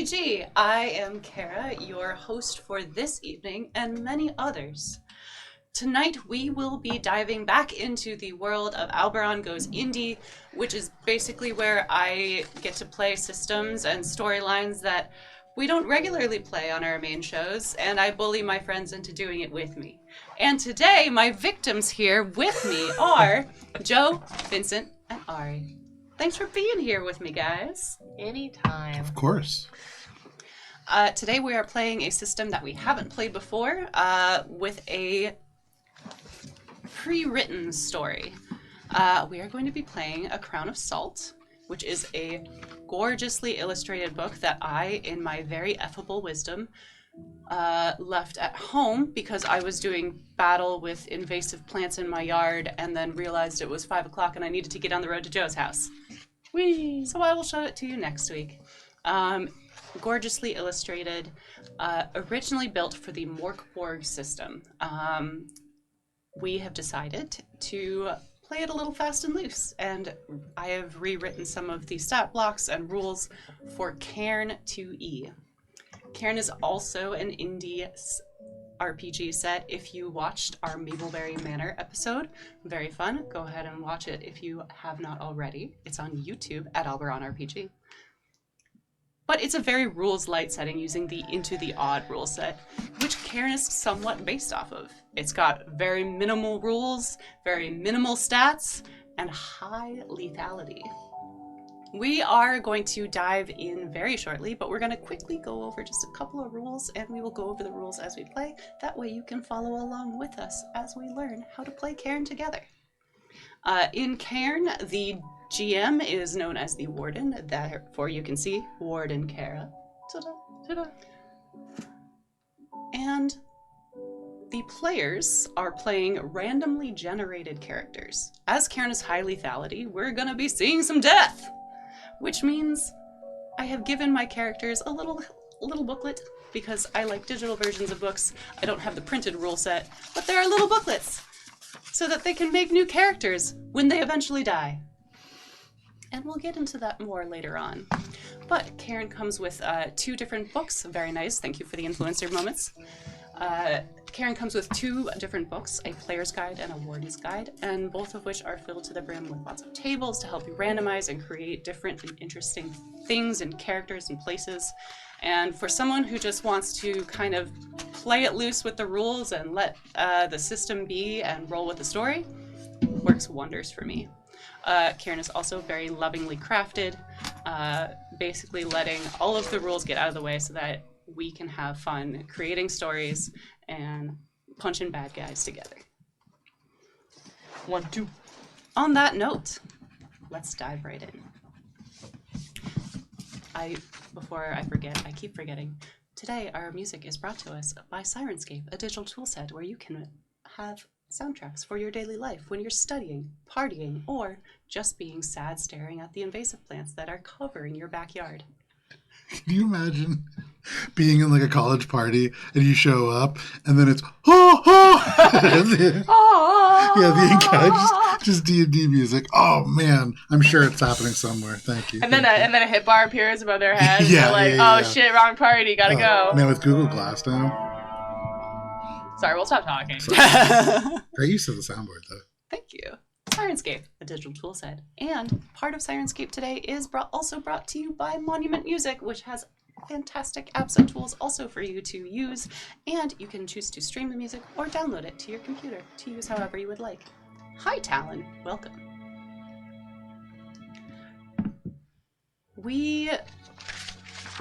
RPG. I am Cara, your host for this evening and many others. Tonight we will be diving back into the world of Alberon Goes Indie, which is basically where I get to play systems and storylines that we don't regularly play on our main shows, and I bully my friends into doing it with me. And today, my victims here with me are Joe, Vincent, and Ari. Thanks for being here with me, guys. Anytime. Of course. Today we are playing a system that we haven't played before with a pre-written story. We are going to be playing A Crown of Salt, which is a gorgeously illustrated book that I, in my very effable wisdom, left at home because I was doing battle with invasive plants in my yard and then realized it was 5 o'clock and I needed to get on the road to Joe's house. Whee! So I will show it to you next week. Gorgeously illustrated, originally built for the Morkborg system. We have decided to play it a little fast and loose, and I have rewritten some of the stat blocks and rules for Cairne 2E. Cairne is also an indie RPG set. If you watched our Mableberry Manor episode, very fun. Go ahead and watch it if you have not already. It's on YouTube at Alberon RPG. But it's a very rules-light setting using the Into the Odd rule set, which Cairne is somewhat based off of. It's got very minimal rules, very minimal stats, and high lethality. We are going to dive in very shortly, but we're going to quickly go over just a couple of rules, and we will go over the rules as we play. That way you can follow along with us as we learn how to play Cairne together. In Cairne, the GM is known as the Warden, therefore you can see Warden Cara. Ta-da, ta-da. And the players are playing randomly generated characters. As Cairne is high lethality, we're going to be seeing some death, which means I have given my characters a little booklet because I like digital versions of books. I don't have the printed rule set, but there are little booklets so that they can make new characters when they eventually die. And we'll get into that more later on. But Cairne comes with 2 different books. Very nice. Thank you for the influencer moments. Cairne comes with 2 different books, a player's guide and a warden's guide, and both of which are filled to the brim with lots of tables to help you randomize and create different and interesting things and characters and places. And for someone who just wants to kind of play it loose with the rules and let the system be and roll with the story, works wonders for me. Cairne is also very lovingly crafted, basically letting all of the rules get out of the way so that we can have fun creating stories and punching bad guys together. 1, 2. On that note, let's dive right in. Before I forget, I keep forgetting. Today, our music is brought to us by Sirenscape, a digital toolset where you can have soundtracks for your daily life when you're studying, partying, or just being sad staring at the invasive plants that are covering your backyard. Can you imagine being in like a college party and you show up and then it's ho ho yeah, the entire just D&D music. Oh man, I'm sure it's happening somewhere. Thank you. And then a hit bar appears above their head. Yeah, They're like, yeah. Shit, wrong party, gotta go. Man, with Google Glass now. Sorry, we'll stop talking. Great use of the soundboard though. Thank you. Sirenscape, a digital toolset. And part of Sirenscape today is also brought to you by Monument Music, which has fantastic apps and tools also for you to use. And you can choose to stream the music or download it to your computer to use however you would like. Hi, Talon. Welcome. We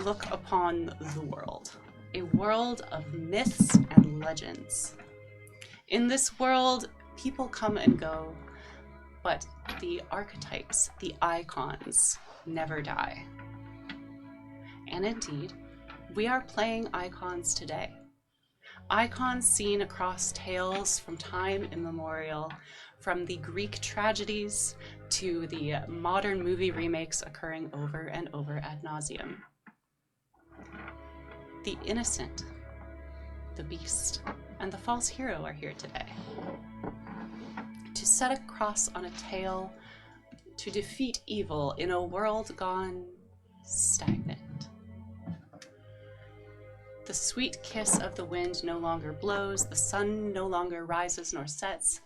look upon the world, a world of myths and legends. In this world, people come and go, but the archetypes, the icons, never die. And indeed, we are playing icons today. Icons seen across tales from time immemorial, from the Greek tragedies to the modern movie remakes occurring over and over ad nauseum. The innocent, the beast, and the false hero are here today to set a cross on a tale to defeat evil in a world gone stagnant. The sweet kiss of the wind no longer blows, the sun no longer rises nor sets.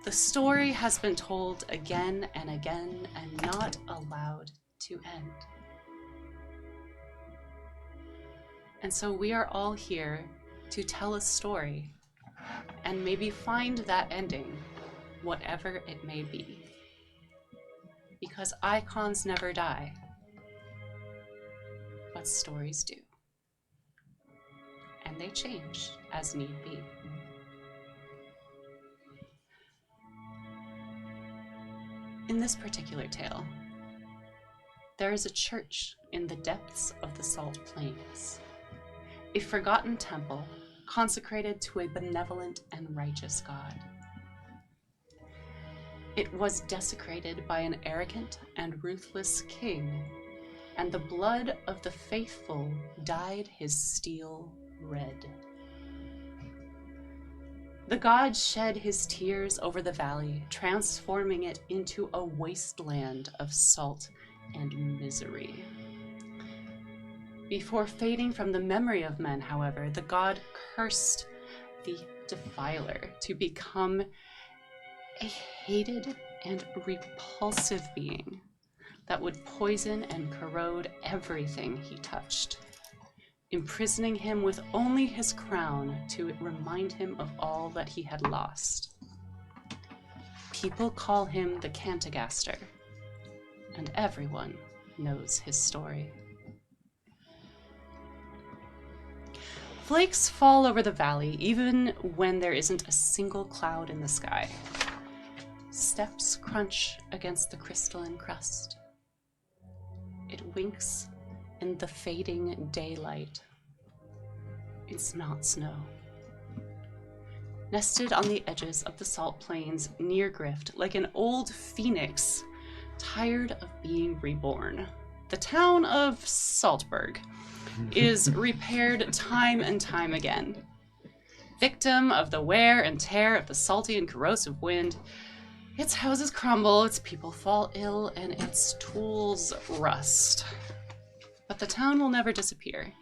The story has been told again and again and not allowed to end. And so we are all here to tell a story and maybe find that ending, whatever it may be. Because icons never die, but stories do. And they change as need be. In this particular tale, there is a church in the depths of the Salt Plains, a forgotten temple consecrated to a benevolent and righteous God. It was desecrated by an arrogant and ruthless king, and the blood of the faithful dyed his steel red. The god shed his tears over the valley, transforming it into a wasteland of salt and misery. Before fading from the memory of men, however, the god cursed the defiler to become a hated and repulsive being that would poison and corrode everything he touched, imprisoning him with only his crown to remind him of all that he had lost. People call him the Cantagaster, and everyone knows his story. Flakes fall over the valley even when there isn't a single cloud in the sky. Steps crunch against the crystalline crust. It winks in the fading daylight. It's not snow. Nested on the edges of the Salt Plains near Grift, like an old phoenix, tired of being reborn, the town of Saltburg is repaired time and time again. Victim of the wear and tear of the salty and corrosive wind, its houses crumble, its people fall ill, and its tools rust. But the town will never disappear,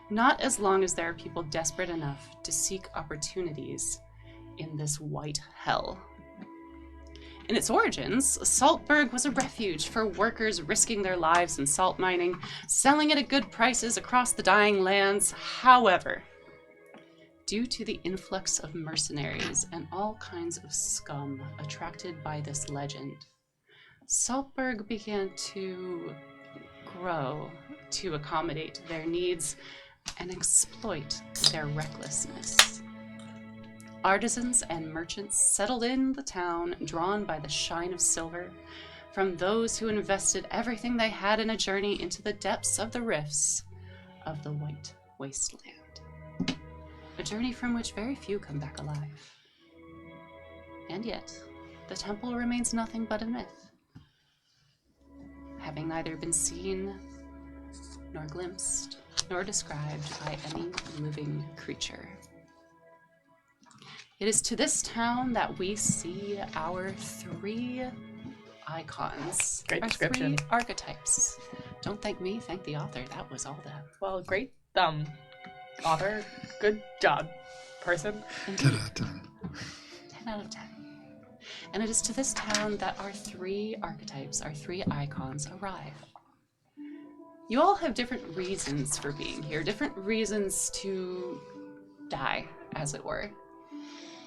not as long as there are people desperate enough to seek opportunities in this white hell. In its origins, Saltburg was a refuge for workers risking their lives in salt mining, selling it at good prices across the dying lands. However, due to the influx of mercenaries and all kinds of scum attracted by this legend, Saltburg began to grow to accommodate their needs and exploit their recklessness. Artisans and merchants settled in the town, drawn by the shine of silver from those who invested everything they had in a journey into the depths of the rifts of the White Wasteland. A journey from which very few come back alive. And yet, the temple remains nothing but a myth, having neither been seen, nor glimpsed, nor described by any living creature. It is to this town that we see our three icons. Great our description. 3 archetypes. Don't thank me, thank the author. That was all that. Well, great author. Good job, person. 10 out of 10. 10 out of 10. And it is to this town that our 3 archetypes, our 3 icons, arrive. You all have different reasons for being here, different reasons to die, as it were,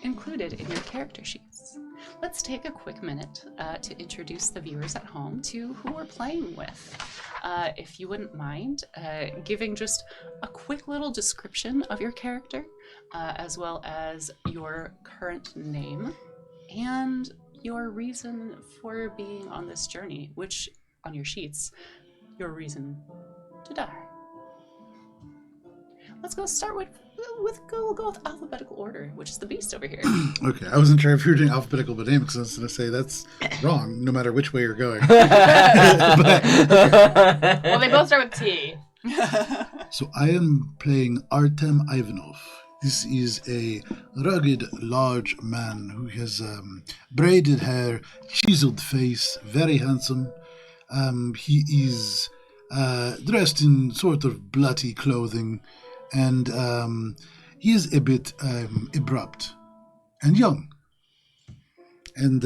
included in your character sheets. Let's take a quick minute to introduce the viewers at home to who we're playing with. If you wouldn't mind giving just a quick little description of your character, as well as your current name and your reason for being on this journey, which on your sheets, your reason to die. Let's go start with we'll go with alphabetical order, which is the beast over here. Okay, I wasn't sure if you were doing alphabetical by name because I was going to say that's wrong, no matter which way you're going. Well, they both start with T. So I am playing Artem Ivanov. This is a rugged, large man who has braided hair, chiseled face, very handsome. He is dressed in sort of bloody clothing, and he is a bit abrupt and young. And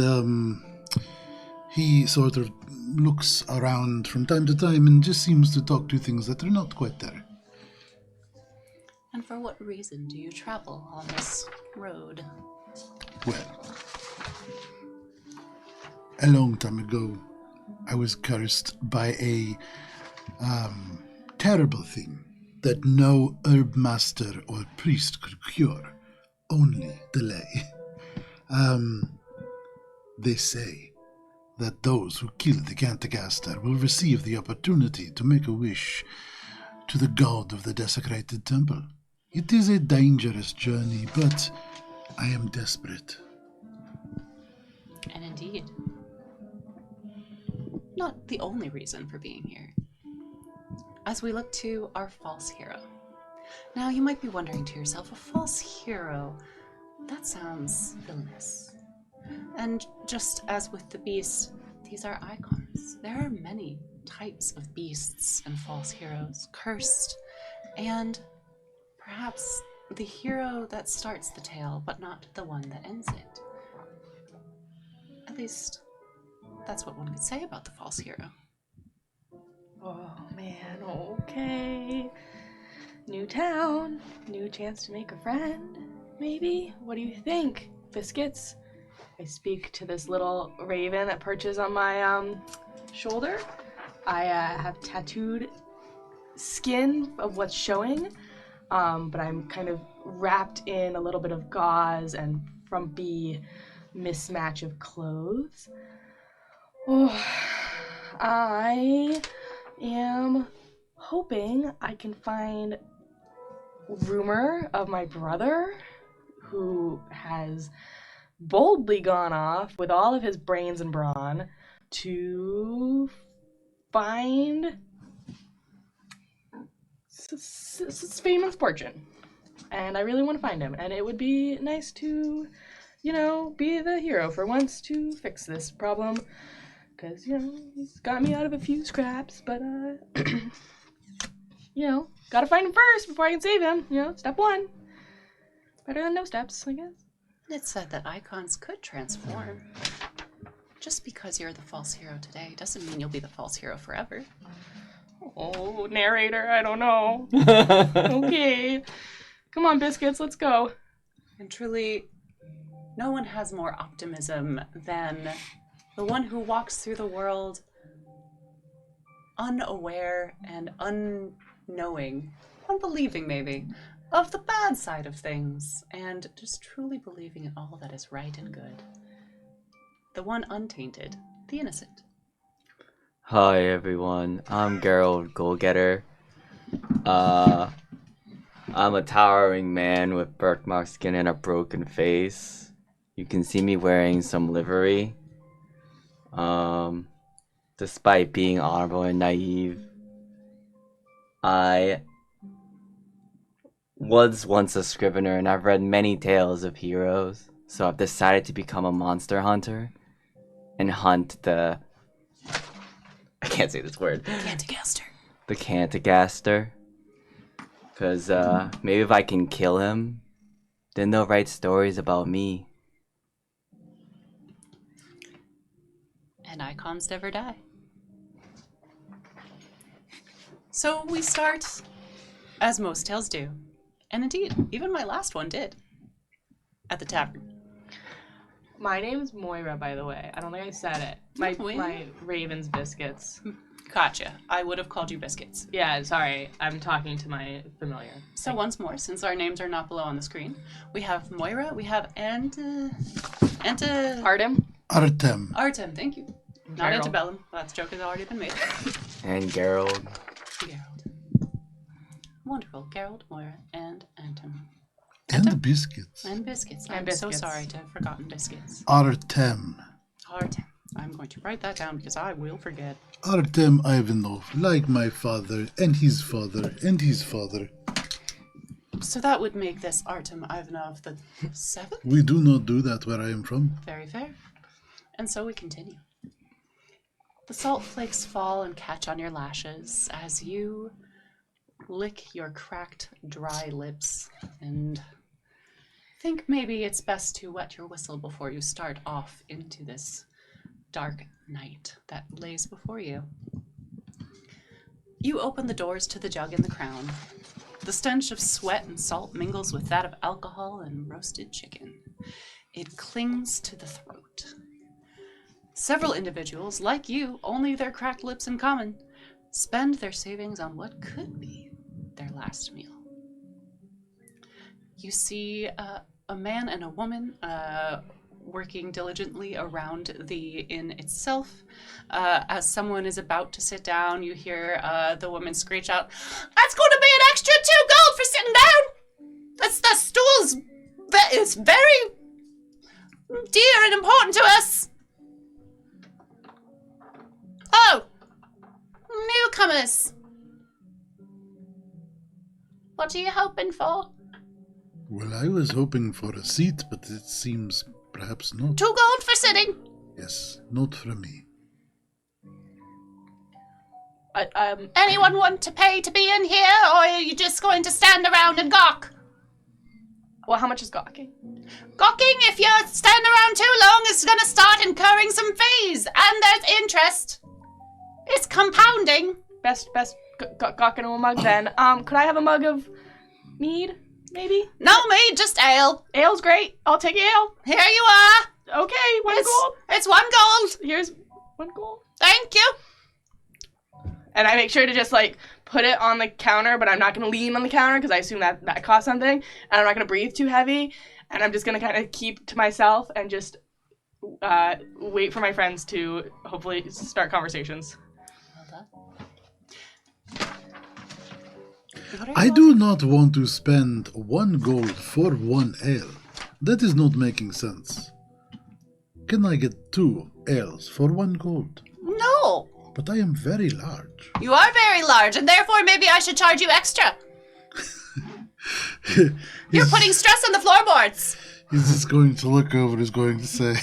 he sort of looks around from time to time and just seems to talk to things that are not quite there. And for what reason do you travel on this road? Well, a long time ago, I was cursed by a terrible thing that no herb master or priest could cure, only delay. They say that those who kill the Cantigaster will receive the opportunity to make a wish to the god of the desecrated temple. It is a dangerous journey, but I am desperate. And indeed, not the only reason for being here. As we look to our false hero. Now, you might be wondering to yourself, a false hero, that sounds villainous. And just as with the beast, these are icons. There are many types of beasts and false heroes, cursed, and perhaps the hero that starts the tale, but not the one that ends it. At least, that's what one could say about the false hero. Oh man, okay. New town, new chance to make a friend, maybe? What do you think? Biscuits? I speak to this little raven that perches on my shoulder. I have tattooed skin of what's showing, but I'm kind of wrapped in a little bit of gauze and frumpy mismatch of clothes. Oh, I am hoping I can find rumor of my brother who has boldly gone off with all of his brains and brawn to find fame and fortune. And I really want to find him. And it would be nice to, be the hero for once to fix this problem. Because, he's got me out of a few scraps. But, gotta find him first before I can save him. Step one. Better than no steps, I guess. It's said that icons could transform. Just because you're the false hero today doesn't mean you'll be the false hero forever. Oh, narrator, I don't know. Okay. Come on, Biscuits, let's go. And truly, no one has more optimism than the one who walks through the world unaware and unknowing, unbelieving maybe, of the bad side of things, and just truly believing in all that is right and good. The one untainted, the innocent. Hi everyone, I'm Gerald Goalgetter. I'm a towering man with birthmark skin and a broken face. You can see me wearing some livery. Despite being honorable and naive, I was once a scrivener and I've read many tales of heroes, so I've decided to become a monster hunter and hunt the... I can't say this word. Cantigaster. The Cantigaster. Because maybe if I can kill him, then they'll write stories about me. And icons never die. So we start, as most tales do. And indeed, even my last one did. At the tavern. My name's Moira, by the way. I don't think I said it. My Raven's Biscuits. Gotcha. I would have called you Biscuits. Yeah, sorry. I'm talking to my familiar. So once more, since our names are not below on the screen, we have Moira, we have Artem? Artem, thank you. Not Gerald. Antebellum. That joke has already been made. And Gerald. Gerald. Wonderful. Gerald, Moira, and Anton. and biscuits. And Biscuits. And I'm Biscuits. so sorry to have forgotten Biscuits. Artem. Artem. I'm going to write that down because I will forget. Artem Ivanov, like my father, and his father, and his father. So that would make this Artem Ivanov the 7th? We do not do that where I am from. Very fair. And so we continue. The salt flakes fall and catch on your lashes as you lick your cracked, dry lips and think maybe it's best to wet your whistle before you start off into this dark night that lays before you. You open the doors to the jug and the crown. The stench of sweat and salt mingles with that of alcohol and roasted chicken. It clings to the throat. Several individuals, like you, only their cracked lips in common, spend their savings on what could be their last meal. You see a man and a woman working diligently around the inn itself. As someone is about to sit down, you hear the woman screech out, "That's going to be an extra 2 gold for sitting down! The stool's it's very dear and important to us! Oh! Newcomers! What are you hoping for? Well, I was hoping for a seat, but it seems perhaps not. 2 gold for sitting! Yes, not from me. Anyone want to pay to be in here, or are you just going to stand around and gawk? Well, how much is gawking? Gawking, if you stand around too long, is going to start incurring some fees, and there's interest. It's compounding. Best gawking a mug then. Could I have a mug of mead, maybe? No mead, just ale. Ale's great. I'll take ale. Here you are. Okay, 1 gold. It's 1 gold. Here's 1 gold. Thank you. And I make sure to just, like, put it on the counter, but I'm not going to lean on the counter because I assume that costs something. And I'm not going to breathe too heavy. And I'm just going to kind of keep to myself and just wait for my friends to hopefully start conversations. I do not want to spend 1 gold for 1 ale. That is not making sense. Can I get 2 ales for 1 gold? No. But I am very large. You are very large, and therefore maybe I should charge you extra. You're putting stress on the floorboards. He's just going to look over, he's going to say,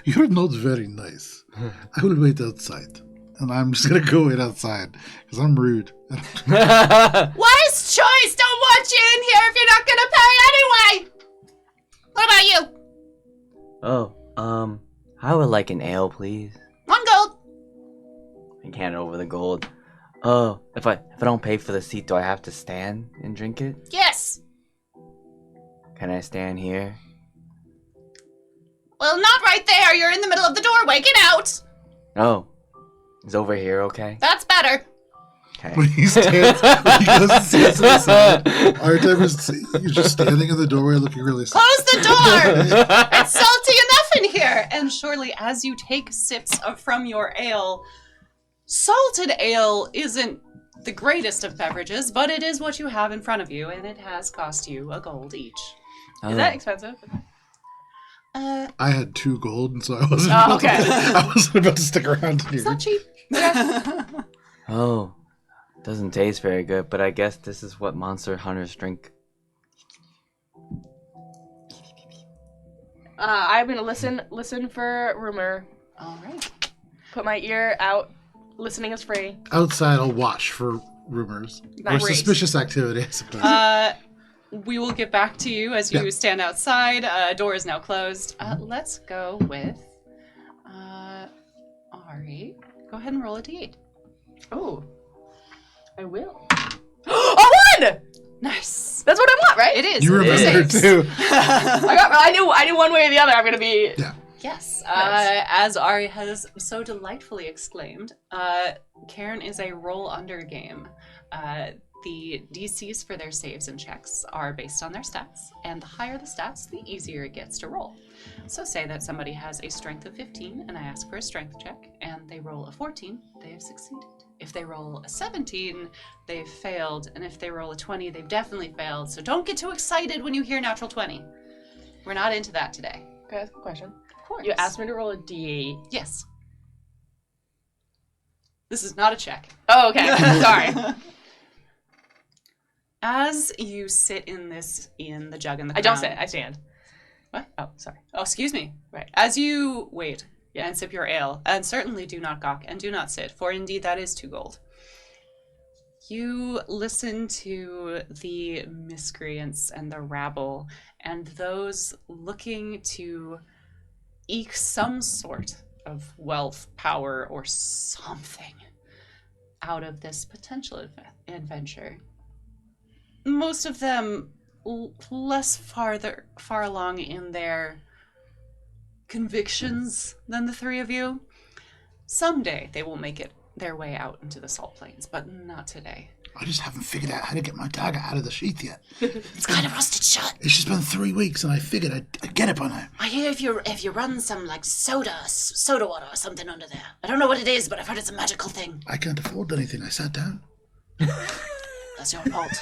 "You're not very nice. I will wait outside." And I'm just going to go wait outside, because I'm rude. Wise choice! Don't want you in here if you're not going to pay anyway! What about you? Oh, I would like an ale, please. 1 gold. I hand over the gold. Oh, if I don't pay for the seat, do I have to stand and drink it? Yes. Can I stand here? Well, not right there. You're in the middle of the doorway. Get out. Oh, is over here okay? That's better. Okay. When he goes and stands to the side, Artem is you're just standing in the doorway looking really sad. Close the door. It's salty enough in here. And surely, as you take sips from your ale, salted ale isn't the greatest of beverages, but it is what you have in front of you, and it has cost you 1 gold each. Oh. Is that expensive? I had 2 gold, and so I wasn't. Oh, okay. I wasn't about to stick around here. It's not cheap. Oh, doesn't taste very good, but I guess this is what monster hunters drink. I'm gonna listen for rumor. All right. Put my ear out. Listening is free. Outside, I'll watch for rumors or Nice. suspicious activity, I suppose. We will get back to you as you Yeah. stand outside. Door is now closed. Let's go with Ari. Go ahead and roll a d8. Oh, I will. A 1! Nice. That's what I want, right? It is. You It remember is. too. I knew one way or the other. I'm gonna be. Yeah. Yes. Nice. As Ari has so delightfully exclaimed, Cairne is a roll under game. The DCs for their saves and checks are based on their stats, and the higher the stats, the easier it gets to roll. So say that somebody has a strength of 15, and I ask for a strength check, and they roll a 14, they have succeeded. If they roll a 17, they've failed, and if they roll a 20, they've definitely failed. So don't get too excited when you hear natural 20. We're not into that today. Can I ask a question? Of course. You asked me to roll a d8. Yes. This is not a check. Oh, okay. Sorry. As you sit in the jug and the I don't crown- sit. I stand. What? Oh, sorry. Oh, excuse me. Right. As you wait and sip your ale, and certainly do not gawk and do not sit, for indeed that is 2 gold. You listen to the miscreants and the rabble and those looking to eke some sort of wealth, power, or something out of this potential adventure. Most of them less far along in their convictions than the three of you. Someday they will make it their way out into the salt plains, but not today. I just haven't figured out how to get my dagger out of the sheath yet. It's kind of rusted shut. It's just been 3 weeks, and I figured I'd get it by now. I hear if you run some like soda water or something under there. I don't know what it is, but I've heard it's a magical thing. I can't afford anything. I sat down. That's your fault.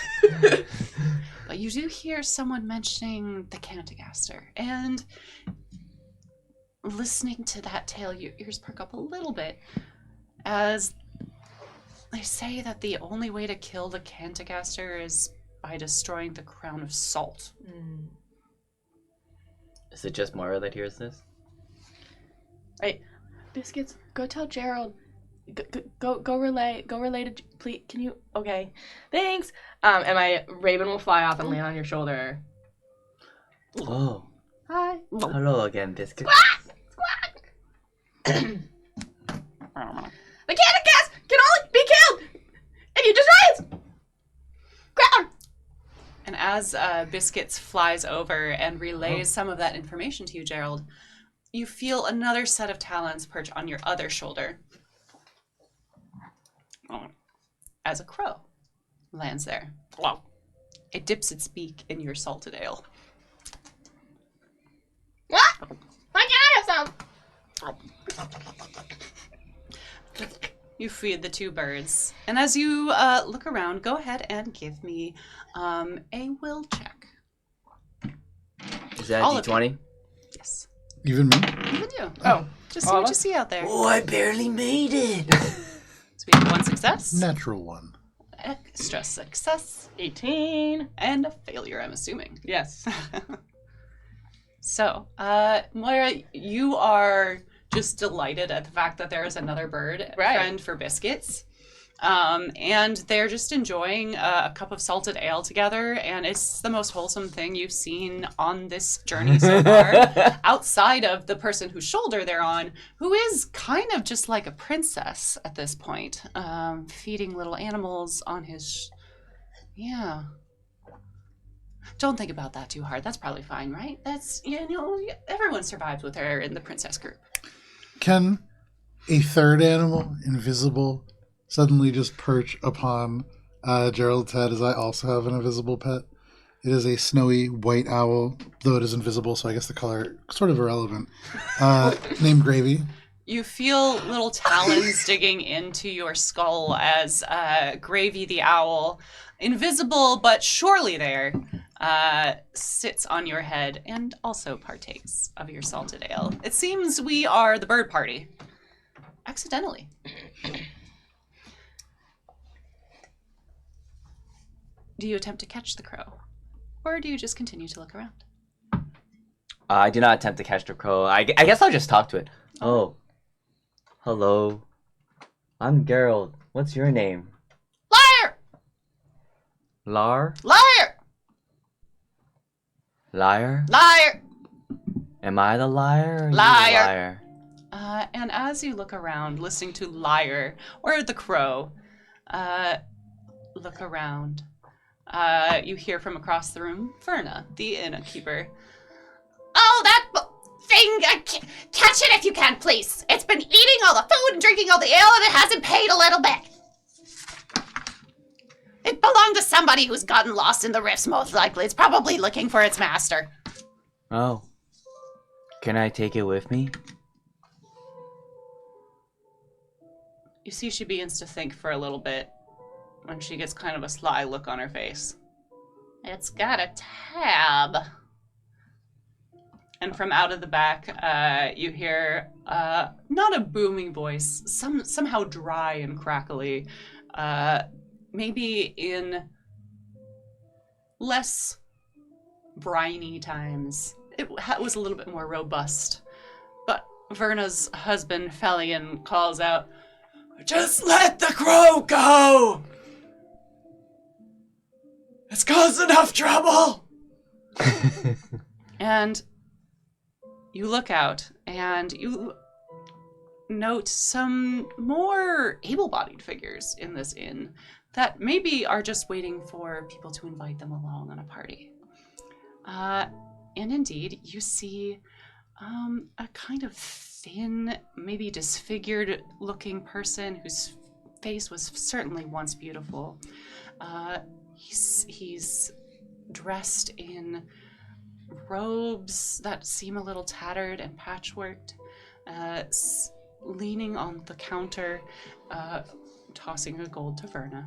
But you do hear someone mentioning the Cantigaster, and listening to that tale, your ears perk up a little bit as they say that the only way to kill the Cantigaster is by destroying the crown of salt. Is it just Moira that hears this? Right, Biscuits, go tell Gerald. Go relay to, please. Can you? Okay, thanks. And my raven will fly off and land on your shoulder. Oh. Hi. Hello again, Biscuit. The Canticast can only be killed if you destroy its crown. And as Biscuits flies over and relays some of that information to you, Gerald, you feel another set of talons perch on your other shoulder. As a crow lands there. It dips its beak in your salted ale. What? Why can't I have some? You feed the two birds. And as you look around, go ahead and give me a will check. Is that All a of you. D20? Yes. Even me? Even you. Oh, Just see what you see out there. Oh, I barely made it. So we have one success, Natural one. extra success, 18. and a failure, I'm assuming. Yes. So, Moira, you are just delighted at the fact that there is another bird friend for Biscuits. And they're just enjoying a cup of salted ale together, and it's the most wholesome thing you've seen on this journey so far, outside of the person whose shoulder they're on, who is kind of just like a princess at this point, feeding little animals on his... Yeah. Don't think about that too hard. That's probably fine, right? That's, everyone survives with her in the princess group. Can a third animal, invisible, suddenly just perch upon Gerald's head, as I also have an invisible pet? It is a snowy white owl, though it is invisible, so I guess the color sort of irrelevant. Named Gravy. You feel little talons digging into your skull as Gravy the owl, invisible but surely there, sits on your head and also partakes of your salted ale. It seems we are the bird party. Accidentally. Do you attempt to catch the crow? Or do you just continue to look around? I do not attempt to catch the crow. I guess I'll just talk to it. Oh. Hello. I'm Gerald. What's your name? Liar! Lar? Liar! Liar? Liar! Am I the liar? Or are you the Liar. liar? And as you look around, listening to Liar, or the crow, look around, you hear from across the room, Verna, the innkeeper. Oh, that thing! Catch it if you can, please. It's been eating all the food and drinking all the ale, and it hasn't paid a little bit. It belonged to somebody who's gotten lost in the rifts, most likely. It's probably looking for its master. Oh. Can I take it with me? You see she begins to think for a little bit when she gets kind of a sly look on her face. It's got a tab. And from out of the back, you hear not a booming voice, somehow dry and crackly, maybe in less briny times. It was a little bit more robust. But Verna's husband, Felion, calls out, "Just let the crow go!" It's caused enough trouble! And you look out and you note some more able-bodied figures in this inn that maybe are just waiting for people to invite them along on a party. And indeed, you see a kind of thin, maybe disfigured-looking person whose face was certainly once beautiful. He's dressed in robes that seem a little tattered and patchworked, leaning on the counter, tossing a gold taverna,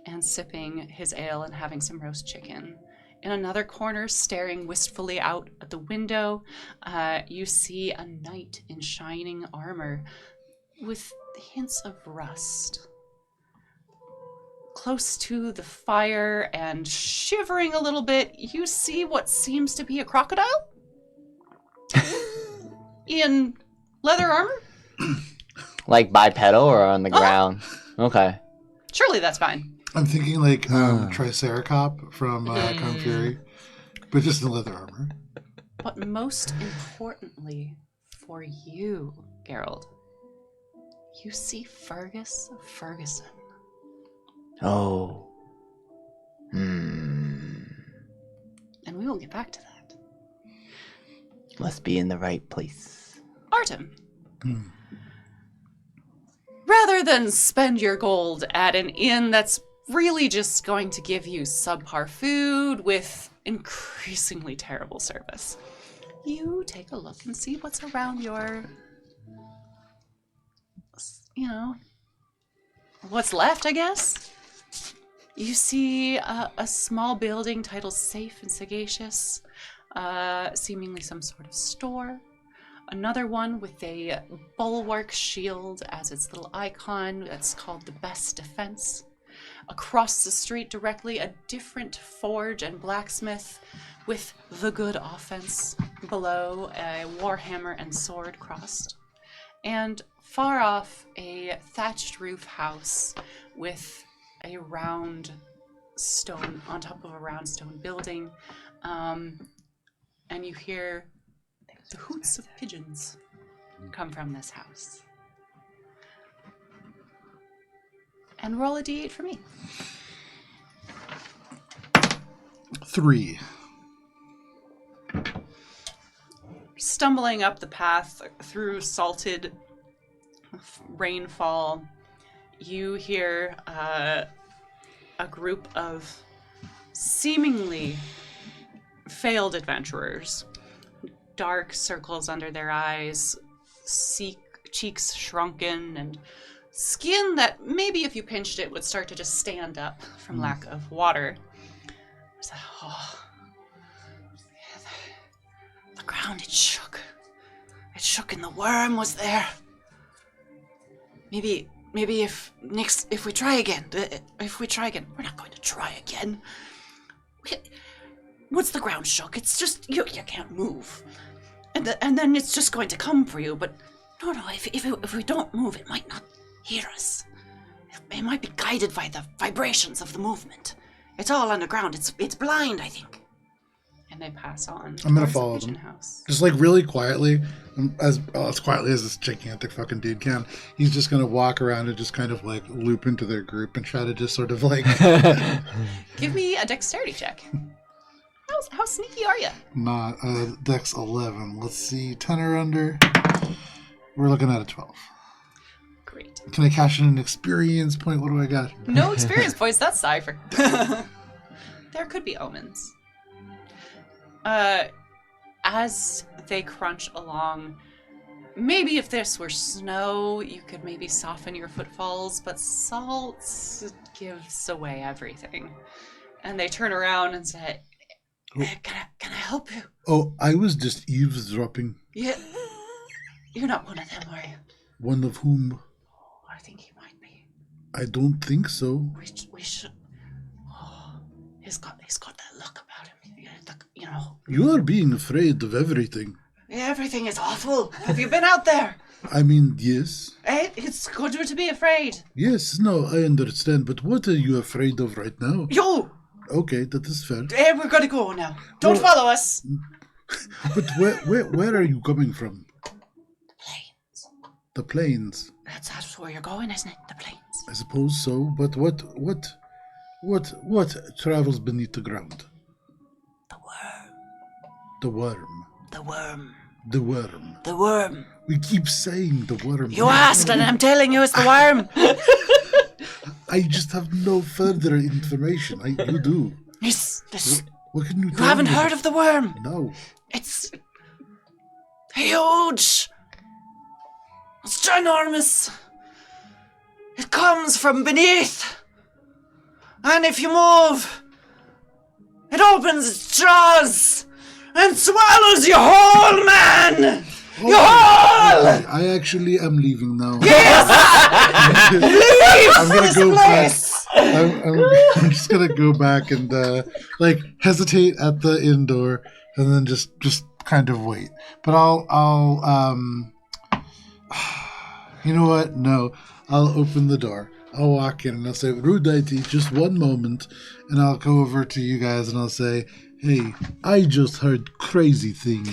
and sipping his ale and having some roast chicken. In another corner, staring wistfully out at the window, you see a knight in shining armor with hints of rust. Close to the fire and shivering a little bit, you see what seems to be a crocodile in leather armor. Like bipedal or on the ground? Okay. Surely that's fine. I'm thinking like Triceracop from Kung Fury, but just in leather armor. But most importantly for you, Geralt, you see Fergus Ferguson. Oh. And we will get back to that. Must be in the right place. Artem. Rather than spend your gold at an inn that's really just going to give you subpar food with increasingly terrible service, you take a look and see what's around your, what's left, I guess. You see a small building titled Safe and Sagacious, seemingly some sort of store. Another one with a bulwark shield as its little icon that's called the Best Defense. Across the street directly, a different forge and blacksmith with the Good Offense below, a warhammer and sword crossed. And far off, a thatched roof house with a round stone, on top of a round stone building. And you hear the hoots of pigeons come from this house. And roll a d8 for me. 3. Stumbling up the path through salted rainfall, you hear a group of seemingly failed adventurers. Dark circles under their eyes, cheeks shrunken, and skin that maybe if you pinched it would start to just stand up from lack of water. The ground, it shook. It shook and the worm was there. Maybe if we try again, we're not going to try again. Once the ground shook, it's just, you can't move. And then it's just going to come for you, but no, if we don't move, it might not hear us. It might be guided by the vibrations of the movement. It's all underground. It's blind, I think. And they pass on. I'm gonna follow them. House. Just like really quietly, as quietly as this gigantic fucking dude can. He's just gonna walk around and just kind of like loop into their group and try to just sort of like. Give me a dexterity check. How sneaky are you? Not Dex 11. Let's see, 10 or under. We're looking at a 12. Great. Can I cash in an experience point? What do I got? No experience points. That's cipher. There could be omens. As they crunch along, maybe if this were snow, you could maybe soften your footfalls, but salt gives away everything. And they turn around and say, Can I help you? Oh, I was just eavesdropping. Yeah. You're not one of them, are you? One of whom? Oh, I think he might be. I don't think so. We should. Oh, he's got that look about him. You are being afraid of everything. Everything is awful. Have you been out there? I mean, yes. It's good to be afraid. Yes, no, I understand, but what are you afraid of right now? You! Okay, that is fair. Hey, we're gonna go now. Don't Well- follow us. But where are you coming from? Planes. The plains. That's where you're going, isn't it? The planes. I suppose so. But what travels beneath the ground? The worm. The worm. The worm. The worm. The worm. We keep saying the worm. You asked, and I'm telling you, it's the worm. I just have no further information. You do. This. What can you You tell haven't me? heard of the worm? No. It's huge. It's ginormous. It comes from beneath. And if you move, it opens its jaws and swallows you whole, man. You whole. I actually am leaving now. Yes. I'm gonna this go place. I'm just gonna go back and hesitate at the inn door and then just kind of wait. But I'll you know what? No, I'll open the door. I'll walk in and I'll say, Rudite, just one moment, and I'll go over to you guys and I'll say, hey, I just heard crazy thing.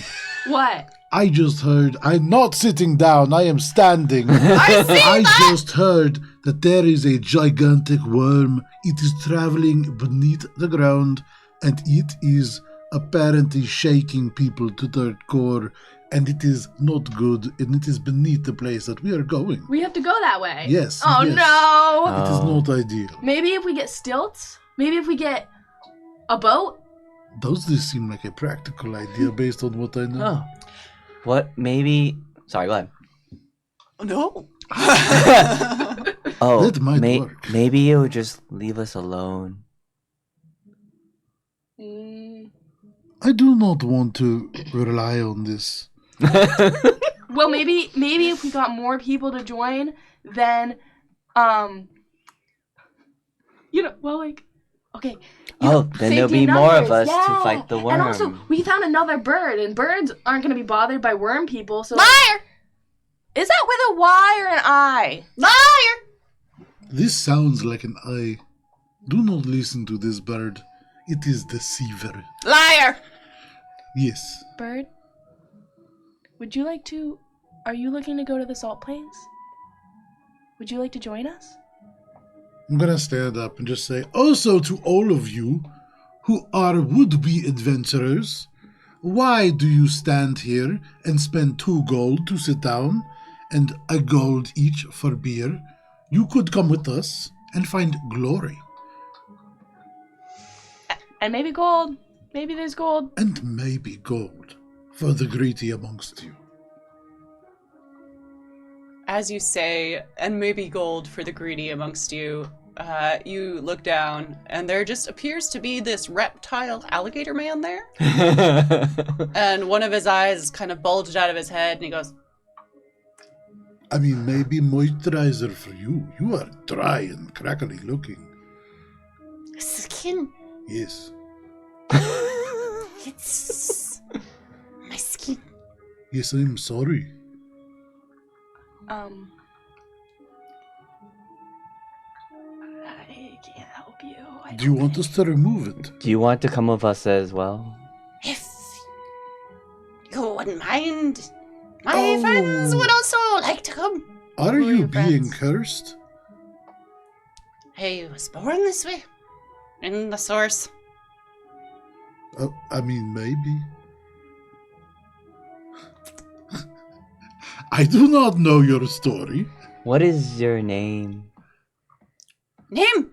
What? I just heard, I'm not sitting down, I am standing. I just heard that there is a gigantic worm. It is traveling beneath the ground and it is apparently shaking people to their core. And it is not good, and it is beneath the place that we are going. We have to go that way. Yes. Oh yes. no! It is not ideal. Maybe if we get stilts? Maybe if we get a boat? Those just seem like a practical idea based on what I know. Oh. What? Maybe. Sorry, go ahead. No. Oh, That might work. maybe it would just leave us alone. I do not want to rely on this. Well, maybe if we got more people to join, then, okay. Oh, then there'll be safety in more of numbers, us to yeah. fight the worm. And also, we found another bird, and birds aren't going to be bothered by worm people, so... Liar! Is that with a Y or an I? Liar! This sounds like an I. Do not listen to this bird. It is deceiver. Liar! Yes. Bird? Would you like to... Are you looking to go to the Salt Plains? Would you like to join us? I'm gonna stand up and just say, also to all of you who are would-be adventurers, why do you stand here and spend 2 gold to sit down and a gold each for beer? You could come with us and find glory. And maybe gold. Maybe there's gold. And maybe gold for the greedy amongst you. As you say, and maybe gold for the greedy amongst you, you look down, and there just appears to be this reptile alligator man there. And one of his eyes kind of bulged out of his head, and he goes, I mean, maybe moisturizer for you. You are dry and crackly looking. Skin. Yes. It's my skin. Yes, I'm sorry. I can't help you. Do you want us to remove it? Do you want to come with us as well? If you wouldn't mind, my friends would also like to come. Are Who are you your being friends? cursed? I was born this way. In the source. I mean, maybe. I do not know your story. What is your name? Name?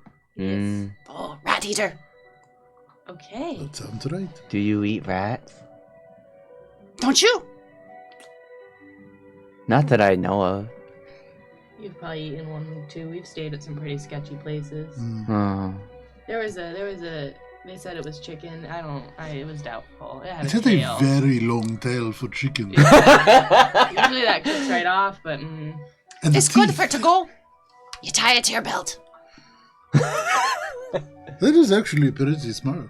Oh, rat eater. Okay. That sounds right. Do you eat rats? Don't you? Not that I know of. You've probably eaten one too. We've stayed at some pretty sketchy places. Oh. There was a. They said it was chicken. It was doubtful. It had It a had tail. a very long tail for chicken. Usually that cooks right off, but And It's the good teeth. for it to go. You tie it to your belt. That is actually pretty smart.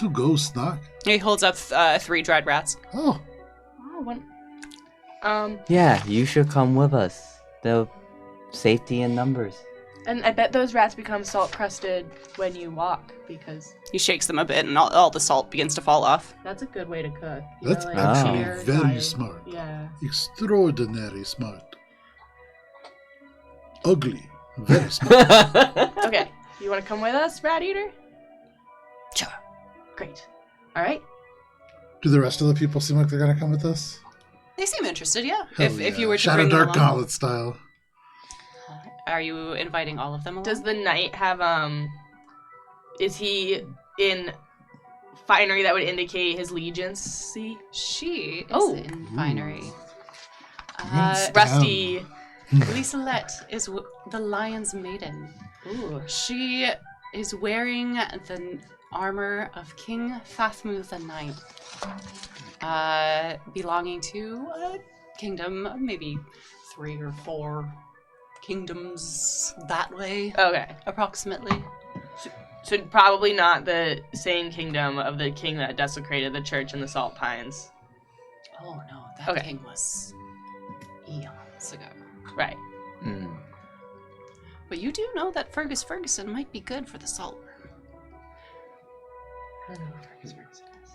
To go snack. he holds up 3 dried rats. Oh, one. Yeah, you should come with us. The safety in numbers. And I bet those rats become salt crusted when you walk because He shakes them a bit, and all the salt begins to fall off. that's a good way to cook. That's like, actually you're very tired. smart. Yeah. Extraordinary smart. Ugly. Very smart. Okay. You want to come with us, Rat Eater? Sure. Great. All right. Do the rest of the people seem like they're gonna come with us? They seem interested, yeah. Hell If yeah. you were to Shadow bring them Dark along. Gauntlet style. Are you inviting all of them along? Does the knight have is he in finery that would indicate his legiancy? She is Oh. in finery. Nice. Rusty. Liselette is the Lion's Maiden. Ooh. She is wearing the armor of King Fathmu the Ninth, belonging to a kingdom of maybe 3 or 4 kingdoms that way, Okay. approximately. So probably not the same kingdom of the king that desecrated the church in the Salt Pines. Oh no, that Okay. king was eons ago. Right. Hmm. But you do know that Fergus Ferguson might be good for the salt worm. I don't know who Fergus Ferguson is.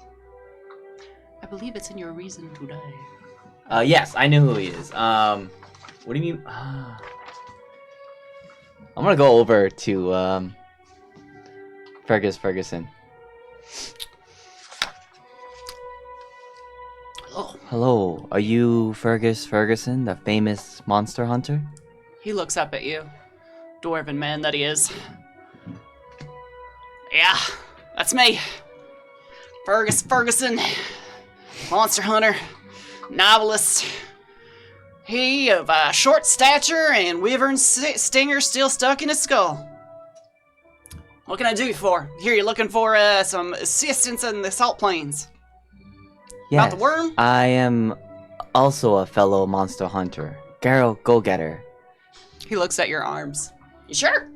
I believe it's in your reason to die. Yes, I knew who he is. What do you mean? I'm gonna go over to Fergus Ferguson. Oh, Hello, are you Fergus Ferguson, the famous monster hunter? he looks up at you, dwarven man that he is. Yeah, that's me. Fergus Ferguson, monster hunter, novelist. He of short stature and wyvern stinger still stuck in his skull. What can I do you for? Here, you're looking for some assistance in the salt plains. Yes, About the worm? I am also a fellow monster hunter, Garrow Go-Getter. He looks at your arms. You sure?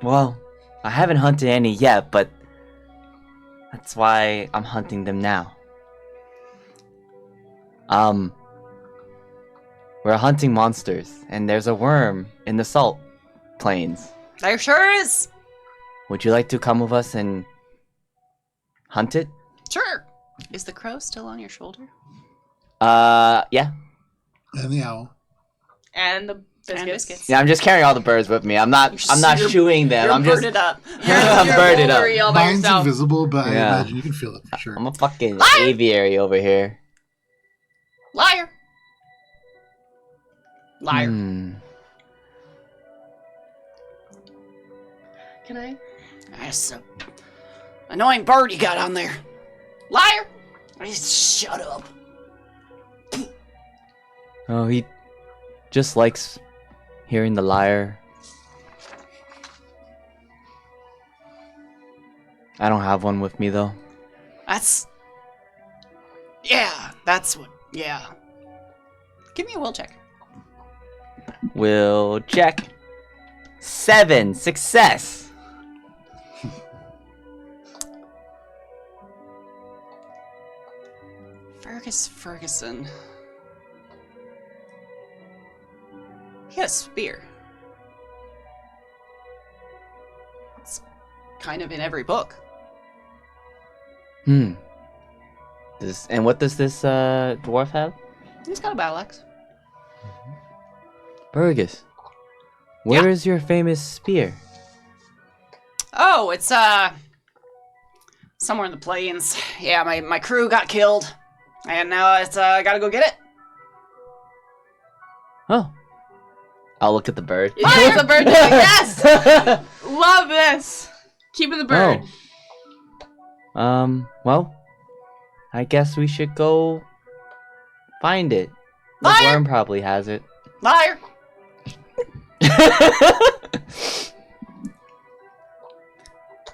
Well, I haven't hunted any yet, but that's why I'm hunting them now. We're hunting monsters, and there's a worm in the salt plains. There sure is. Would you like to come with us and hunt it? Sure. Is the crow still on your shoulder? Yeah. And the owl. And the biscuits. And biscuits. Yeah, I'm just carrying all the birds with me. I'm not You're- shooing them. You're I'm just birded up. I'm birded up. Wolverine all by Mine's yourself. invisible, but I Yeah. imagine you can feel it for sure. I'm a fucking Liar! aviary over here. Liar. Liar. Can I? That's a annoying bird you got on there. Liar. Shut up. Oh, he just likes hearing the liar. I don't have one with me though. That's... Yeah, that's what... Yeah. Give me a will check. Will check. 7 success. Fergus Ferguson. He had a spear. It's kind of in every book. And what does this dwarf have? He's got a battle axe. Burgess. Where is your famous spear? Oh, it's somewhere in the plains. Yeah, my crew got killed, and now it's gotta go get it. Oh. I'll look at the bird. It's a bird doing yes! Love this! Keeping the bird. Well, I guess we should go find it. The Liar! worm probably has it. Liar.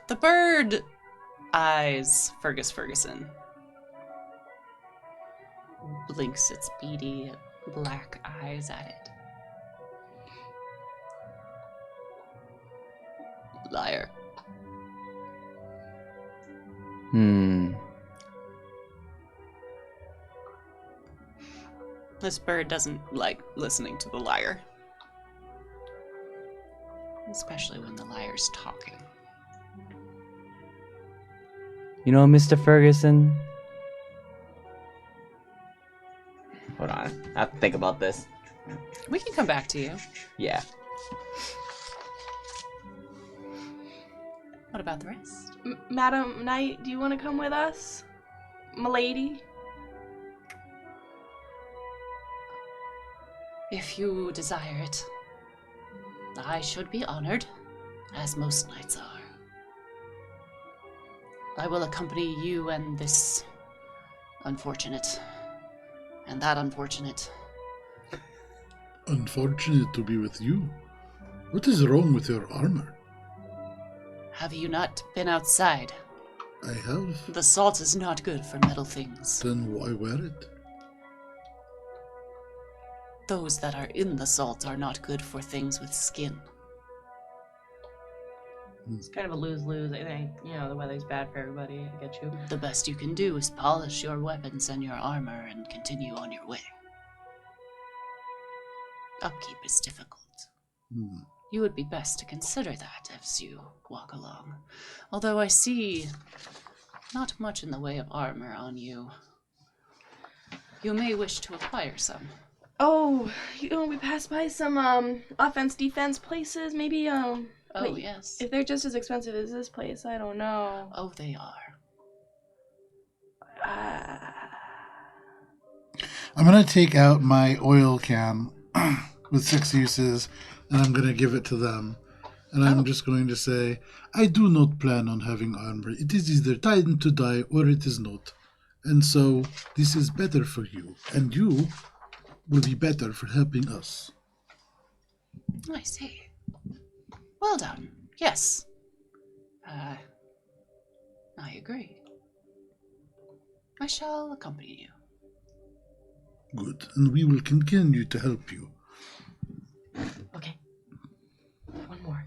The bird eyes Fergus Ferguson. Blinks its beady black eyes at it. Liar. This bird doesn't like listening to the liar. especially when the liar's talking. You know, Mr. Ferguson? Hold on. I have to think about this. We can come back to you. Yeah. What about the rest? Madam Knight, do you want to come with us? M'lady? If you desire it, I should be honored, as most knights are. I will accompany you and this unfortunate, and that unfortunate. Unfortunate to be with you. What is wrong with your armor? Have you not been outside? I have. The salt is not good for metal things. Then why wear it? Those that are in the salt are not good for things with skin. It's kind of a lose-lose. I think, the weather's bad for everybody. I get you. The best you can do is polish your weapons and your armor and continue on your way. Upkeep is difficult. You would be best to consider that as you walk along. Although I see not much in the way of armor on you. You may wish to acquire some. Oh, we passed by some offense-defense places. Maybe Oh, wait, yes. if they're just as expensive as this place, I don't know. Oh, they are. I'm going to take out my oil can with 6 uses, and I'm going to give it to them. And I'm just going to say, I do not plan on having armor. It is either time to die or it is not. And so this is better for you. And you will be better for helping us. I see. Well done. Yes. I agree. I shall accompany you. Good. And we will continue to help you. Okay. One more.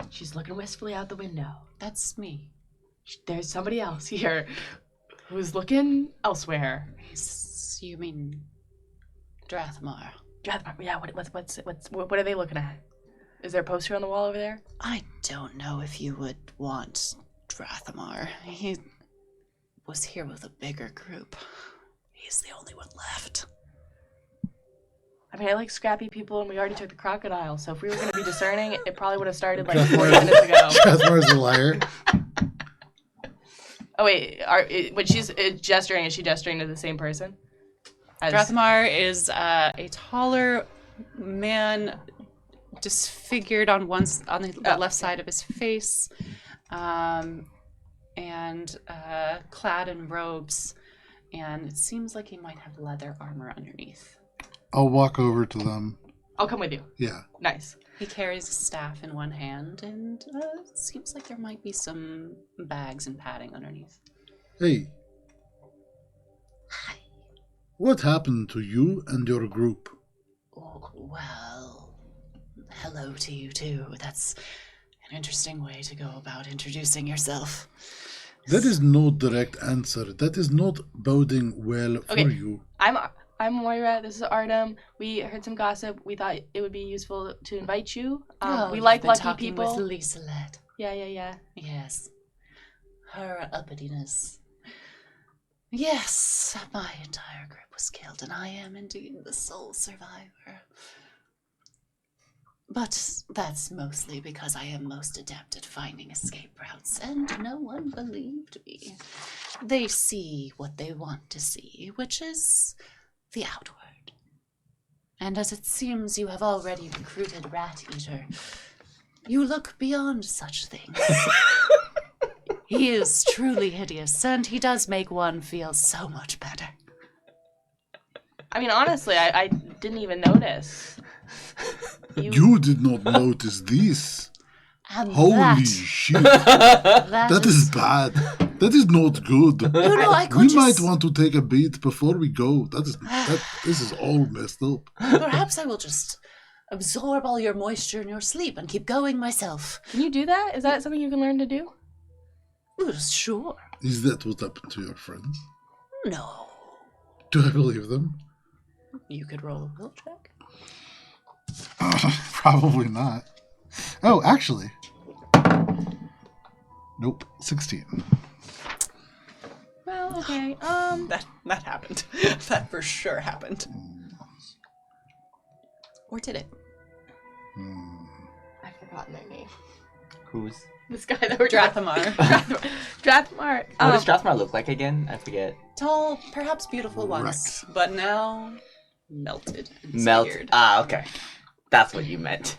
She's looking wistfully out the window. That's me. There's somebody else here who's looking elsewhere. You mean Drathmar? Yeah. What are they looking at? Is there a poster on the wall over there? I don't know if you would want Drathmar. He was here with a bigger group. He's the only one left. I mean, I like scrappy people, and we already took the crocodile, so if we were going to be discerning, it probably would have started like 40 minutes ago. Drathmar's a liar. Oh, wait. When she's gesturing, is she gesturing to the same person? Drathmar is a taller man, disfigured on the left side of his face, and clad in robes, and it seems like he might have leather armor underneath. I'll walk over to them. I'll come with you. Yeah. Nice. He carries a staff in one hand, and it seems like there might be some bags and padding underneath. Hey. Hi. What happened to you and your group? Oh, well, hello to you too. That's an interesting way to go about introducing yourself. That is no direct answer. That is not boding well for you. I'm Moira. This is Artem. We heard some gossip. We thought it would be useful to invite you. We like lucky people. With Liselette. Yeah. Yes. Her uppityness. Yes, my entire group was killed, and I am indeed the sole survivor. But that's mostly because I am most adept at finding escape routes, and no one believed me. They see what they want to see, which is the outward. And as it seems you have already recruited Rat Eater, you look beyond such things. He is truly hideous, and he does make one feel so much better. I mean, honestly, I didn't even notice. You did not notice this. And Holy shit. That is bad. That is not good. We might want to take a beat before we go. This is all messed up. Perhaps I will just absorb all your moisture in your sleep and keep going myself. Can you do that? Is that something you can learn to do? Well, sure. Is that what happened to your friends? No. Do I believe them? You could roll a will check. Probably not. Oh, actually. Nope. 16. Well, okay. That happened. That for sure happened. Or did it? I've forgotten their name. Who's? This guy that we're Drathamar. Drathmar. What does Strathmore look like again? I forget. Tall, perhaps beautiful once, but now melted and scared. Ah, okay. That's what you meant.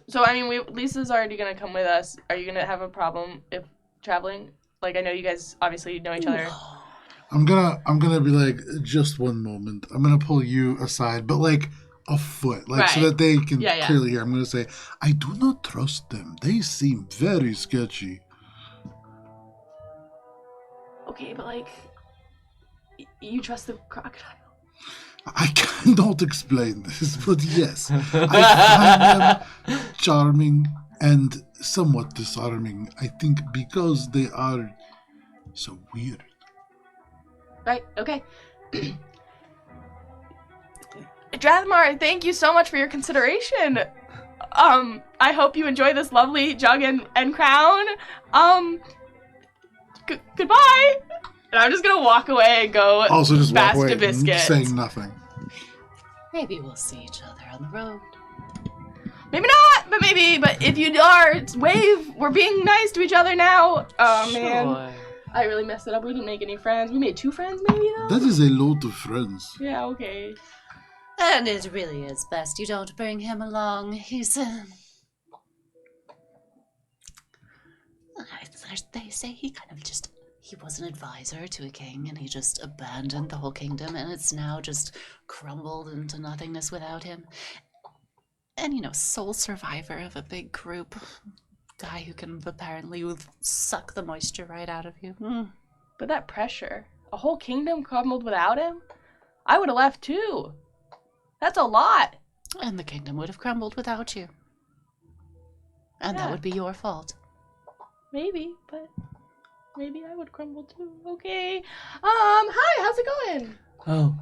So, I mean, Lisa's already going to come with us. Are you going to have a problem if traveling? Like, I know you guys obviously know each other. I'm gonna be like, just one moment. I'm gonna pull you aside, but like a foot, like so Right. that they can Yeah. clearly hear. I'm gonna say, I do not trust them. They seem very sketchy. Okay, but like, you trust the crocodile. I cannot explain this, but yes, I find them charming and somewhat disarming. I think because they are so weird. Right, okay. Drathmar, thank you so much for your consideration. I hope you enjoy this lovely jug and crown. Goodbye. And I'm just gonna walk away and go Also, just walk fast away to Biscuit. saying nothing. Maybe we'll see each other on the road. Maybe not, but maybe. But if you are, wave. We're being nice to each other now. Oh, man. I really messed it up. We didn't make any friends. We made 2 friends, maybe, though? That is a lot of friends. Yeah, okay. And it really is best you don't bring him along. He's they say he kind of just, he was an advisor to a king and he just abandoned the whole kingdom and it's now just crumbled into nothingness without him. And, you know, sole survivor of a big group. Guy who can apparently suck the moisture right out of you. But that pressure, a whole kingdom crumbled without him? I would have left too. That's a lot. And the kingdom would have crumbled without you. And that Yeah. would be your fault. Maybe, but maybe I would crumble too. Okay. Hi, how's it going? Oh,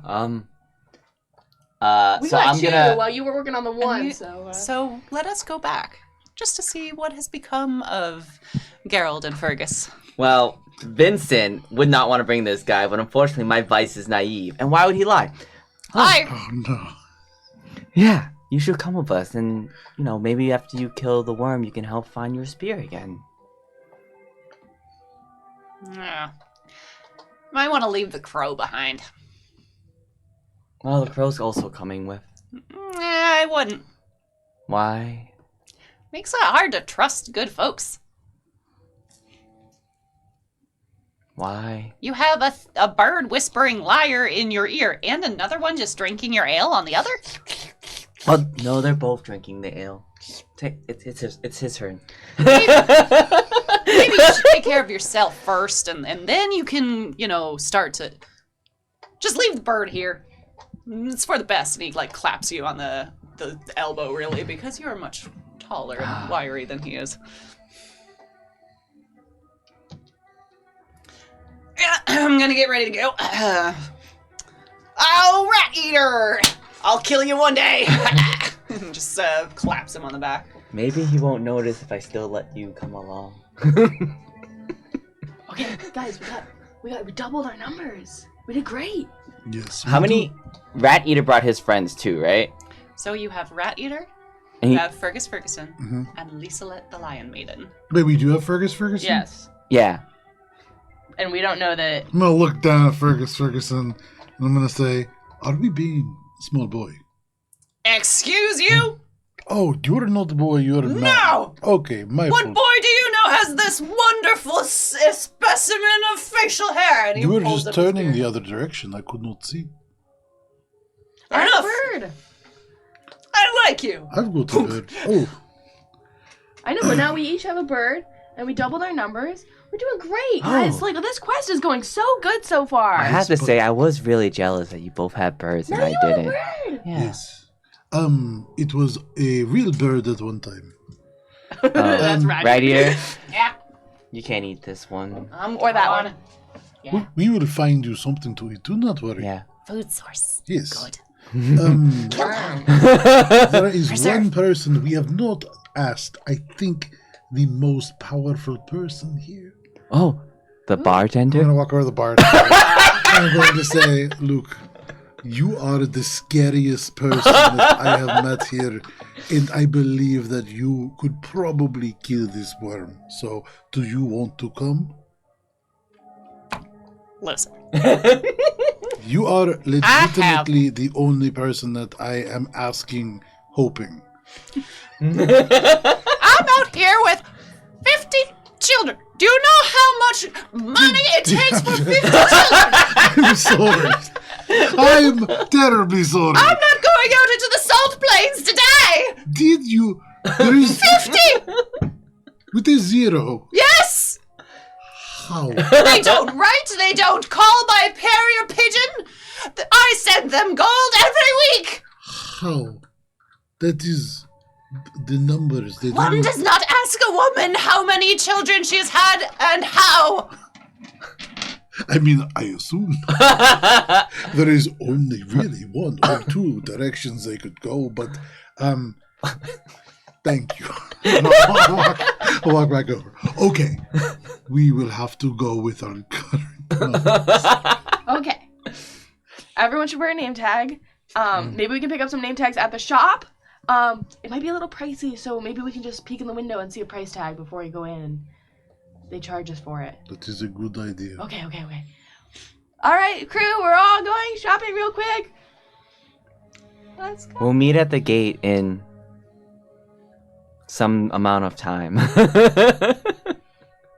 We so got I'm 2 gonna. while you were working on the And 1, you- so... So let us go back, just to see what has become of Gerald and Fergus. Well, Vincent would not want to bring this guy, but unfortunately my vice is naive. And why would he lie? Hi! Oh no. Yeah, you should come with us, and, you know, maybe after you kill the worm, you can help find your spear again. Yeah. Might want to leave the crow behind. Well, the crow's also coming with. I wouldn't. Why? Makes it hard to trust good folks. Why? You have a bird whispering liar in your ear and another one just drinking your ale on the other? Oh, no, they're both drinking the ale. It's his turn. Maybe you should take care of yourself first and then you can, you know, start to... Just leave the bird here. It's for the best. And he, like, claps you on the elbow, really, because you're much taller and wiry than he is. Yeah, I'm gonna get ready to go. Oh, rat eater! I'll kill you one day! And just claps him on the back. Maybe he won't notice if I still let you come along. Okay, guys, we doubled our numbers. We did great. Yes. How we many? Rat Eater brought his friends too, right? So you have Rat Eater, And you he, have Fergus Ferguson, Mhm. and Liselet the Lion Maiden. do? Wait, we do have Fergus Ferguson? Yes. yeah. And we don't know that... I'm gonna look down at Fergus Ferguson and I'm gonna say, are we being small boy? Excuse you? Oh, you're not a boy, you're a man. No! Okay, my What fault. boy do you know has this wonderful specimen of facial hair? And he You were pulls just up his turning beard. the other direction. I could not see. Fair Our enough. bird. I like you. I've got a bird. Oh, I know, but now we each have a bird, and we doubled our numbers. We're doing great, guys. Oh. Like, this quest is going so good so far. I have to say, I was really jealous that you both had birds and now I you have a didn't. bird. Yeah. yes. It was a real bird at one time. That's right. Right here. Yeah. You can't eat this one. Or that one. Yeah. We will find you something to eat. Do not worry. Yeah. Food source. Yes. Good. There is one person we have not asked. I think the most powerful person here. Oh, the I'm bartender? gonna walk over the bar. I'm going to say, look, you are the scariest person that I have met here, and I believe that you could probably kill this worm. So, do you want to come? Listen, You are legitimately the only person that I am asking, hoping. I'm out here with 50 children. Do you know how much money it takes for 50 children? I'm sorry. I'm terribly sorry. I'm not going out into the salt plains today. Did you? There is 50. with a zero. Yes. How? They don't write. They don't call by carrier pigeon. I send them gold every week. How? That is the numbers. They One don't- does not ask a woman how many children she's had and how. I mean, I assume there is only really one or two directions they could go, but thank you. I'll walk back over. Okay, we will have to go with our current numbers. Okay. Everyone should wear a name tag. Maybe we can pick up some name tags at the shop. It might be a little pricey, so maybe we can just peek in the window and see a price tag before we go in. They charge us for it. That is a good idea. Okay. All right, crew, we're all going shopping real quick. Let's go. We'll meet at the gate in some amount of time.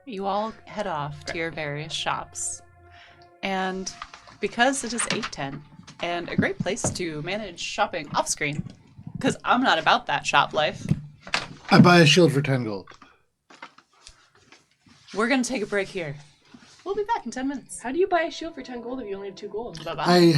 you all head off to your various shops. And because it is 8:10 and a great place to manage shopping off screen, because I'm not about that shop life, I buy a shield for 10 gold. we're going to take a break here. We'll be back in 10 minutes. How do you buy a shield for 10 gold if you only have 2 gold? I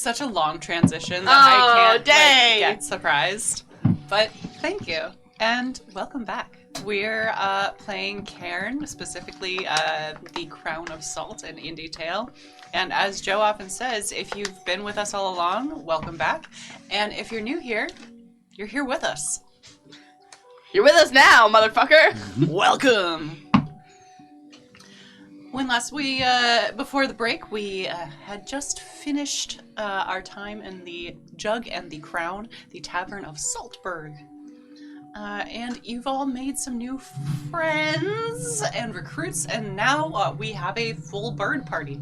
such a long transition that I can't dang. get surprised. But thank you, and welcome back. We're playing Cairne, specifically the Crown of Salt and Indie Tale. And as Joe often says, if you've been with us all along, welcome back. And if you're new here, you're here with us. You're with us now, motherfucker. Welcome. When last before the break, we had just finished our time in the Jug and the Crown, the Tavern of Saltburg. And you've all made some new friends and recruits, and now we have a full bird party.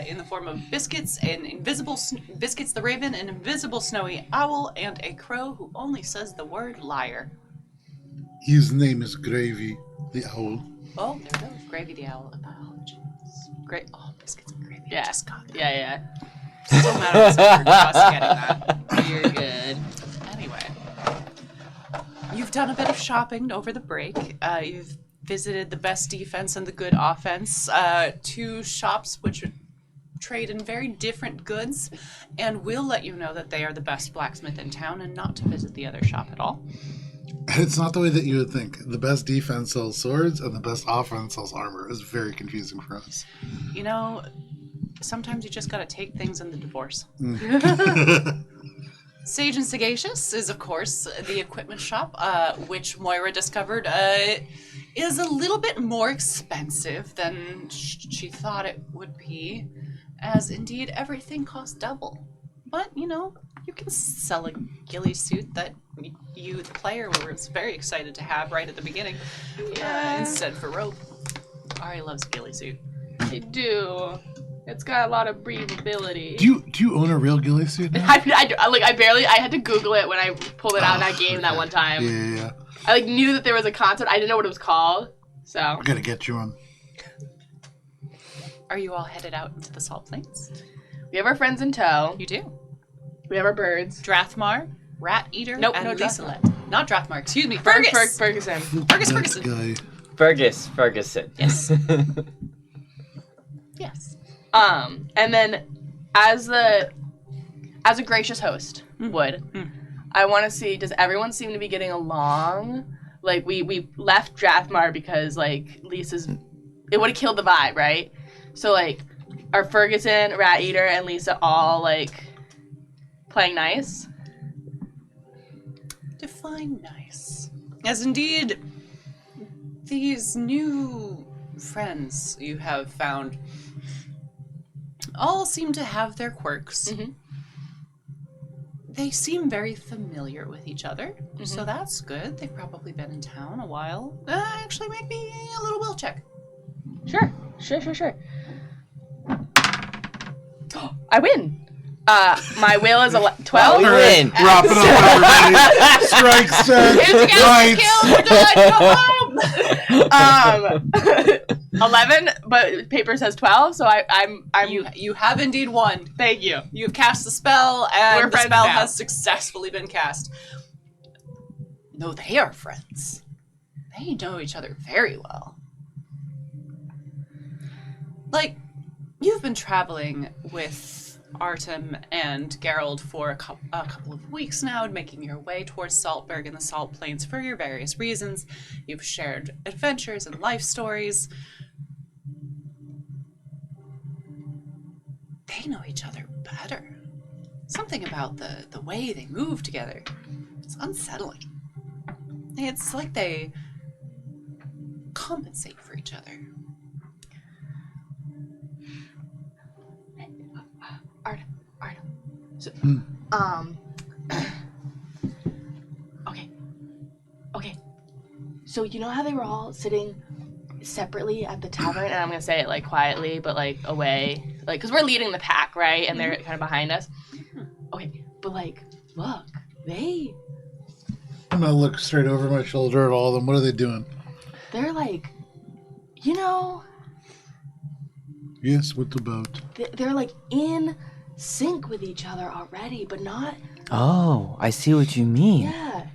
In the form of Biscuits, Biscuits the Raven, an invisible snowy owl, and a crow who only says the word liar. His name is Gravy, the owl. Oh, there we go. Gravy the owl. Apologies. Great. Oh, Biscuits and Gravy. Yeah. I just got that. Yeah. Still mad at myself for just getting that. You're good. Anyway. You've done a bit of shopping over the break. You've visited the best defense and the good offense. Two shops which trade in very different goods. And we'll let you know that they are the best blacksmith in town and not to visit the other shop at all. It's not the way that you would think. The best defense sells swords, and the best offense sells armor. It's very confusing for us. You know, sometimes you just gotta take things in the divorce. Sage and Sagacious is, of course, the equipment shop, which Moira discovered is a little bit more expensive than she thought it would be, as indeed everything costs double. But, you know, you can sell a ghillie suit that you, the player, were very excited to have right at the beginning, instead for rope. Ari loves a ghillie suit. I do. It's got a lot of breathability. Do you own a real ghillie suit now? I had to Google it when I pulled it out in that game that one time. Yeah. I knew that there was a concept. I didn't know what it was called. So I gotta get you one. Are you all headed out into the Salt Plains? we have our friends in tow. You do. We have our birds. Drathmar, Rat Eater, Nope, and no Liselette. Not Drathmar, excuse me. Fergus! Ferguson. Ferguson. Guy. Ferguson. Yes. Yes. And then as a gracious host would, I want to see, does everyone seem to be getting along? Like, we left Drathmar because, like, Lisa's, it would have killed the vibe, right? So, like, are Ferguson, Rat Eater, and Lisa all, like, playing nice? Define nice. As indeed, these new friends you have found all seem to have their quirks. Mm-hmm. They seem very familiar with each other, so that's good. They've probably been in town a while. Actually, make me a little will check. Sure. I win. My will is 12. We win. Wrap it up, everybody. Strike set. Right. 11, but paper says 12, so I'm You have indeed won. thank you. You've cast the spell, and We're the friends spell now. has successfully been cast. No, they are friends. They know each other very well. Like, you've been traveling with Artem and Geralt for a couple of weeks now, making your way towards Saltburg and the Salt Plains for your various reasons. You've shared adventures and life stories. They know each other better. Something about the way they move together. It's unsettling. It's like they compensate for each other. Artem. So, Okay. So you know how they were all sitting separately at the tavern, and I'm gonna say it like quietly, but like away, like because we're leading the pack, right? And they're kind of behind us. Okay, but like, look, I'm gonna look straight over my shoulder at all of them. What are they doing? they're like, you know, Yes, what about? they're like in sync with each other already, but not. Oh, I see what you mean. Yeah,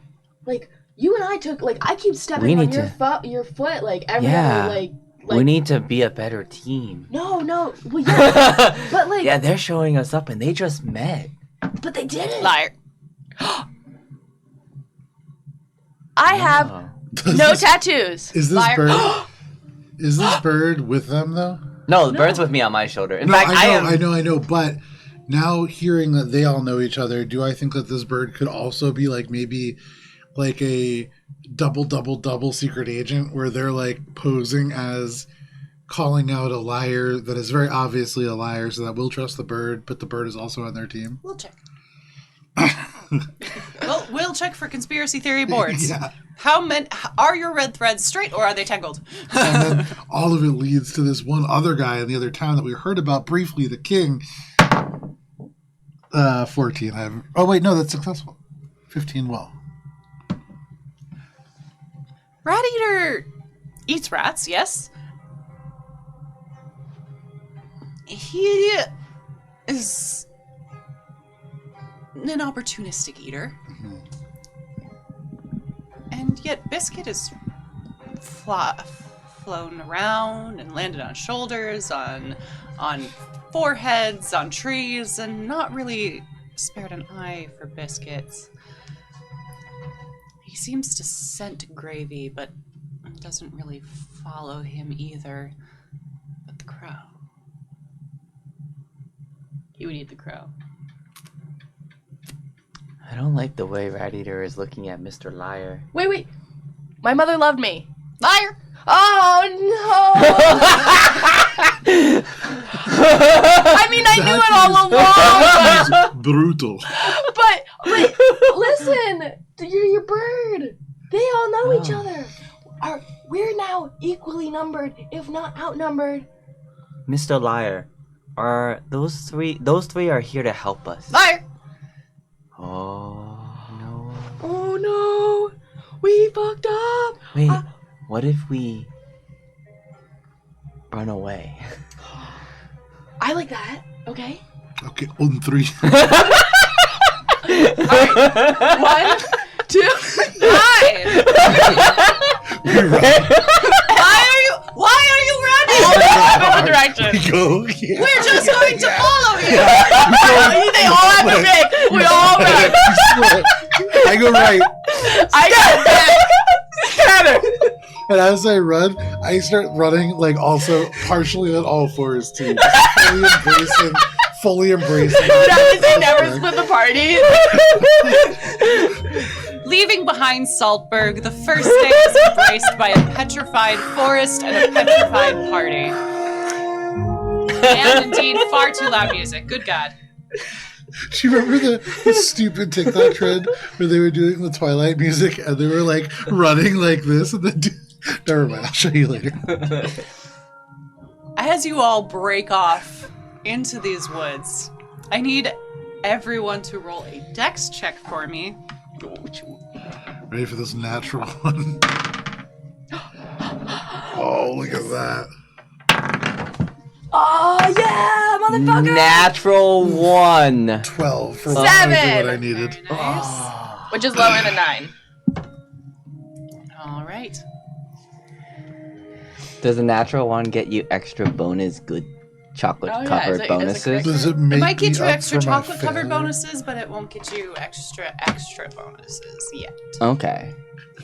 like you and I took like I keep stepping We on need your to- your foot like every Yeah. other Like, we need to be a better team. No. Well, yeah, but like, Yeah, they're showing us up and they just met. but they didn't. Liar. I have Oh. no tattoos. Is this Liar. bird? Is this bird with them though? No, the bird's with me on my shoulder. In No, fact, I know. But now hearing that they all know each other, do I think that this bird could also be like maybe like a double secret agent where they're like posing as calling out a liar that is very obviously a liar, so that we'll trust the bird, but the bird is also on their team? We'll check. Well, we'll check for conspiracy theory boards. Yeah. How many are your red threads straight or are they tangled? And then all of it leads to this one other guy in the other town that we heard about briefly, the king. 14. Oh wait, no, that's successful. 15. Well, Rat eater eats rats, yes. He is an opportunistic eater. And yet Biscuit has flown around and landed on shoulders, on foreheads, on trees, and not really spared an eye for Biscuits. He seems to scent gravy, but doesn't really follow him either. But the crow. He would eat the crow. I don't like the way Rat Eater is looking at Mr. Liar. Wait. My mother loved me. Liar! Oh no! I mean, I knew it all along. that is brutal. But listen, you're your bird. They all know each other. We're now equally numbered, if not outnumbered. Mr. Liar, are those three are here to help us. Liar! Oh no. Oh no, we fucked up. Wait, what if we run away? I like that. Okay. Okay, on 3. One, 2, 9. We run. Why are you running? Different direction. We go. Yeah. We're just going to follow you! They all have to pick. We all run. I go right. I got back. Scatter. And as I run, I start running like also partially on all fours too. Just fully embracing. They never split the party. Leaving behind Saltburg, the first day is embraced by a petrified forest and a petrified party. And indeed, far too loud music. Good God. Do you remember the stupid TikTok trend where they were doing the Twilight music and they were like running like this and then never mind, I'll show you later. As you all break off into these woods, I need everyone to roll a dex check for me. Ready for this natural one? Oh, look at that. Oh yeah, motherfucker. Natural 1. 12 for 7. what I needed. Very nice. Which is lower than 9. All right. Does a natural 1 get you extra bonus good chocolate Oh, yeah, covered is it bonuses? correct? Does it It make might get me you up extra for my chocolate covered failure? bonuses, but it won't get you extra bonuses yet. Okay.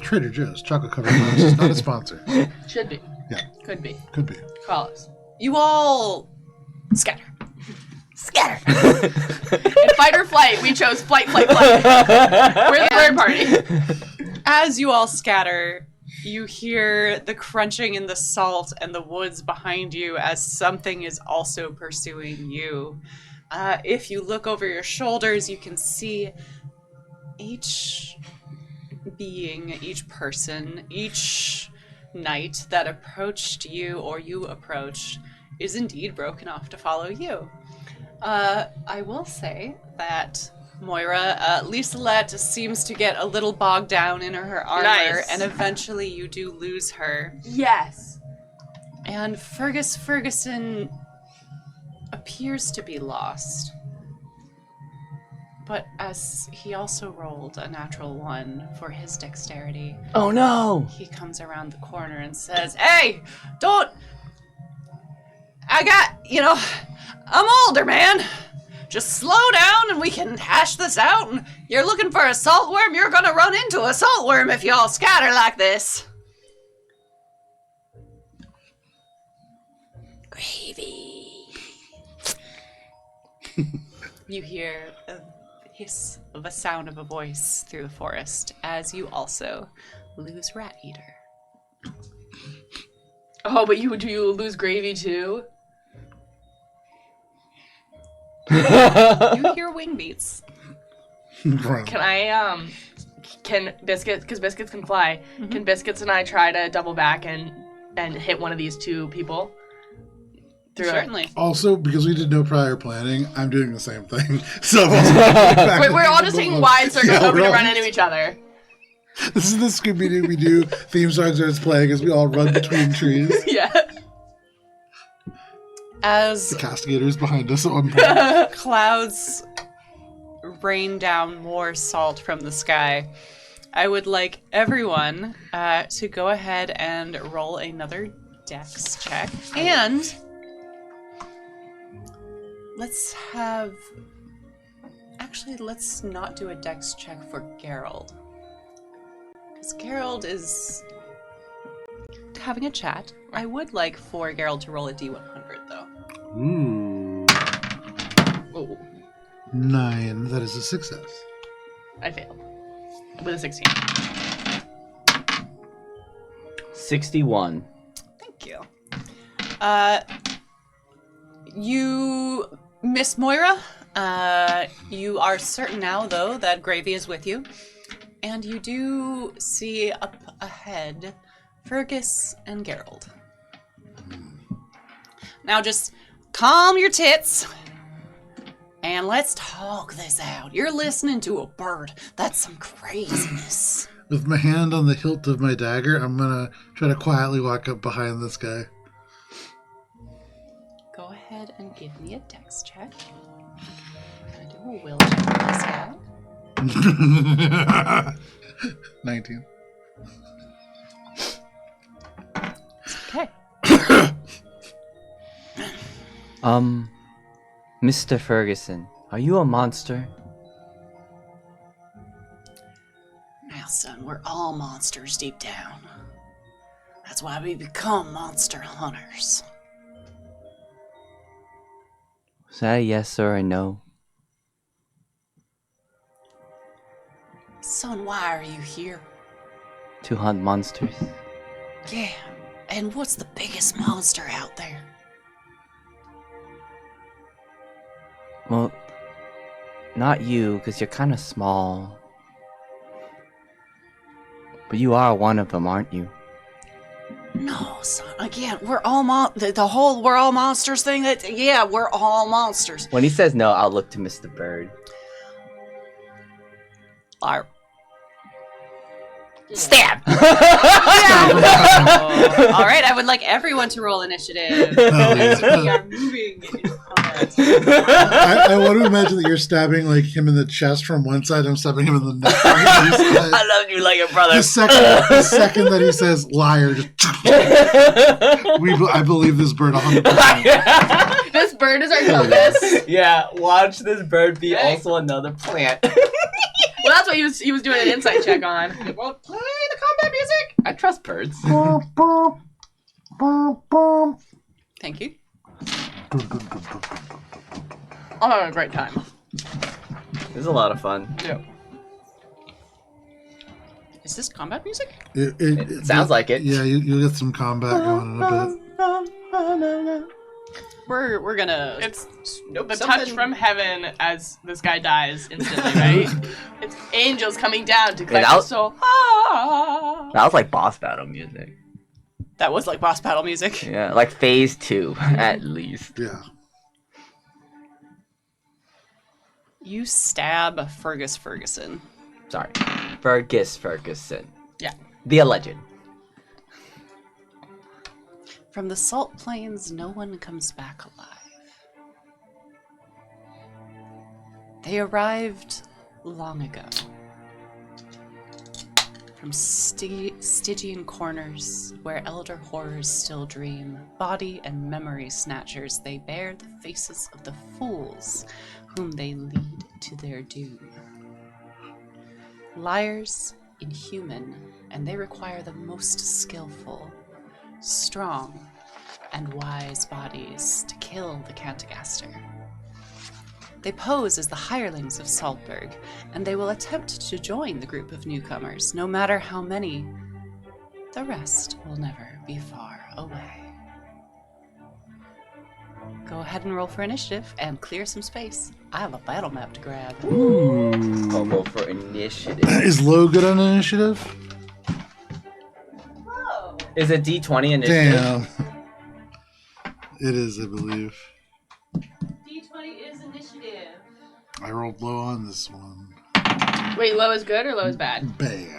Trader Joe's chocolate covered bonuses, not a sponsor. Should be. Yeah. Could be. Could be. Call us. You all scatter. Scatter. In fight or flight, we chose flight. We're the third party. As you all scatter, you hear the crunching in the salt and the woods behind you as something is also pursuing you. If you look over your shoulders, you can see each being, each person, each knight that approached you or you approached is indeed broken off to follow you. I will say that Moira, Liselette seems to get a little bogged down in her armor, Nice. and eventually you do lose her. Yes. And Ferguson appears to be lost. But as he also rolled a natural 1 for his dexterity, Oh no! he comes around the corner and says, "Hey, don't... I'm older, man. Just slow down and we can hash this out. And you're looking for a saltworm, you're gonna run into a saltworm if y'all scatter like this." Gravy. You hear a hiss of a sound of a voice through the forest as you also lose Rat Eater. Oh, but do you lose Gravy too? You hear wing beats. Can Biscuits, because Biscuits can fly, can Biscuits and I try to double back and hit one of these 2 people? Certainly. Also, because we did no prior planning, I'm doing the same thing. So We're all just taking wide circles hoping to run into each other. This is the Scooby-Doo theme song starts playing as we all run between trees. Yeah. As The castigators behind us on point. clouds rain down more salt from the sky, I would like everyone to go ahead and roll another dex check. And let's not do a dex check for Gerald. Because Gerald is having a chat. I would like for Gerald to roll a d100, though. Ooh. Oh, 9. That is a success. I failed. With a 16. 61. Thank you. You, Miss Moira, you are certain now, though, that Gravy is with you. And you do see up ahead Fergus and Gerald. Now just calm your tits and let's talk this out. You're listening to a bird. That's some craziness. With my hand on the hilt of my dagger, I'm gonna try to quietly walk up behind this guy. Go ahead and give me a dex check. I'm gonna do a will check on this guy. 19. Okay. Mr. Ferguson, are you a monster? Now, son, we're all monsters deep down. That's why we become monster hunters. Was that a yes or a no? Son, why are you here? To hunt monsters? Yeah, and what's the biggest monster out there? Well, not you, because you're kind of small. But you are one of them, aren't you? No, son. Again, we're all we're all monsters thing. We're all monsters. When he says no, I'll look to Mr. Bird. Our stab. All right, I would like everyone to roll initiative. We are moving in combat. I want to imagine that you're stabbing like him in the chest from one side, I'm stabbing him in the neck. I love you like a brother. The second that he says liar, just I believe this bird 100%. This bird is our compass. Yeah, watch this bird be also another plant. Well, that's what he was doing an insight check on. Well, play the combat music. I trust birds. Thank you. I'm having a great time. This is a lot of fun. Yeah. Is this combat music? It sounds like it. Yeah, you'll get some combat going in a bit. We're gonna. It's Nope, the something- touch from heaven as this guy dies instantly, right? It's angels coming down to collect his soul. Ah. That was like boss battle music. That was like boss battle music. Yeah, like phase 2, at least. Yeah. You stab Fergus Ferguson. Sorry. Fergus Ferguson. Yeah. The alleged. From the salt plains, no one comes back alive. They arrived long ago. From Stygian corners, where elder horrors still dream, body and memory snatchers, they bear the faces of the fools whom they lead to their doom. Liars, inhuman, and they require the most skillful, strong, and wise bodies to kill the Cantagaster. They pose as the hirelings of Saltburg, and they will attempt to join the group of newcomers, no matter how many. The rest will never be far away. Go ahead and roll for initiative and clear some space. I have a battle map to grab. I'll go for initiative. Is Lo good on initiative? Whoa! Is it D20 initiative? Damn. It is, I believe. D20 is initiative. I rolled low on this one. Wait, low is good or low is bad? Bad.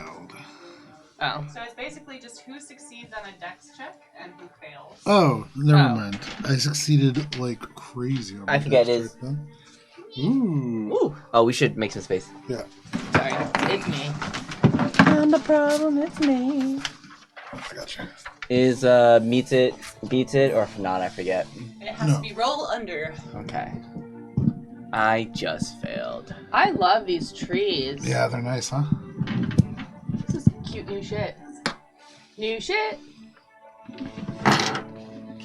Oh. So it's basically just who succeeds on a dex check and who fails. Oh, never Oh. mind. I succeeded like crazy. On my I forget dex it is- check then. Ooh. Ooh. Oh, we should make some space. Yeah. Sorry, it's me. I'm the problem, it's me. I gotcha. Is beats it, or if not, I forget. It has to be roll under. Okay. I just failed. I love these trees. Yeah, they're nice, huh? This is cute new shit. New shit.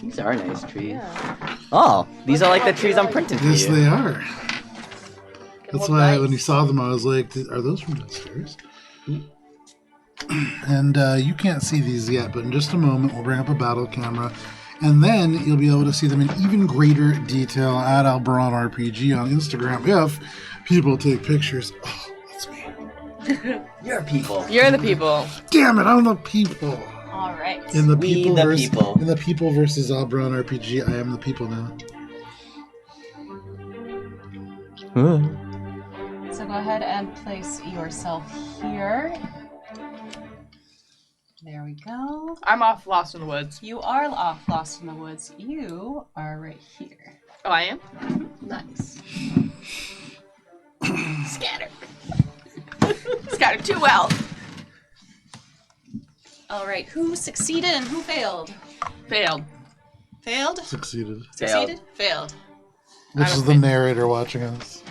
These are nice trees. Yeah. Oh, these are like the trees I'm printing for Yes, you. they are. That's look why nice. when you saw them, I was like, are those from downstairs? And you can't see these yet, but in just a moment, we'll bring up a battle camera. And then you'll be able to see them in even greater detail at Alberon RPG on Instagram if people take pictures. Oh, that's me. You're people. You're the people. Damn it, I'm the people. All right. In the We people the versus people. in the people versus Alberon RPG, I am the people now. So go ahead and place yourself here. There we go. I'm off Lost in the Woods. You are off Lost in the Woods. You are right here. Oh, I am? Nice. Scatter. Scattered too well. All right. Who succeeded and who failed? Failed. Failed? Succeeded. Succeeded? Failed. Which I is don't the think- narrator watching us.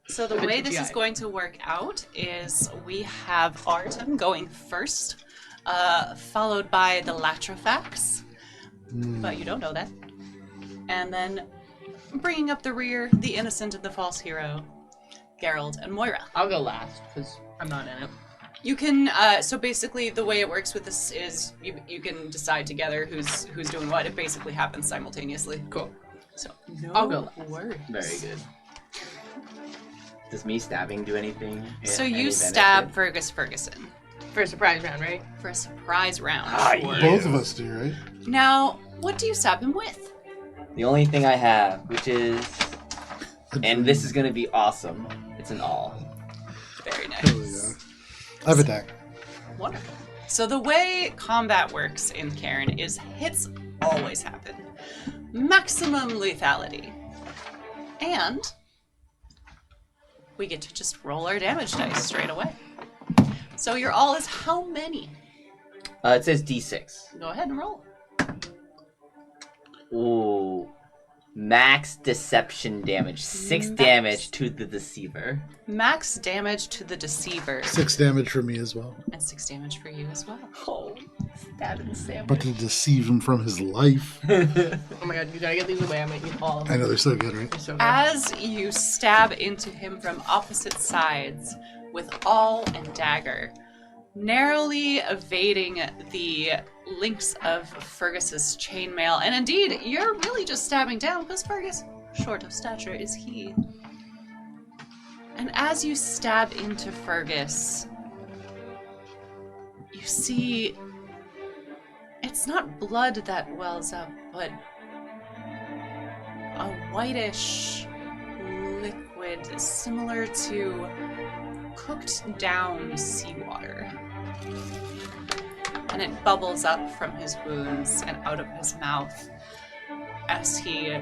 So the way this is going to work out is we have Artem going first, followed by the Latrofax, but you don't know that. And then bringing up the rear, the innocent and the false hero, Geralt and Moira. I'll go last, because I'm not in it. You can, so basically the way it works with this is you can decide together who's doing what. It basically happens simultaneously. Cool. So no I'll go last. worries. Very good. Does me stabbing do anything? So Any you benefit? stab Fergus-Ferguson For a surprise round, right? for a surprise round. Ah, Sure. Both of us do, right? Now, what do you stab him with? The only thing I have, which is, and this is gonna be awesome. It's an all. Very nice. Hell yeah. I have a dagger. Wonderful. So the way combat works in Cairne is hits always happen. Maximum lethality. And we get to just roll our damage dice straight away. So your all is how many? It says D6. Go ahead and roll. Ooh. Max deception damage. 6 Max. damage to the deceiver. Max damage to the deceiver. 6 damage for me as well. And 6 damage for you as well. Oh, stabbing Sam. But to deceive him from his life. Oh my god, you gotta get these away. I might need all of I them. know, they're so good, right? They're so good. As you stab into him from opposite sides with awl and dagger, narrowly evading the links of Fergus's chainmail, and indeed, you're really just stabbing down because Fergus, short of stature, is he. And as you stab into Fergus, you see it's not blood that wells up, but a whitish liquid similar to cooked down seawater. And it bubbles up from his wounds and out of his mouth as he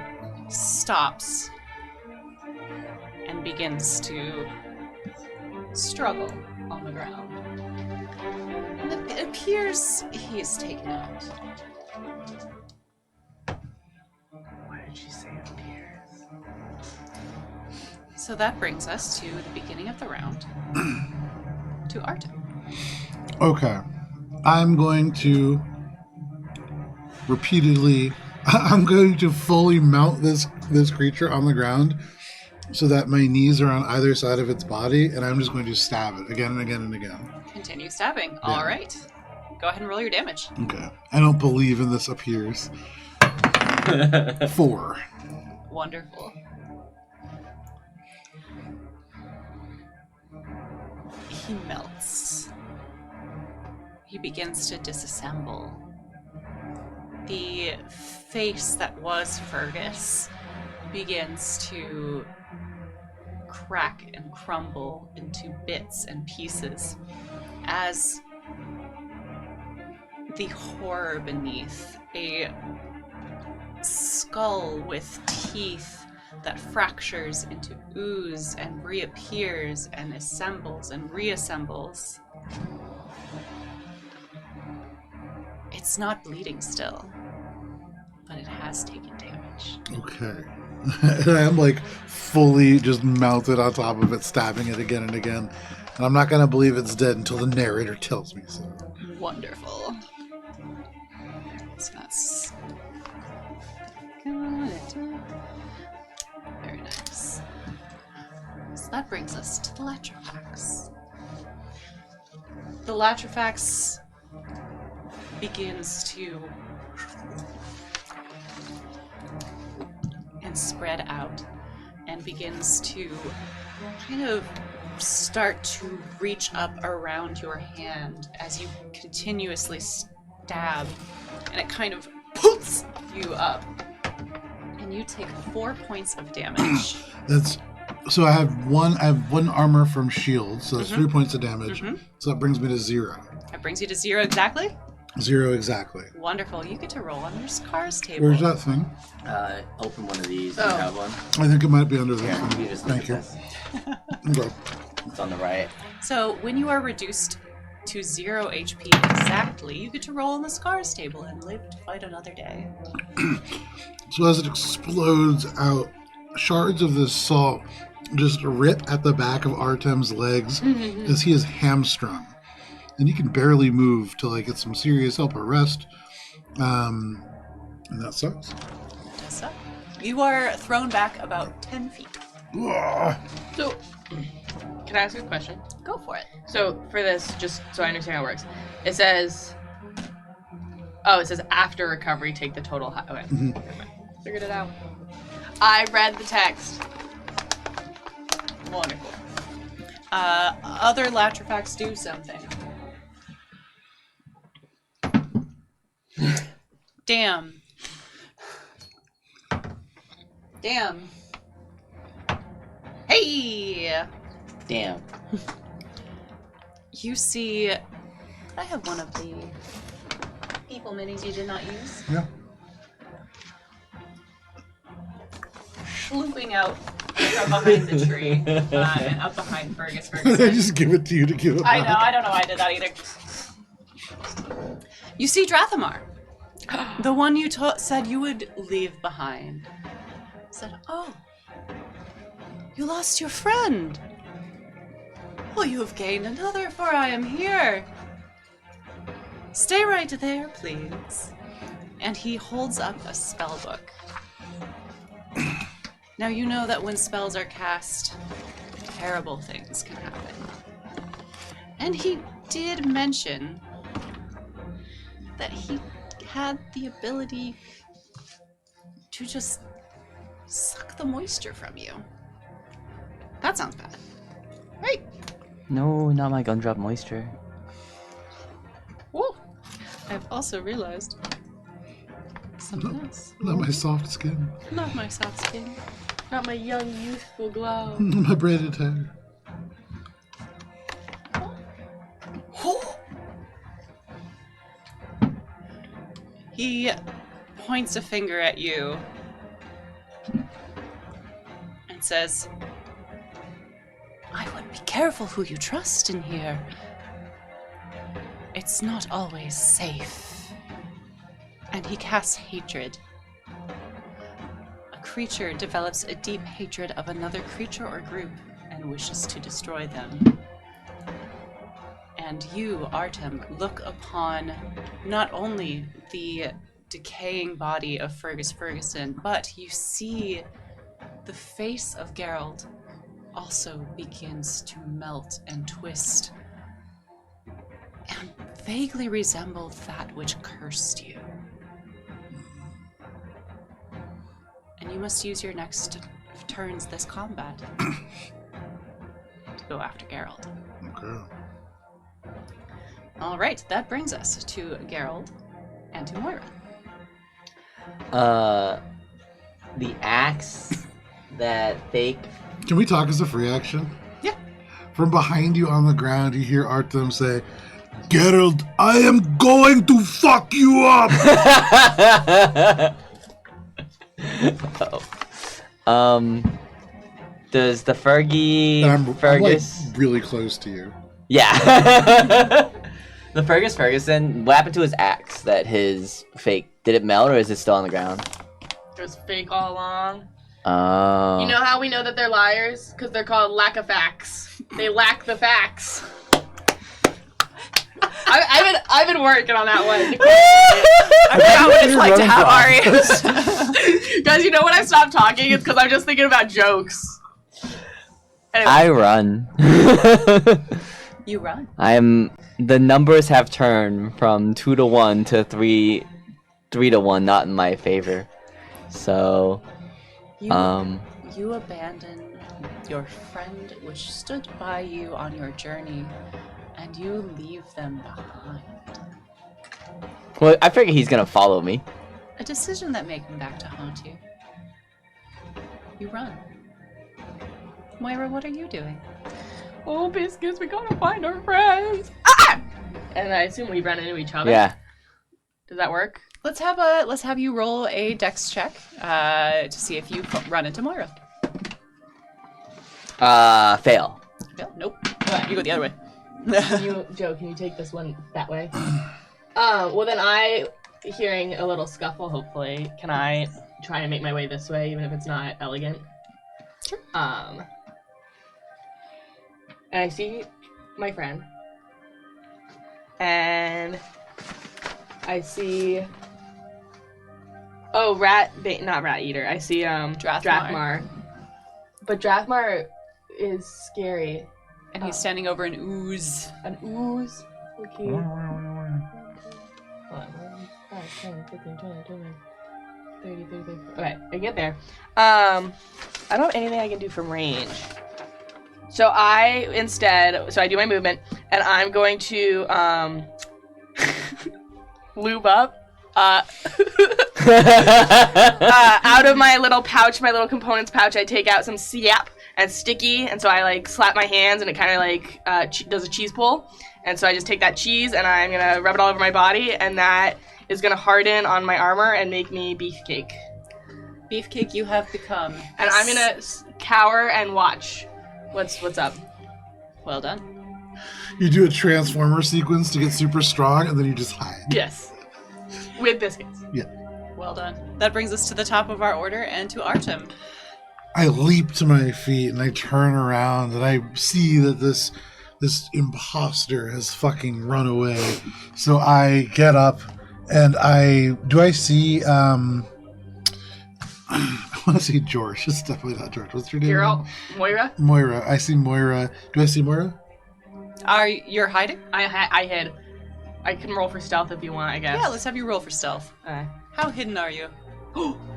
stops begins to struggle on the ground. And it appears he is taken out. Why did she say it appears? So that brings us to the beginning of the round. To Artem. Okay. I'm going to repeatedly... I'm going to fully mount this creature on the ground so that my knees are on either side of its body, and I'm just going to stab it again and again and again. Continue stabbing. All right. Go ahead and roll your damage. Okay. I don't believe in this appears. 4. Wonderful. He melts. He begins to disassemble. The face that was Fergus begins to crack and crumble into bits and pieces as the horror beneath, a skull with teeth that fractures into ooze and reappears and assembles and reassembles. It's not bleeding still, but it has taken damage. Okay. And I'm like fully just mounted on top of it, stabbing it again and again. And I'm not going to believe it's dead until the narrator tells me so. Wonderful. So that's... Very nice. So that brings us to the Latrifax. The Latrifax begins to and spread out and begins to kind of start to reach up around your hand as you continuously stab, and it kind of pulls you up, and you take 4 points of damage. That's so I have one armor from shield, so that's 3 points of damage. So that brings me to 0. That brings you to 0 exactly. 0 exactly. Wonderful. You get to roll on your scars table. Where's that thing? Open one of these. Do you have one? I think it might be under there. Here, you just look Thank you. at this. Okay. It's on the right. So when you are reduced to 0 HP exactly, you get to roll on the scars table and live to fight another day. So as it explodes out, shards of this salt just rip at the back of Artem's legs as he is hamstrung. And he can barely move till I get some serious help or rest. And that sucks. Does suck. You are thrown back about 10 feet. Ugh. So, can I ask you a question? Go for it. So, for this, just so I understand how it works, it says... Oh, it says after recovery, take the total high. Okay. Never mind. Figured it out. I read the text. Wonderful. Other Latrifax do something. Damn. Damn. Hey! Damn. You see... Could I have one of the people minis you did not use? Yeah. Slooping out from behind the tree and up behind Fergus. I just give it to you to give it I back. know, I don't know why I did that either. You see Drathamar, the one you said you would leave behind. Said, oh, you lost your friend. Well, you have gained another, for I am here. Stay right there, please. And he holds up a spell book. Now you know that when spells are cast, terrible things can happen. And he did mention that he had the ability to just suck the moisture from you. That sounds bad. Right? No, not my gumdrop moisture. Whoa. I've also realized something else. Not my soft skin. Not my soft skin. Not my young, youthful glow. My braided hair. He points a finger at you and says, careful who you trust in here. It's not always safe. And he casts hatred. A creature develops a deep hatred of another creature or group and wishes to destroy them. And you, Artem, look upon not only the decaying body of Fergus Ferguson, but you see the face of Geralt also begins to melt and twist and vaguely resemble that which cursed you. And you must use your next turns this combat to go after Geralt. Okay. All right, that brings us to Geralt and to Moira. The axe that fake. Can we talk as a free action? Yeah. From behind you on the ground, you hear Artem say, Geralt, I am going to fuck you up! Does the Fergie And I'm Fergus? like really close to you. Yeah. The Fergus Ferguson. What happened to his axe? That his fake. Did it melt or is it still on the ground? It was fake all along. Oh. You know how we know that they're liars? Because they're called lack of facts. They lack the facts. I've been working on that one. I forgot what it's like to have Ari. Guys, you know when I stop talking? It's because I'm just thinking about jokes. Anyway. I run. You run. The numbers have turned from 2 to 1 to 3 to 1, not in my favor. So, You abandon your friend which stood by you on your journey, and you leave them behind. well, I figure he's gonna follow me. A decision that may come back to haunt you. You run. Moira, what are you doing? Oh, Biscuits, we gotta find our friends. Ah! And I assume we run into each other. Yeah. Does that work? Let's have you roll a dex check to see if you run into Moira. Fail. Yeah, nope. What? You go the other way. Joe, can you take this one that way? Well then hearing a little scuffle, hopefully, can I try and make my way this way, even if it's not elegant? Sure. And I see my friend. And I see... Oh, not rat eater. I see, Drathmar. But Drathmar is scary. And he's standing over an ooze. An ooze. Okay. 30. Okay, I get there. I don't have anything I can do from range. So I do my movement, and I'm going to lube up. Out of my little pouch, my little components pouch, I take out some siap and sticky, and so I like slap my hands, and it kind of like does a cheese pull. And so I just take that cheese, and I'm gonna rub it all over my body, and that is gonna harden on my armor and make me beefcake. Beefcake, you have become. And I'm gonna cower and watch. What's up? Well done. You do a transformer sequence to get super strong, and then you just hide. Yes. With biscuits. Yeah. Well done. That brings us to the top of our order and to Artem. I leap to my feet and I turn around and I see that this imposter has fucking run away. So I get up and I see I want to say George. It's definitely not George. What's your name? Geralt. Moira. Moira. I see Moira. Do I see Moira? You're hiding? I hid. I can roll for stealth if you want, I guess. Yeah, let's have you roll for stealth. How hidden are you?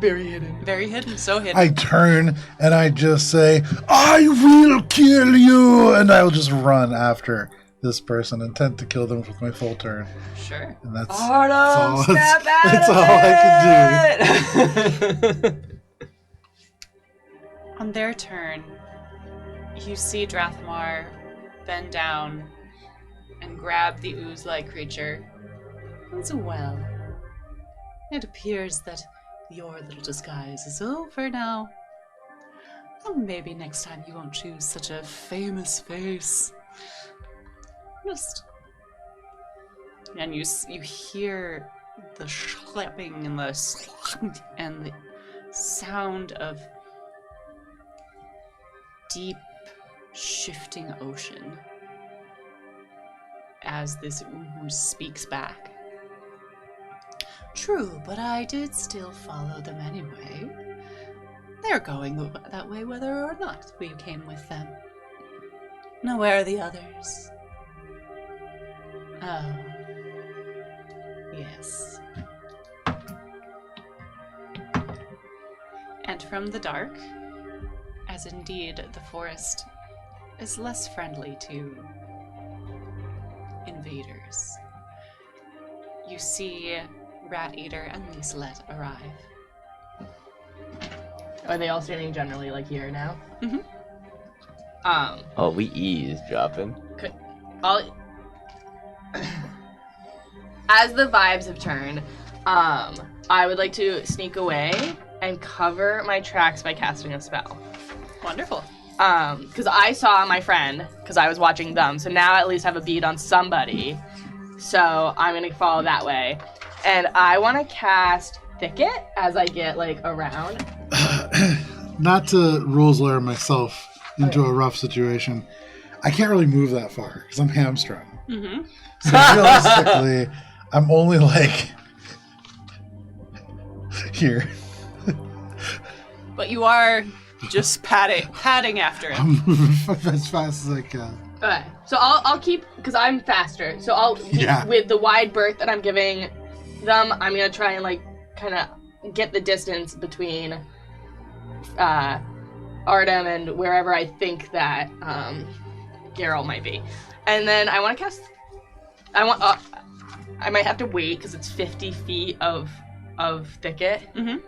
Very hidden. Very hidden, so hidden. I turn and I just say, I will kill you! And I will just run after this person, intent to kill them with my full turn. Sure. And that's all I can do. On their turn, you see Drathmar bend down and grab the ooze-like creature. As well, it appears that your little disguise is over now. Oh, maybe next time you won't choose such a famous face. Just... And you hear the slapping and the sound of deep shifting ocean as this ooze speaks back. True, but I did still follow them anyway. They're going that way whether or not we came with them. Now where are the others? Oh. Yes. And from the dark, as indeed the forest is less friendly to invaders, you see Rat Eater and Liselet arrive. Are they all standing generally like here now? Mm-hmm. Oh, we eavesdropping. As the vibes have turned, I would like to sneak away and cover my tracks by casting a spell. Wonderful. Because I saw my friend, because I was watching them, so now I at least have a bead on somebody. So I'm gonna follow that way. And I want to cast Thicket as I get, like, around. Not to Roseler myself into a rough situation. I can't really move that far because I'm hamstrung. Mm-hmm. So realistically, I'm only like here. But you are just padding after him. I'm moving as fast as I can. Okay, so I'll keep, because I'm faster, so with the wide berth that I'm giving them, I'm going to try and, like, kind of get the distance between Artem and wherever I think that Geralt might be. And then I want to cast, I might have to wait because it's 50 feet of thicket. Mm-hmm.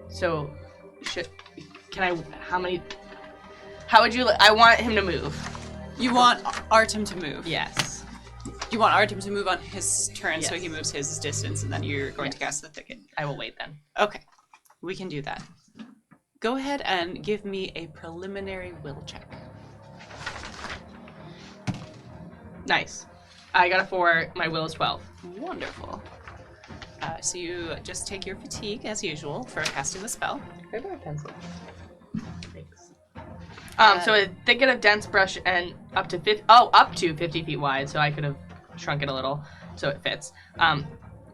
So, how would you, I want him to move. You want Artem to move? Yes. You want Artem to move on his turn, so Yes. he moves his distance, and then you're going to cast the thicket. I will wait then. Okay, we can do that. Go ahead and give me a preliminary will check. Nice. I got a 4, my will is 12. Wonderful. So you just take your fatigue, as usual, for casting the spell. Can I have a pencil? Thanks. So a thicket of dense brush and up to 50 feet wide, so I could have shrunk it a little so it fits.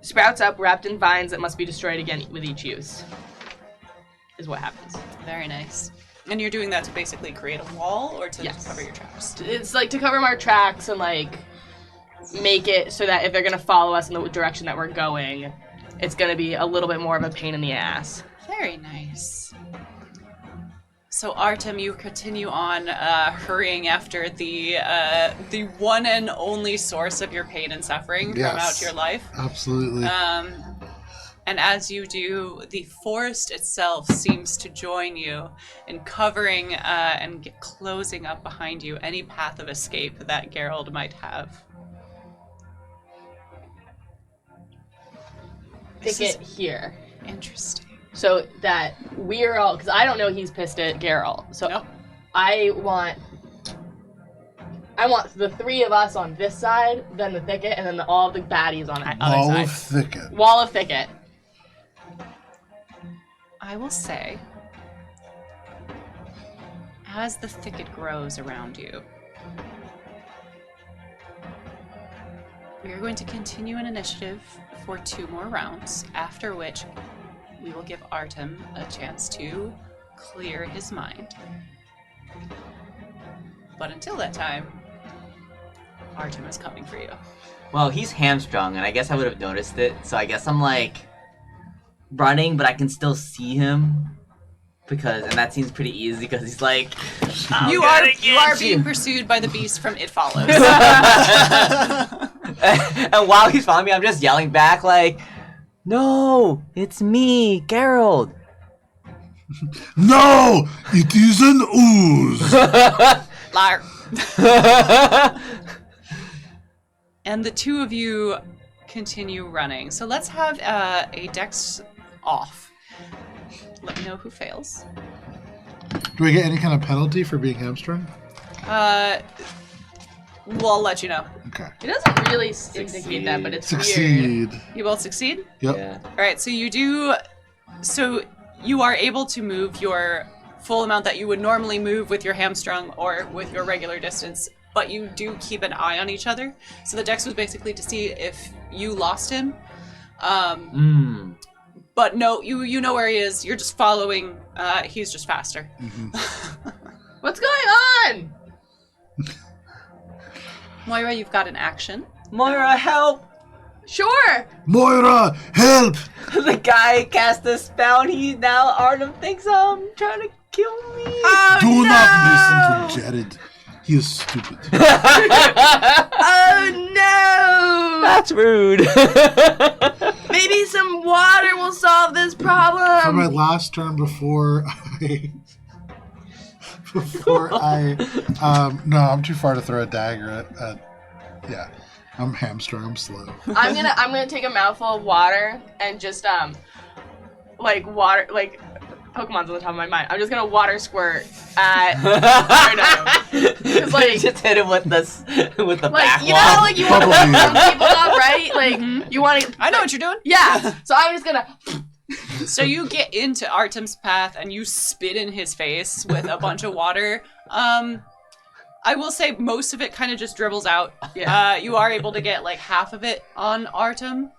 Sprouts up, wrapped in vines that must be destroyed again with each use, is what happens. Very nice. And you're doing that to basically create a wall, or to Yes. cover your tracks? It's like to cover our tracks and like make it so that if they're gonna follow us in the direction that we're going, it's gonna be a little bit more of a pain in the ass. Very nice. So Artem, you continue on hurrying after the one and only source of your pain and suffering throughout your life. Absolutely. And as you do, the forest itself seems to join you in covering and closing up behind you any path of escape that Geralt might have. Thicket here. Interesting. So that we're all, because I don't know he's pissed at Geralt. So Nope. I want the 3 of us on this side, then the thicket, and then all of the baddies on the other Wall side. of thicket. Wall of thicket. I will say, as the thicket grows around you, we are going to continue an initiative for 2 more rounds, after which we will give Artem a chance to clear his mind. But until that time, Artem is coming for you. Well, he's hamstrung, and I guess I would have noticed it, so I guess I'm, like, running, but I can still see him. And that seems pretty easy, because he's like, You are being pursued by the beast from It Follows. And while he's following me, I'm just yelling back, like, no, it's me, Geralt. No! It is an ooze! Liar. And the 2 of you continue running. So let's have a dex off. let me know who fails. Do I get any kind of penalty for being hamstrung? Well, I'll let you know. Okay. It doesn't really indicate that, but it's weird. Succeed. You both succeed? Yep. Yeah. All right, so you are able to move your full amount that you would normally move with your hamstrung or with your regular distance, but you do keep an eye on each other. So the dex was basically to see if you lost him. But no, you know where he is. You're just following. He's just faster. What's going on? Moira, you've got an action. Moira, help! Sure. Moira, help! The guy cast a spell and now Artem thinks I'm trying to kill me. Oh, Do no. not listen to Jared. He is stupid. Oh no! That's rude. Maybe some water will solve this problem. For my last turn before no, I'm too far to throw a dagger at yeah. I'm hamstrung, I'm slow. I'm gonna take a mouthful of water and just water Pokemon's on the top of my mind. I'm just gonna water squirt at Artem. Cause just hit him with the back you know how wall. you want to Probably. warm people up, right? You want to. I know what you're doing. Yeah. So I'm just gonna. So you get into Artem's path and you spit in his face with a bunch of water. I will say most of it kind of just dribbles out. Yeah. You are able to get like half of it on Artem.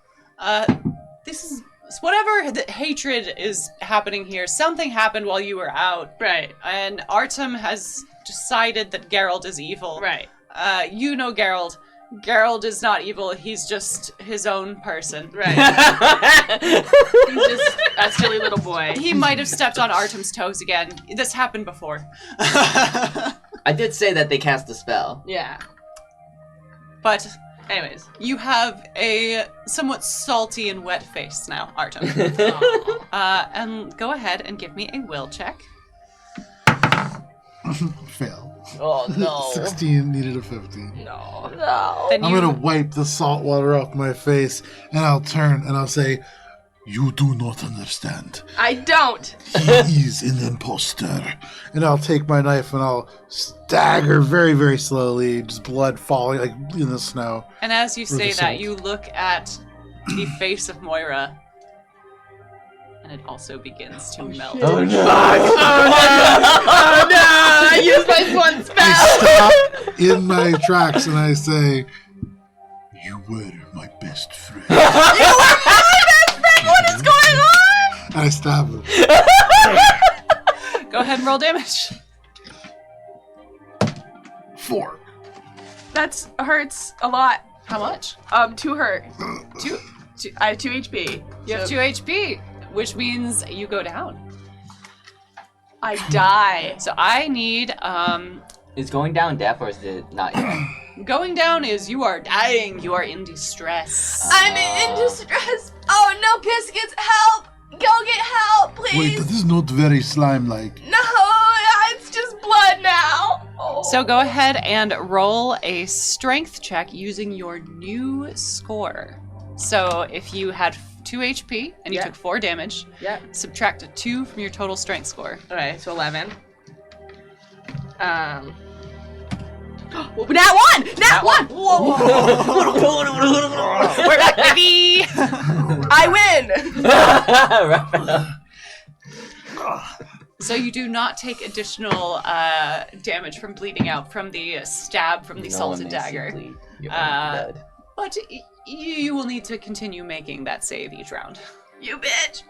This is whatever the hatred is happening here. Something happened while you were out. Right. And Artem has decided that Geralt is evil. Right. You know Geralt. Geralt is not evil. He's just his own person. Right. He's just a silly little boy. He might have stepped on Artem's toes again. This happened before. I did say that they cast a spell. Yeah. But Anyways. you have a somewhat salty and wet face now, Artem. And go ahead and give me a will check. Fail. Oh no. 16 needed a 15. No. Then I'm you, gonna wipe the salt water off my face and I'll turn and I'll say, "You do not understand. I don't. He is an imposter." And I'll take my knife and I'll stagger very, very slowly, just blood falling like in the snow. and as you say the that, salt. you look at the face of Moira, and it also begins to melt. Oh no. Oh no! I used my one spell. I stop in my tracks and I say, "You were my best friend." What is going on? And I stab him. Go ahead and roll damage. 4. That hurts a lot. How much? 2 hurt. Two. I have 2 HP. You have 2 HP, which means you go down. I die. So I need, Is going down deaf or is it not yet? going down is you are dying. You are in distress. I'm in distress. Oh no, Biscuits, help! Go get help, Wait, please. that is not very slime-like. No, it's just blood now. Oh. So go ahead and roll a strength check using your new score. So if you had 2 HP and you Yeah. took 4 damage, Yeah. subtract a 2 from your total strength score. Okay, so 11. Nat 1! Nat 1! We're back, baby! I win! So you do not take additional damage from bleeding out from the stab from the salted dagger. But you will need to continue making that save each round. You bitch!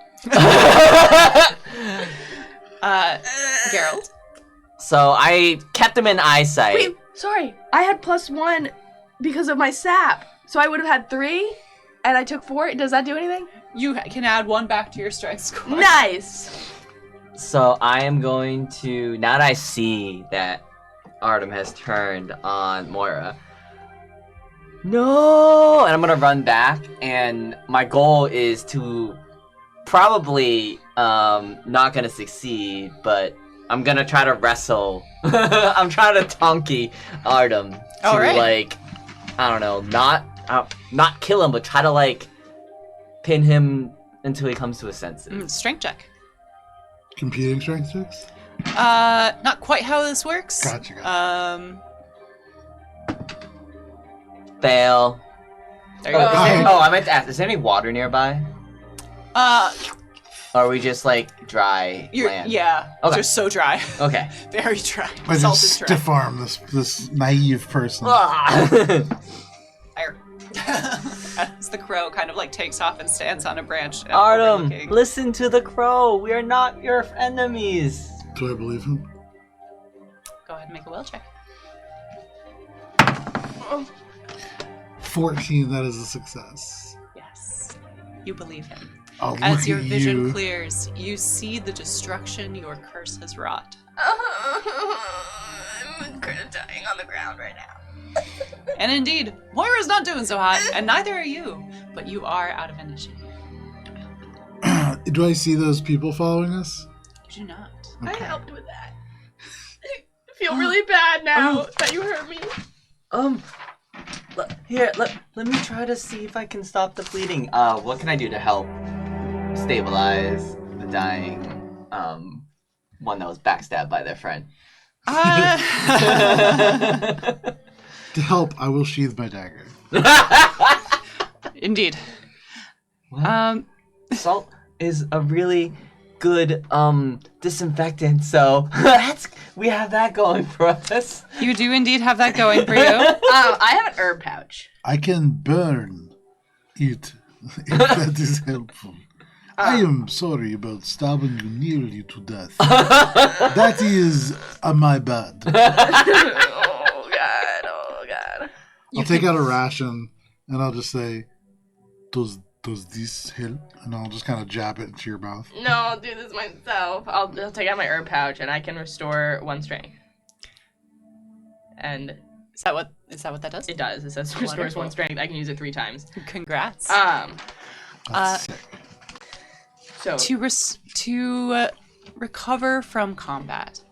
Geralt? So I kept him in eyesight. Wait, sorry. I had +1 because of my sap. So I would have had 3, and I took 4. Does that do anything? You can add 1 back to your strength score. Nice! So I am going to, now that I see that Artem has turned on Moira, no! And I'm gonna run back, and my goal is to probably not gonna succeed, but I'm gonna try to wrestle. I'm trying to donkey Artem to Alright. like, I don't know, not kill him, but try to like pin him until he comes to his senses. Strength check. Competing strength checks? Not quite how this works. Gotcha. Fail. There you go. I meant to ask, is there any water nearby? Or are we just like dry land? Yeah. Okay. Just so dry. Okay. Very dry. I Salted just dry. stiff arm this naive person. Ah. Fire. As the crow kind of like takes off and stands on a branch. Artem, overlooking. listen to the crow. We are not your enemies. Do I believe him? Go ahead and make a will check. 14, that is a success. Yes. You believe him. Oh, As look your at vision you. clears, you see the destruction your curse has wrought. I'm kind of dying on the ground right now. And indeed, Moira's not doing so hot, and neither are you, but you are out of initiative. Do I see those people following us? You do not. I Okay. helped with that. I feel really bad now that you hurt me. Let me try to see if I can stop the bleeding. What can I do to help stabilize the dying, one that was backstabbed by their friend? To help, I will sheathe my dagger. Indeed. What? Salt is a really good disinfectant, so we have that going for us. You do indeed have that going for you. I have an herb pouch. I can burn it, if that is helpful. I am sorry about stabbing you nearly to death. That is my bad. Oh god. I'll take out a ration, and I'll just say, does this help? And I'll just kind of jab it into your mouth. No, I'll do this myself. I'll take out my herb pouch and I can restore 1 strength. And Is that what that does? it does. It says restores Wonderful. 1 strength. I can use it 3 times. Congrats. That's sick. So To recover from combat,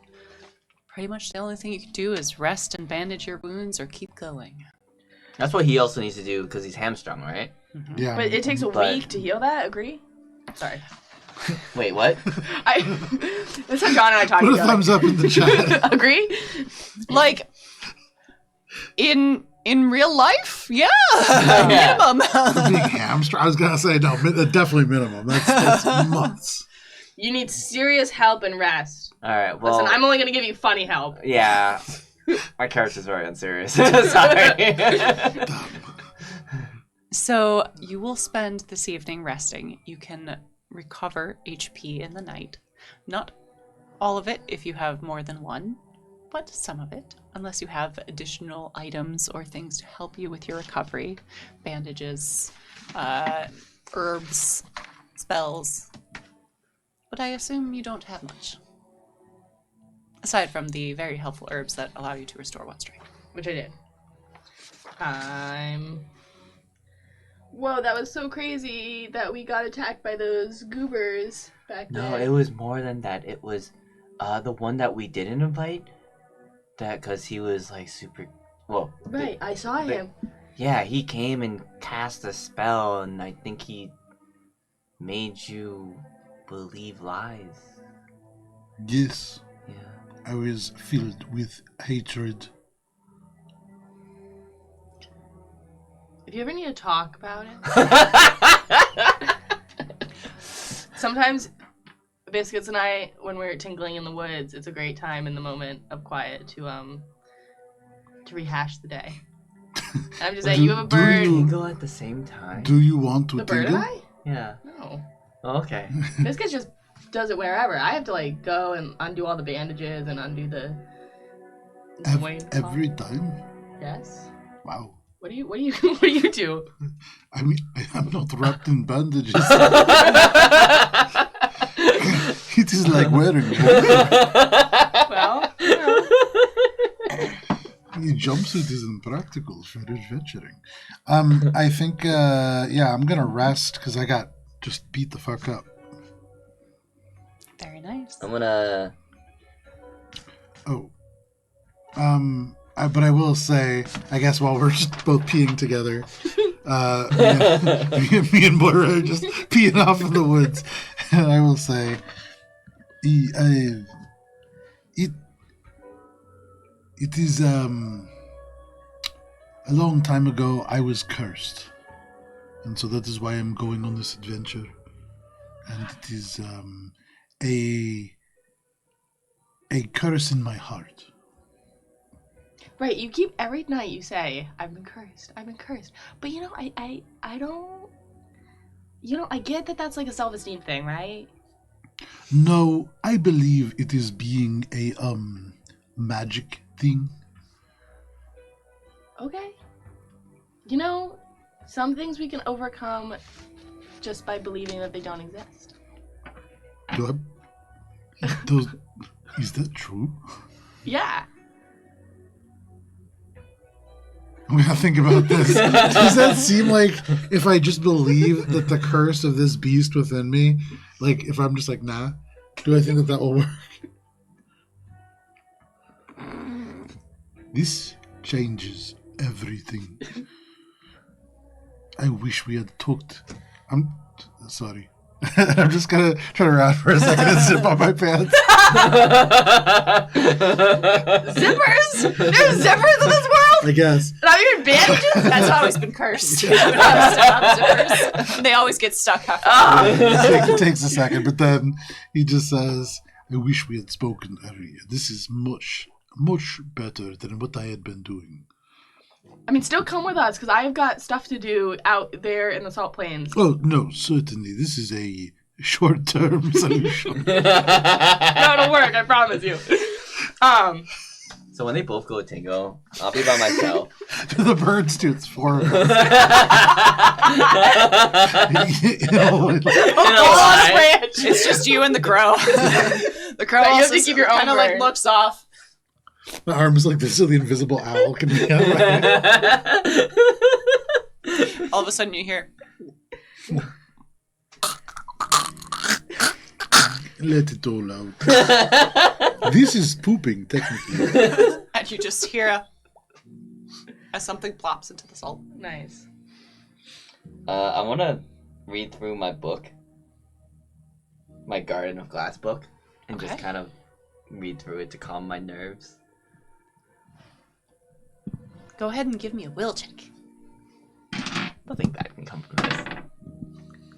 pretty much the only thing you can do is rest and bandage your wounds or keep going. That's what he also needs to do because he's hamstrung, right? Yeah. but it takes a But- week to heal that, agree? Sorry. Wait, what? That's how John and I talk Put a together. thumbs up in the chat. Agree? Like, in real life, yeah, Yeah. minimum. Being hamster? I was going to say, no, definitely minimum. That's months. You need serious help and rest. All right. Well, Listen, I'm only gonna give you funny help. yeah. My character's very unserious. Sorry. So you will spend this evening resting. You can recover HP in the night. Not all of it if you have more than one, but some of it, unless you have additional items or things to help you with your recovery. Bandages, herbs, spells. But I assume you don't have much. Aside from the very helpful herbs that allow you to restore 1 strength. Which I did. Whoa, that was so crazy that we got attacked by those goobers back No, then. it was more than that. It was the one that we didn't invite. That because he was like super. Well, Right, I saw him. yeah, he came and cast a spell, and I think he made you believe lies. Yes, Yeah. I was filled with hatred. If you ever need to talk about it, sometimes Biscuits and I, when we're tingling in the woods, it's a great time in the moment of quiet to rehash the day. And I'm just saying, you have a Do bird. you- Go at the same time. Do you want to The bird and tingle? I? Yeah. No. Oh, okay. Biscuits just does it wherever. I have to like go and undo all the bandages and undo the. Every time? Yes. Wow. What do you do? I mean, I'm not wrapped in bandages. It is like wearing wool. Well, The jumpsuit is impractical for adventuring. I think, I'm gonna rest because I got just beat the fuck up. Very nice. I'm gonna. Oh. But I will say, I guess while we're just both peeing together, me and Moira are just peeing off in the woods. And I will say, It is a long time ago I was cursed, and so that is why I'm going on this adventure. And it is a curse in my heart. Right, you keep every night you say, I've been cursed. But you know, I don't, you know, I get that that's like a self-esteem thing, right? No, I believe it is being a magic thing. Okay. You know, some things we can overcome just by believing that they don't exist. Is that true? Yeah. I'm gonna think about this. Does that seem like if I just believe that the curse of this beast within me, like if I'm just like, nah, do I think that will work? This changes everything. I wish we had talked. I'm sorry. I'm just gonna turn around for a second and zip up my pants. Zippers? There's zippers in this world? I guess. Not even bandages? That's always been cursed. Zippers. They always get stuck halfway. It takes a second, but then he just says, I wish we had spoken earlier. This is much, much better than what I had been doing. I mean, still come with us, because I've got stuff to do out there in the Salt Plains. Oh, no, certainly. This is a short-term solution. No, it'll work, I promise you. So when they both go tingo, I'll be by myself. To the birds, too. It's 4 of us. It's just you and the crow. The crow But you have also to keep your own kind of like bird. looks off. My arm's like this, so the invisible owl can be out. All of a sudden you hear, Let it all out. This is pooping, technically. and you just hear as something plops into the salt. Nice. I want to read through my book, my Garden of Glass book, and just Okay. kind of read through it to calm my nerves. Go ahead and give me a will check. Nothing bad can come from this.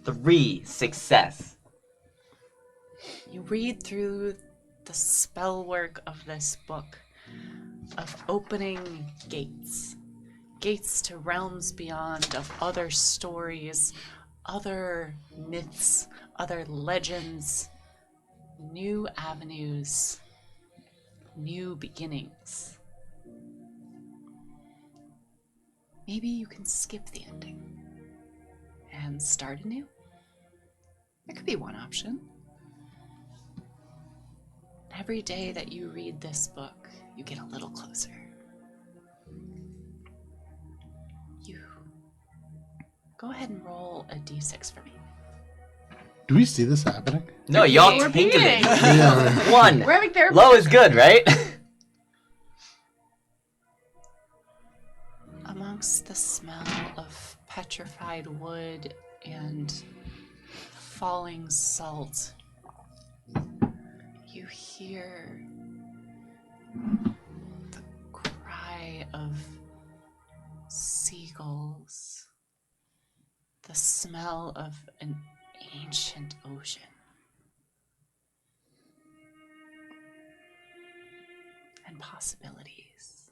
3 success. You read through the spell work of this book of opening gates. Gates to realms beyond, of other stories, other myths, other legends, new avenues, new beginnings. Maybe you can skip the ending and start anew. That could be one option. Every day that you read this book, you get a little closer. You go ahead and roll a d6 for me. Do we see this happening? No, y'all We're tinking peeing. it. Yeah. 1. We're having therapy. Low is good, right? Amongst the smell of petrified wood and falling salt, you hear the cry of seagulls, the smell of an ancient ocean. And possibilities.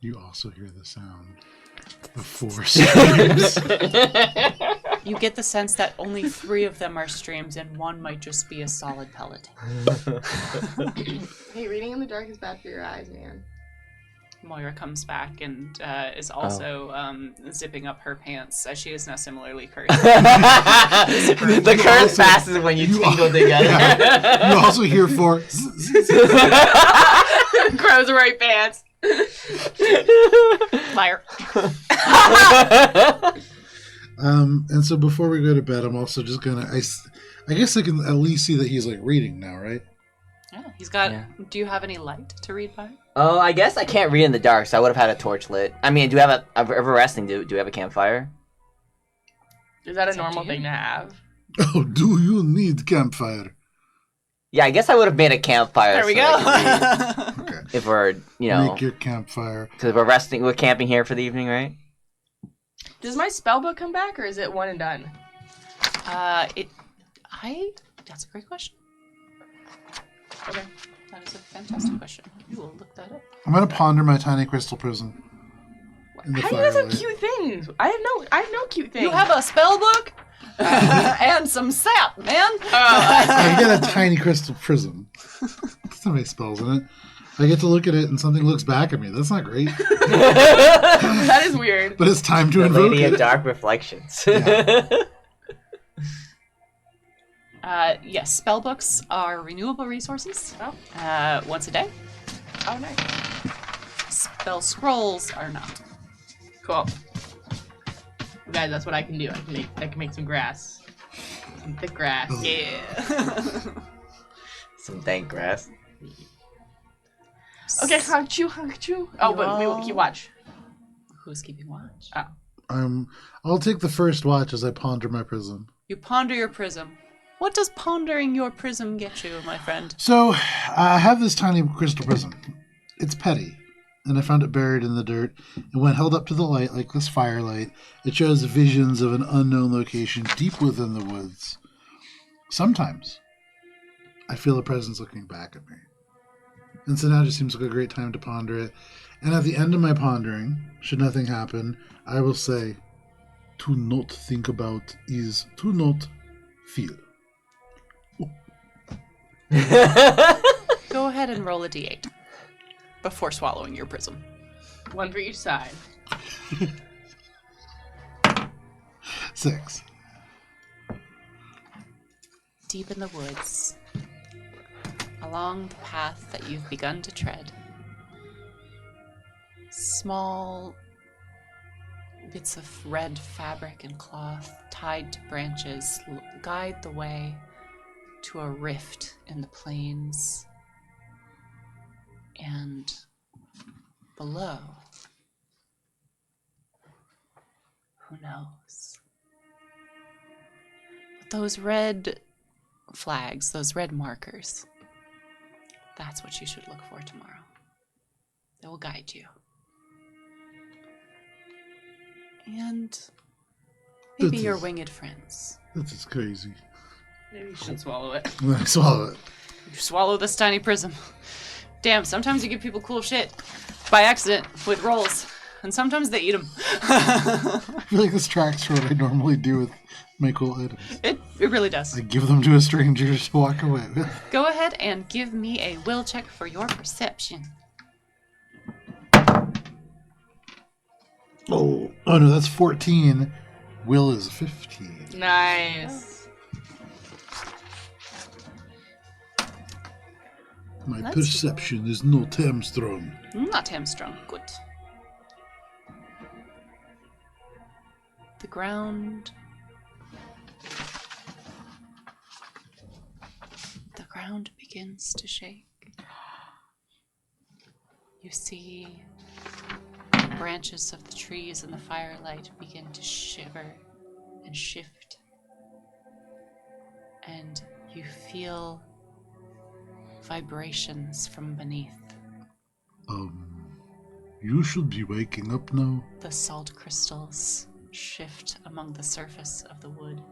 You also hear the sound of 4 streams. You get the sense that only 3 of them are streams and 1 might just be a solid pellet. Hey, reading in the dark is bad for your eyes, man. Moira comes back and is also zipping up her pants as she is now similarly cursed. The curse passes when you tingle together. Yeah. You also hear 4. Crow's right pants. Liar. And so before we go to bed, I'm also just gonna. I guess I can at least see that he's like reading now, right? Yeah, he's got. Yeah. Do you have any light to read by? Oh, I guess I can't read in the dark, so I would have had a torch lit. I mean, do you have a resting? Do you have a campfire? Is that a It's up to normal you. thing to have? Oh, do you need campfire? Yeah, I guess I would have made a campfire. There we so I go. could read Okay. if we're, Make your campfire. because we're camping here for the evening, right? Does my spell book come back, or is it one and done? That's a great question. Okay. That is a fantastic question. We will look that up. I'm gonna ponder my tiny crystal prism. In the How do you guys have firelight. cute things? I have no cute things. You have a spell book and some sap, man. I get a tiny crystal prism. There's not many spells in it. I get to look at it and something looks back at me. That's not great. That is weird. But it's time to The invoke Lady of it. Dark Reflections. Yes, spell books are renewable resources. Oh. Once a day. Oh, nice. Spell scrolls are not. Cool. Guys, that's what I can do. I can make some grass. Some thick grass. Yeah. Some dank grass. Okay, honk-choo. Oh, but we will keep watch. Who's keeping watch? I'll take the first watch as I ponder my prism. You ponder your prism. What does pondering your prism get you, my friend? So, I have this tiny crystal prism. It's petty, and I found it buried in the dirt. And when held up to the light, like this firelight, it shows visions of an unknown location deep within the woods. Sometimes, I feel a presence looking back at me. And so now just seems like a great time to ponder it. And at the end of my pondering, should nothing happen, I will say, to not think about is to not feel. Go ahead and roll a d8 before swallowing your prism. One for each side. 6. Deep in the woods, along the path that you've begun to tread, small bits of red fabric and cloth tied to branches guide the way to a rift in the plains, and below, who knows? But those red flags, those red markers, that's what you should look for tomorrow. They will guide you. And maybe your winged friends. This is crazy. Maybe you should swallow it. I swallow it. You swallow this tiny prism. Damn, sometimes you give people cool shit by accident with rolls, and sometimes they eat them. I feel like this tracks for what I normally do with my cool items. It really does. I give them to a stranger to walk away with. Go ahead and give me a will check for your perception. Oh no, that's 14. Will is 15. Nice. My Let's perception is not hamstrung. Not hamstrung. Good. The ground. The ground begins to shake. You see the branches of the trees in the firelight begin to shiver and shift. And you feel vibrations from beneath. You should be waking up now. The salt crystals shift among the surface of the wood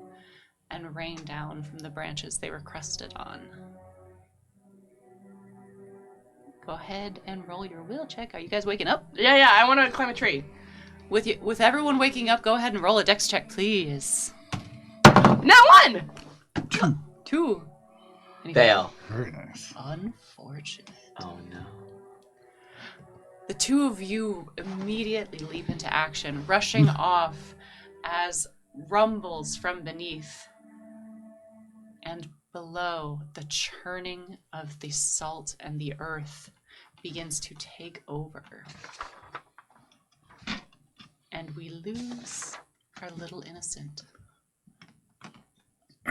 and rain down from the branches they were crusted on. Go ahead and roll your will check. Are you guys waking up? Yeah, I want to climb a tree. With everyone waking up, go ahead and roll a dex check, please. Now one! 2. Anything? Fail. Very nice. Unfortunate. Oh no. The two of you immediately leap into action, rushing off as rumbles from beneath and below. The churning of the salt and the earth begins to take over. And we lose our little innocent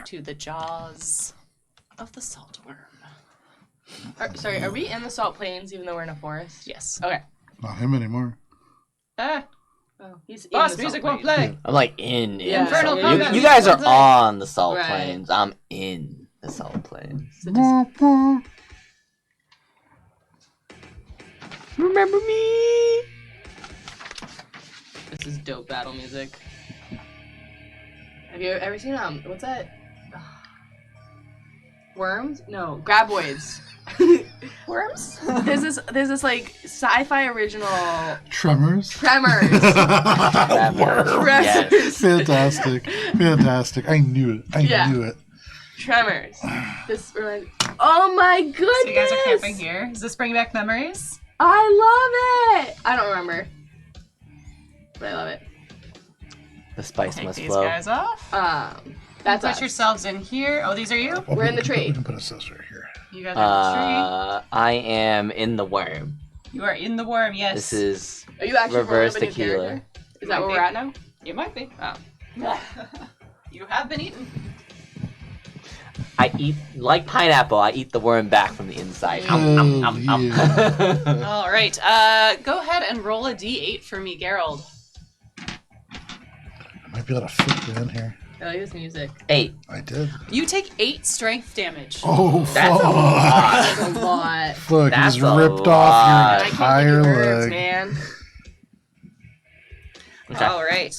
to the jaws of the saltworm. Sorry, are we in the salt plains even though we're in a forest? Yes. Okay. Not him anymore. Ah, Oh, he's Boss music won't play. I'm like in Yeah. the salt Infernal plains. combat You guys are music won't play. on the salt Right. plains. I'm in the salt plains. So just, Remember me? this is dope battle music. Have you ever seen what's that? Worms? No, graboids. Worms? There's this like sci-fi original Tremors. Tremors. Yes. Fantastic. Fantastic. I knew it. I Yeah. knew it. Tremors. This reminds. Oh my goodness! So you guys are camping here. Does this bring back memories? I love it. I don't remember, but I love it. The spice Take must these flow. guys off. That's Put us. yourselves in here. Oh, these are you? We're in the tree. We can put a sister here. You guys are in I am in the worm. the tree. You are in the worm, yes. This is Are you actually reverse rolling up a new tequila. character? Is that where Might we're be. at now? You might be. Oh. You have been eaten. I eat like pineapple. I eat the worm back from the inside. Hell yeah. All right. Go ahead and roll a d8 for me, Gerald. I might be able to fit you in here. I like this music. 8. I did. You take 8 strength damage. Oh, That's a fuck. lot. That's a lot. Fuck, That's he's a ripped lot. off I your can't entire give you herbs, leg. man. Okay. All right.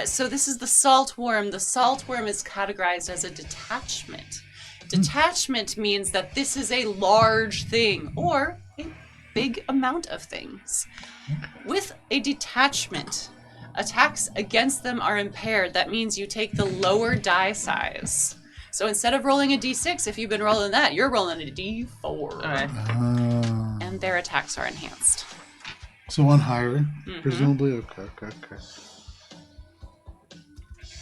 So this is the saltworm. The saltworm is categorized as a detachment. Detachment means that this is a large thing or a big amount of things. With a detachment, attacks against them are impaired. That means you take the lower die size. So instead of rolling a d6, if you've been rolling that, you're rolling a d4. Okay. And their attacks are enhanced. So one higher, Mhm. presumably? Okay.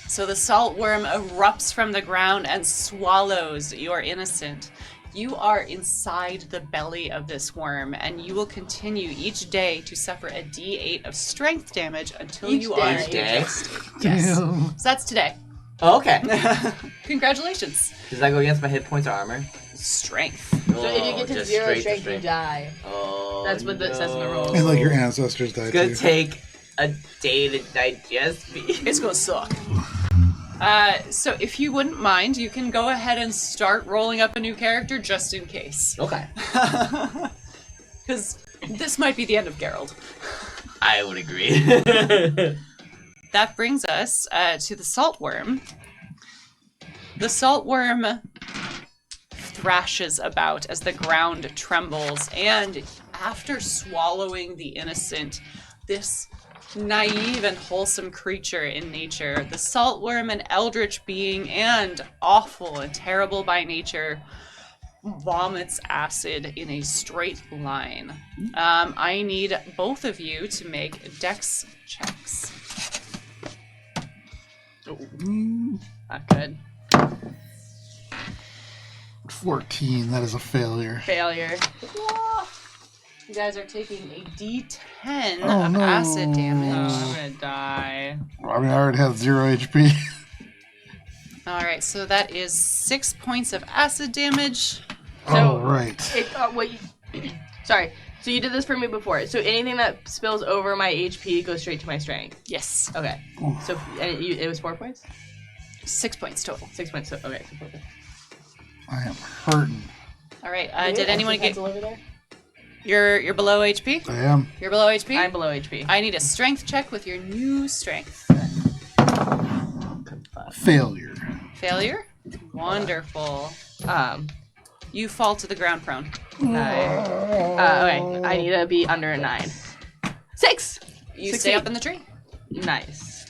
So the saltworm erupts from the ground and swallows your innocent. You are inside the belly of this worm, and you will continue each day to suffer a d8 of strength damage until Each you day? are Each day? exhausted. Yes. Damn. So that's today. Oh, okay. Congratulations. Does that go against my hit points or armor? Strength. So if you get to just 0 straight to strength, you die. Oh, That's what it says in the rules. And like your ancestors died It's gonna too. take a day to digest me. It's gonna suck. So if you wouldn't mind, you can go ahead and start rolling up a new character just in case. Okay. Because this might be the end of Gerald. I would agree. That brings us to the saltworm. The saltworm thrashes about as the ground trembles, and after swallowing the innocent, this naive and wholesome creature in nature, the saltworm, an eldritch being and awful and terrible by nature, vomits acid in a straight line. I need both of you to make dex checks. Not good. 14, that is a failure. Failure. You guys are taking a d10 Oh, of no. acid damage. I'm gonna die. I mean, I already have 0 HP. All right, so that is 6 points of acid damage. Oh, right. Sorry. So you did this for me before. So anything that spills over my HP goes straight to my strength. Yes, Okay. Oof. So and it was 4 points. 6 points total. 6 points. So okay. So 4 points. I am hurting. All right, did anyone get? pencil over there? You're below HP. I am. You're below HP. I'm below HP. I need a strength check with your new strength. Failure. Failure. Wonderful. You fall to the ground prone. Okay. I need to be under a 9. 6. You 16. stay up in the tree. Nice.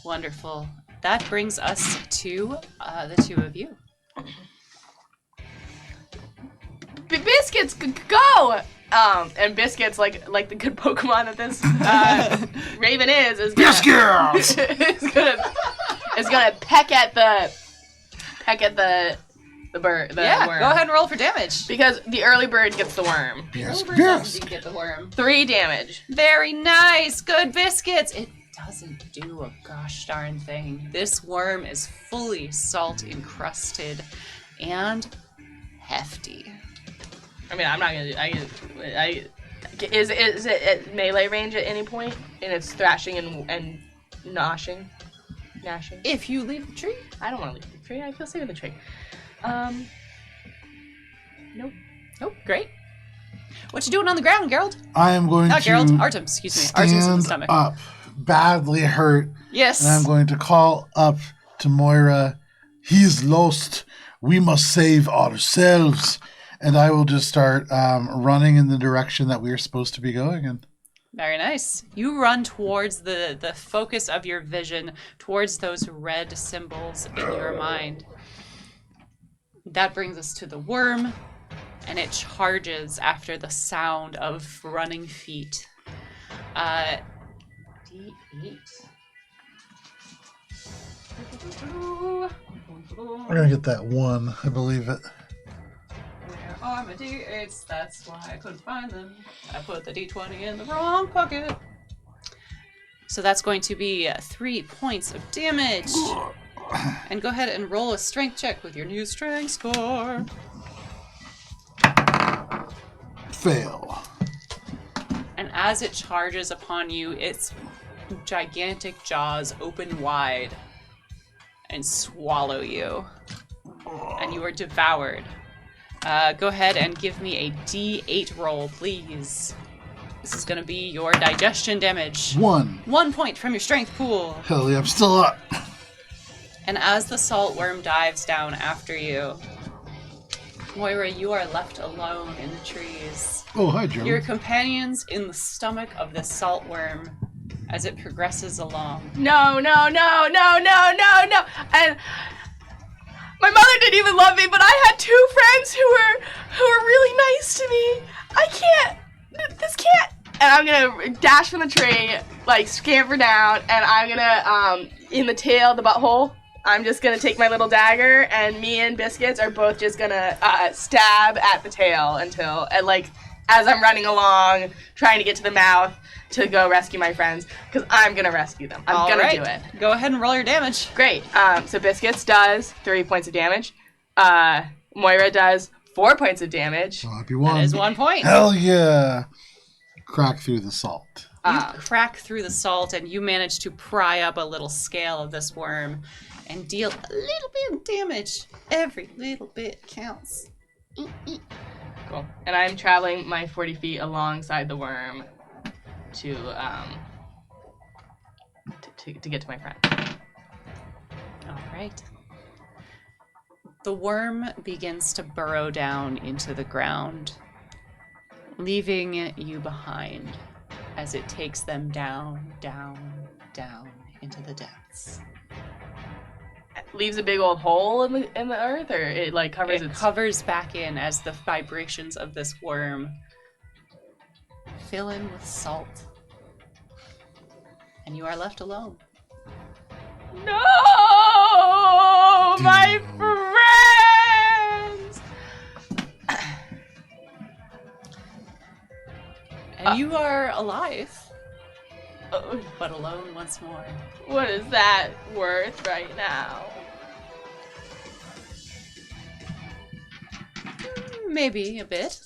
Wonderful. That brings us to the two of you. Biscuits, go! And Biscuits, like the good Pokemon that this Raven is gonna, Biscuits! is gonna peck at the bird. The Yeah, worm. go ahead and roll for damage. Because the early bird gets the worm. Yes, Over yes. doesn't get the worm. 3 damage. Very nice. Good Biscuits. It doesn't do a gosh darn thing. This worm is fully salt encrusted and hefty. I mean, I'm not gonna. Is it at melee range at any point? And it's thrashing and gnashing? If you leave the tree. I don't want to leave the tree. I feel safe in the tree. Nope. Oh, great. What you doing on the ground, Geralt? I am going Not to Geralt, Artem, excuse me. Artem's in the stand stomach. up, badly hurt, Yes. and I'm going to call up to Moira, he's lost. We must save ourselves. And I will just start running in the direction that we are supposed to be going in. Very nice. You run towards the focus of your vision, towards those red symbols in your mind. That brings us to the worm, and it charges after the sound of running feet. D8. We're going to get that one. I believe it. Where are my D8s? That's why I couldn't find them. I put the D20 in the wrong pocket. So that's going to be 3 points of damage. And go ahead and roll a strength check with your new strength score. Fail. And as it charges upon you, its gigantic jaws open wide and swallow you. And you are devoured. Go ahead and give me a D8 roll, please. This is going to be your digestion damage. 1. 1 point from your strength pool. Hell yeah, I'm still up. And as the saltworm dives down after you, Moira, you are left alone in the trees. Oh, hi, Joe. Your companions in the stomach of this saltworm as it progresses along. No. And my mother didn't even love me, but I had 2 friends who were really nice to me. This can't. And I'm gonna dash from the tree, like scamper down, and I'm gonna, in the tail, the butthole, I'm just gonna take my little dagger, and me and Biscuits are both just gonna stab at the tail until, and like, as I'm running along, trying to get to the mouth to go rescue my friends, because I'm gonna rescue them. I'm gonna do it. Go ahead and roll your damage. Great. So Biscuits does 3 points of damage. Moira does 4 points of damage. So happy 1. That is 1 point. Hell yeah. Crack through the salt. You crack through the salt and you manage to pry up a little scale of this worm and deal a little bit of damage. Every little bit counts. Cool. And I'm traveling my 40 feet alongside the worm to get to my friend. All right. The worm begins to burrow down into the ground, leaving you behind as it takes them down, down, down into the depths. Leaves a big old hole in the earth, or it like covers It its... covers back in as the vibrations of this worm fill in with salt. And you are left alone. No! My friends! And you are alive, but alone once more. What is that worth right now? Maybe a bit.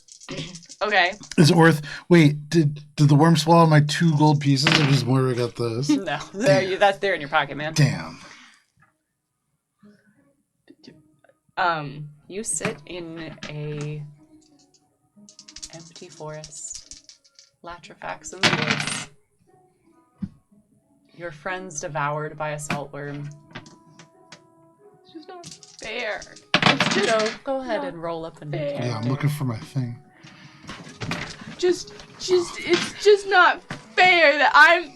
Okay. Is it worth... Wait, did the worm swallow my 2 gold pieces, or just Moira got those? No, that's there in your pocket, man. Damn. You sit in a empty forest, Latrifax in the woods. Your friend's devoured by a saltworm. It's just not fair. Go ahead and roll up a new character. Yeah, I'm looking for my thing. It's just not fair that I'm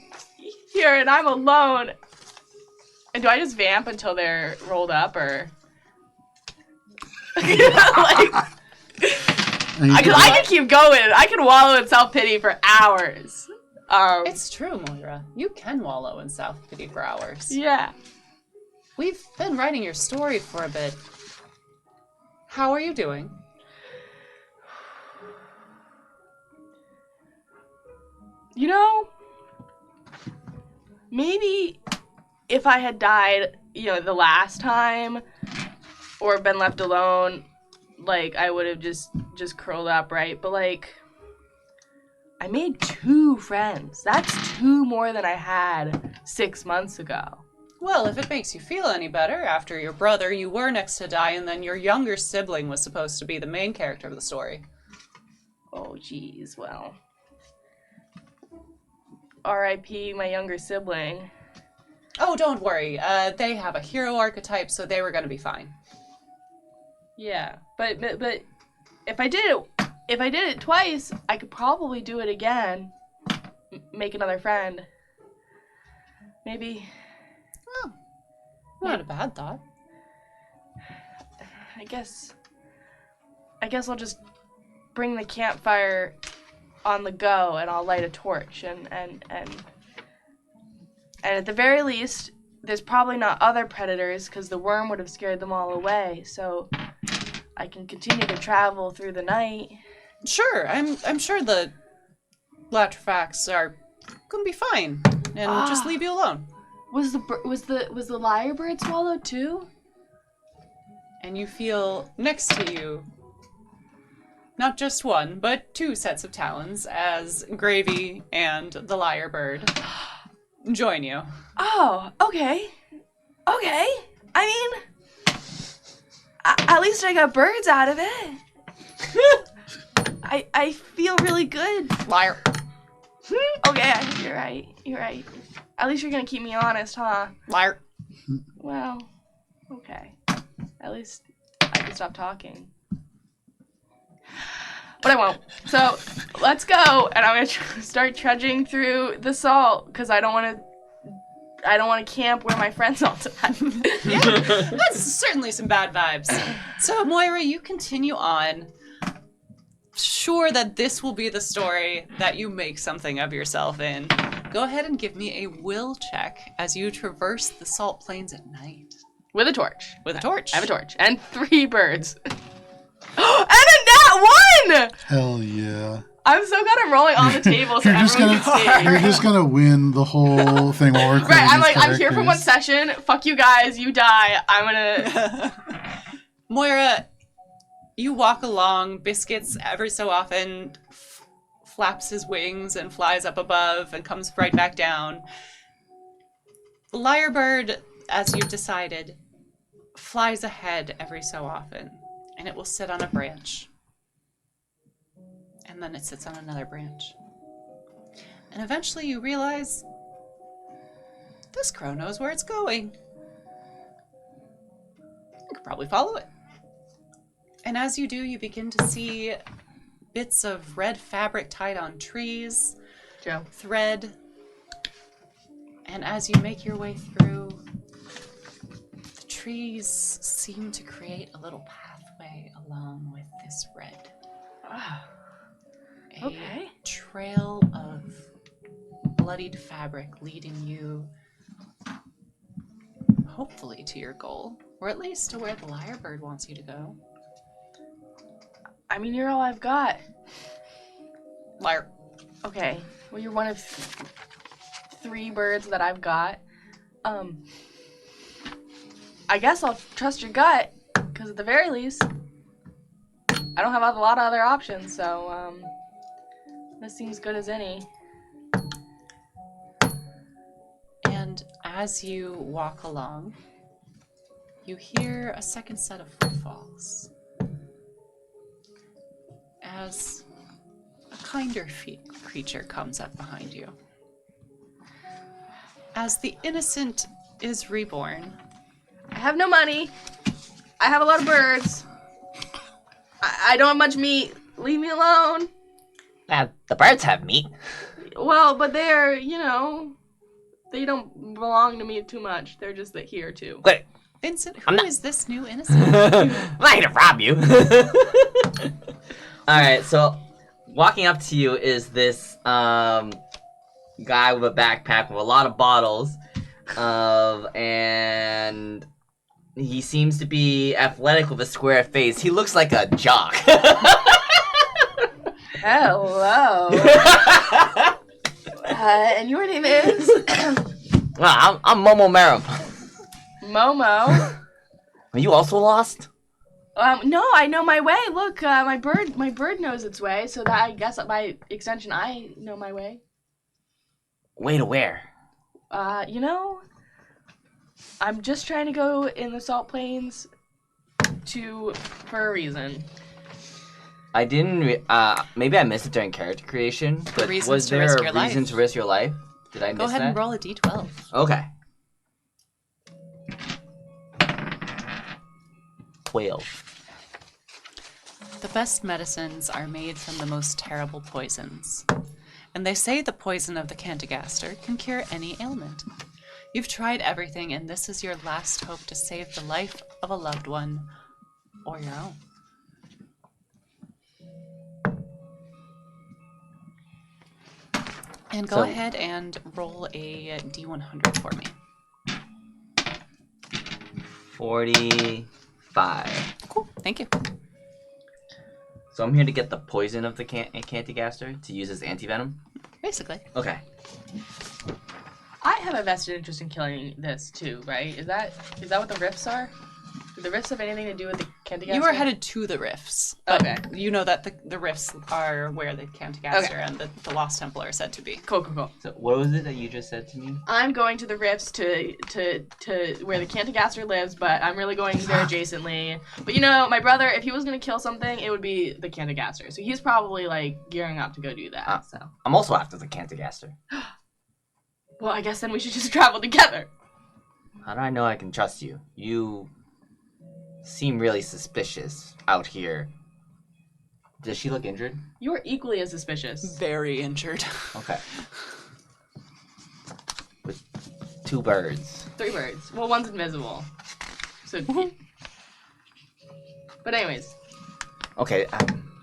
here and I'm alone. And do I just vamp until they're rolled up, or? I can keep going. I can wallow in self-pity for hours. It's true, Moira. You can wallow in self-pity for hours. Yeah. We've been writing your story for a bit. How are you doing? You know, maybe if I had died, the last time, or been left alone, like, I would have just curled up, right? But, like, I made 2 friends. That's 2 more than I had 6 months ago. Well, if it makes you feel any better, after your brother, you were next to die, and then your younger sibling was supposed to be the main character of the story. Oh, geez, well. R.I.P. my younger sibling. Oh, don't worry. They have a hero archetype, so they were going to be fine. Yeah, but if I did it twice, I could probably do it again. Make another friend. Maybe. Oh, not a bad thought. I guess I'll just bring the campfire on the go, and I'll light a torch, and at the very least, there's probably not other predators, because the worm would have scared them all away, so I can continue to travel through the night. Sure, I'm sure the Latrafacts are gonna be fine, and just leave you alone. Was the lyrebird swallowed too? And you feel next to you, not just one, but 2 sets of talons, as Gravy and the lyrebird join you. Oh, okay. Okay. I mean, at least I got birds out of it. I feel really good. Liar. Okay, you're right. At least you're gonna keep me honest, huh? Liar. Well, okay. At least I can stop talking. But I won't. So, let's go, and I'm gonna start trudging through the salt, because I don't want to camp where my friends all die. Yeah, that's certainly some bad vibes. So, Moira, you continue on. Sure that this will be the story that you make something of yourself in. Go ahead and give me a will check as you traverse the salt plains at night. With a torch. With a torch. I have a torch. And 3 birds. And a nat 1! Hell yeah. I'm so glad I'm rolling on the table so everyone can see. You're just gonna win the whole thing while we're Right, I'm like, these I'm here for one characters. session. Fuck you guys, you die. I'm gonna... Moira, you walk along. Biscuits every so often flaps his wings and flies up above and comes right back down. Lyrebird, as you've decided, flies ahead every so often, and it will sit on a branch. And then it sits on another branch. And eventually you realize this crow knows where it's going. You could probably follow it. And as you do, you begin to see bits of red fabric tied on trees, Joe. thread. And as you make your way through, the trees seem to create a little pathway along with this red. A Okay. trail of bloodied fabric leading you, hopefully, to your goal, or at least to where the lyrebird wants you to go. I mean, you're all I've got. Liar. Okay. Well, you're one of 3 birds that I've got. I guess I'll trust your gut, because at the very least, I don't have a lot of other options, so, this seems good as any. And as you walk along, you hear a second set of footfalls. As a kinder creature comes up behind you. As the innocent is reborn, I have no money. I have a lot of birds. I don't have much meat. Leave me alone. The birds have meat. Well, but they're, you know, they don't belong to me too much. They're just here too. Wait, Vincent, I'm who not- is this new innocent? I'm not gonna rob you. Alright, so walking up to you is this guy with a backpack with a lot of bottles. And he seems to be athletic with a square face. He looks like a jock. Hello. And your name is? I'm Momo Maro. Momo. Are you also lost? No, I know my way. Look, my bird knows its way, so that I guess by extension I know my way. Way to where? I'm just trying to go in the Salt Plains for a reason. I didn't. Maybe I missed it during character creation. But was there a reason to risk your life? Did I miss that? Go ahead and roll a d12. Okay. 12. The best medicines are made from the most terrible poisons. And they say the poison of the Cantigaster can cure any ailment. You've tried everything, and this is your last hope to save the life of a loved one or your own. And go ahead and roll a d100 for me. 45. Cool, thank you. So I'm here to get the poison of the Cantigaster to use as antivenom? Basically. Okay. I have a vested interest in killing this too, right? Is that what the rifts are? Do the rifts have anything to do with the Cantigaster? You are headed to the rifts. Okay. You know that the rifts are where the Cantigaster and the Lost Temple are said to be. Cool. So what was it that you just said to me? I'm going to the rifts to where the Cantigaster lives, but I'm really going there adjacently. But my brother, if he was going to kill something, it would be the Cantigaster. So he's probably gearing up to go do that. So I'm also after the Cantigaster. Well, I guess then we should just travel together. How do I know I can trust you? You seem really suspicious out here. Does she look injured? You are equally as suspicious. Very injured. Okay. With 2 birds. 3 birds. Well, one's invisible. So. But anyways. Okay.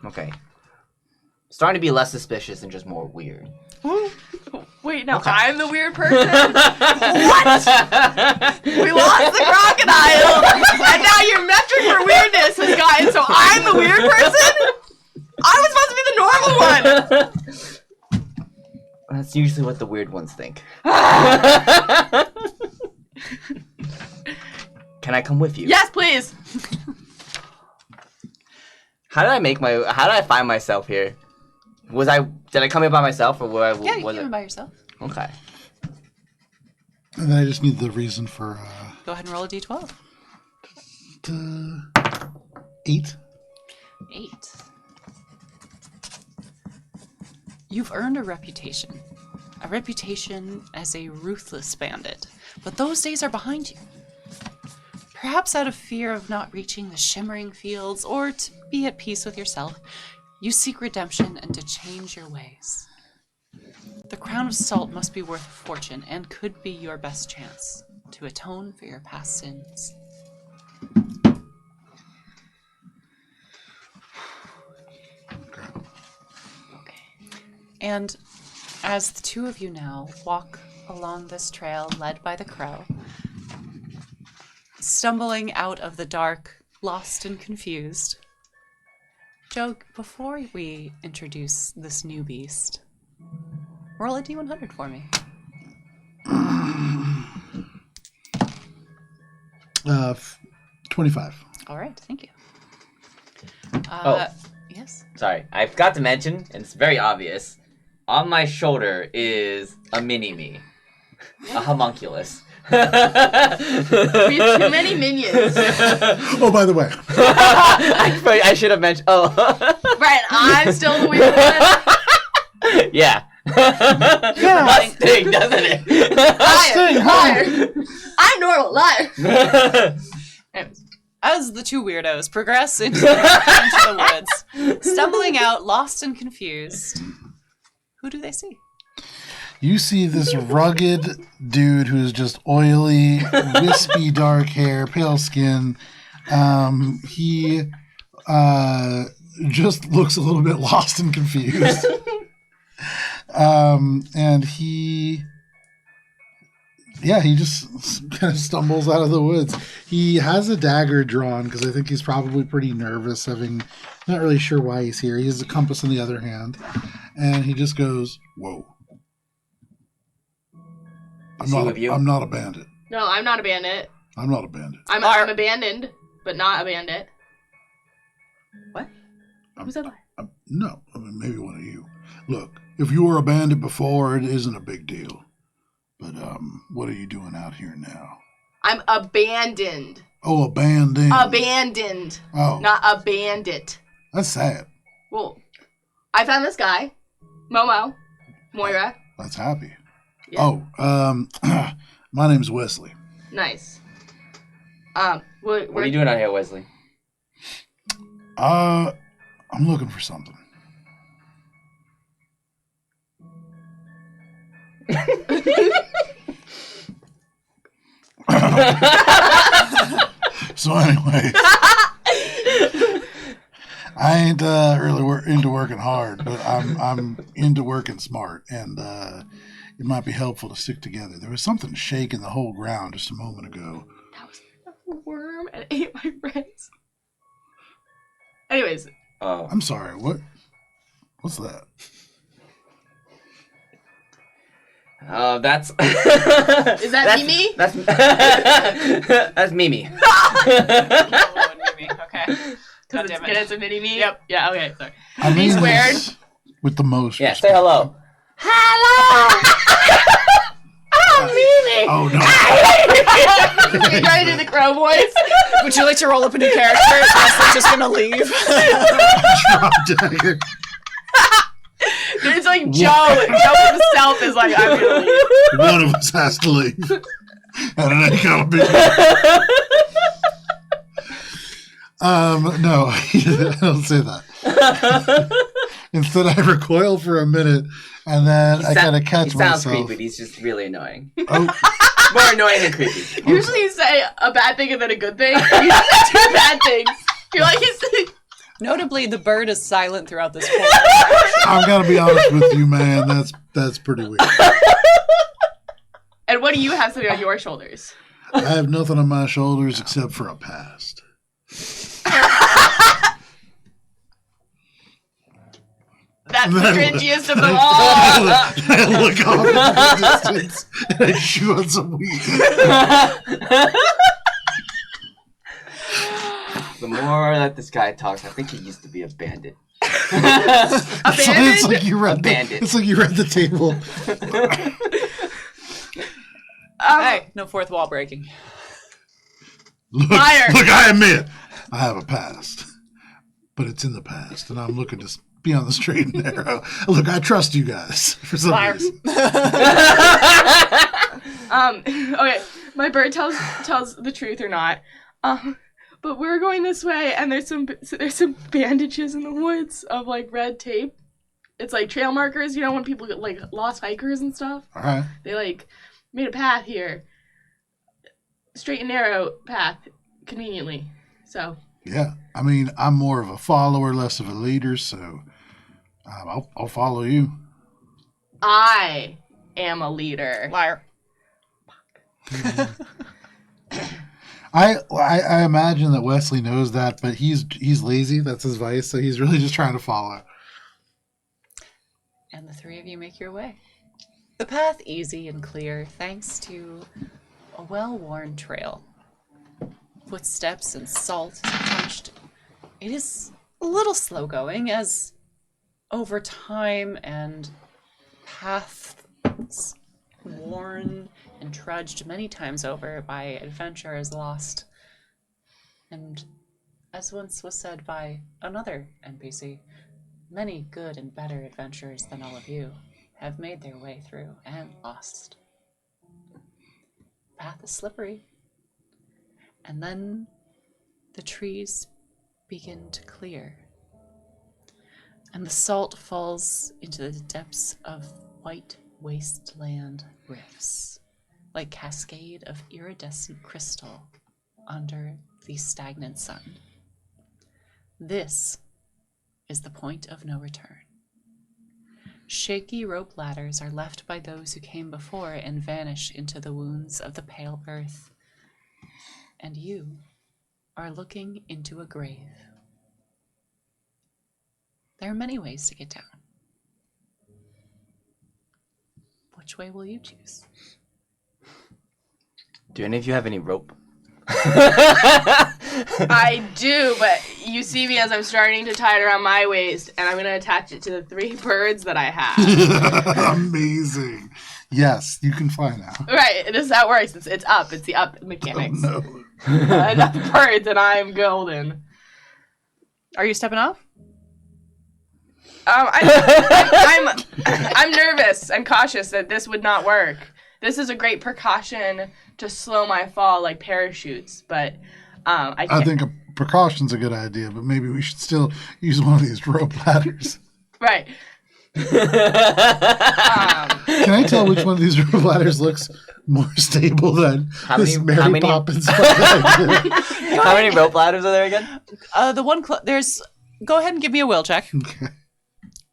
Okay. Starting to be less suspicious and just more weird. Wait, no, Okay. I'm the weird person? What? We lost the crocodile, and now your metric for weirdness has gotten, so I'm the weird person? I was supposed to be the normal one! That's usually what the weird ones think. Can I come with you? Yes, please! How did I find myself here? Did I come here by myself or Yeah, you came in by yourself. Okay. And then I just need the reason for Go ahead and roll a d12. 8. 8. You've earned a reputation as a ruthless bandit, but those days are behind you. Perhaps out of fear of not reaching the shimmering fields or to be at peace with yourself, you seek redemption and to change your ways. The crown of salt must be worth a fortune and could be your best chance to atone for your past sins. Okay. And as the two of you now walk along this trail led by the crow, stumbling out of the dark, lost and confused, Joe, before we introduce this new beast, roll a d100 for me. 25. All right, thank you. Yes? Sorry, I forgot to mention, and it's very obvious, on my shoulder is a mini-me. A homunculus. We have too many minions. Oh, by the way. I should have mentioned. Oh. Right, I'm still the weird one. Yeah. Yeah. Must sting, doesn't it? Liar. I'm normal, liar. Anyways. As the two weirdos progress into the woods, stumbling out, lost and confused, who do they see? You see this rugged dude who's just oily, wispy dark hair, pale skin. He just looks a little bit lost and confused. And he just kind of stumbles out of the woods. He has a dagger drawn because I think he's probably pretty nervous, not really sure why he's here. He has a compass in the other hand. And he just goes, "Whoa. I'm not a bandit. No, I'm not a bandit. I'm not a bandit. I'm abandoned, but not a bandit. What? Who said that? No, I mean, maybe one of you. Look, if you were a bandit before, it isn't a big deal. But, what are you doing out here now? I'm abandoned. Oh, abandoned. Abandoned. Oh. Not a bandit. That's sad. Well, I found this guy. Moira. That's happy. Yeah. Oh, my name's Wesley. Nice. What are you doing out here, Wesley? I'm looking for something. So anyway, I ain't really into working hard, but I'm into working smart, and it might be helpful to stick together. There was something shaking the whole ground just a moment ago. That was a worm and ate my friends. Anyways. Oh. I'm sorry. What's that? That's. Is that Mimi? That's Mimi. Mimi. Okay. God damn it. It's a mini me? Yep. Yeah, okay. Sorry. I mean He's weird. this with the most. Yeah, respect. say hello. Hello! I'm Mimi! Oh no. You trying to do the crow voice? Would you like to roll up a new character? I'm just gonna leave. Drop dagger. It's like Joe himself is like, I'm gonna leave. One of us has to leave. And it ain't gonna be. No, I don't say that. Instead, I recoil for a minute, and then I kind of catch myself. He sounds creepy, but he's just really annoying. Oh, More annoying than creepy. Usually you say a bad thing and then a good thing. You say two bad things. You're like, Notably, the bird is silent throughout this whole I'm gonna be honest with you, man. That's pretty weird. And what do you have sitting on your shoulders? I have nothing on my shoulders except for a past. That's the cringiest of them all. I look off in the distance and I chew on some weed. The more that this guy talks, I think he used to be a bandit. It's like you read Bandit. It's like you read the table. Hey, no fourth wall breaking. Look, Liar. look, I admit I have a past, but it's in the past, and I'm looking to be on the straight and narrow. Look, I trust you guys for some Liar. reason. Okay, my bird tells the truth or not. But we're going this way, and there's some bandages in the woods of like red tape. It's like trail markers, you know, when people get like lost hikers and stuff. All right. They like made a path here, straight and narrow path, conveniently. So Yeah, I mean, I'm more of a follower, less of a leader, so I'll follow you. I am a leader. Liar. I imagine that Wesley knows that, but he's lazy. That's his vice, so he's really just trying to follow. And the three of you make your way. The path easy and clear, thanks to a well-worn trail. Footsteps and salt crunched. It is a little slow going, as over time and paths worn and trudged many times over by adventurers lost. And as once was said by another NPC, many good and better adventurers than all of you have made their way through and lost. Path is slippery. And then the trees begin to clear. And the salt falls into the depths of white wasteland rifts, like cascade of iridescent crystal under the stagnant sun. This is the point of no return. Shaky rope ladders are left by those who came before and vanish into the wounds of the pale earth. And you are looking into a grave. There are many ways to get down. Which way will you choose? Do any of you have any rope? I do, but You see me as I'm starting to tie it around my waist, and I'm going to attach it to the 3 birds that I have. Amazing. Yes, you can fly now. Right, this is how it works. It's up. It's the up mechanics. No. Enough birds, and I'm golden. Are you stepping off? I'm nervous and cautious that this would not work. This is a great precaution to slow my fall, like parachutes, but I can't. I think a precaution's a good idea, but maybe we should still use one of these rope ladders. Right. Can I tell which one of these rope ladders looks more stable than this Mary Poppins? How many rope ladders are there again? The one there's. Go ahead and give me a will check. Okay.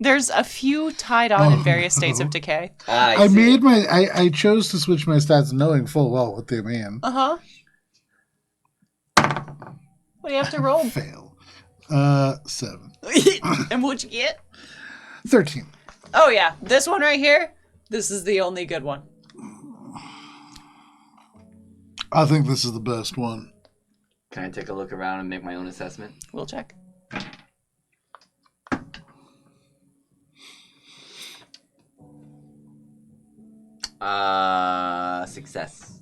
There's a few tied on in various states of decay. I made I chose to switch my stats knowing full well what they mean. Uh-huh. What do you have to roll? Fail. 7. And what'd you get? 13. Oh yeah, this one right here. This is the only good one. I think this is the best one. Can I take a look around and make my own assessment? We'll check. Success.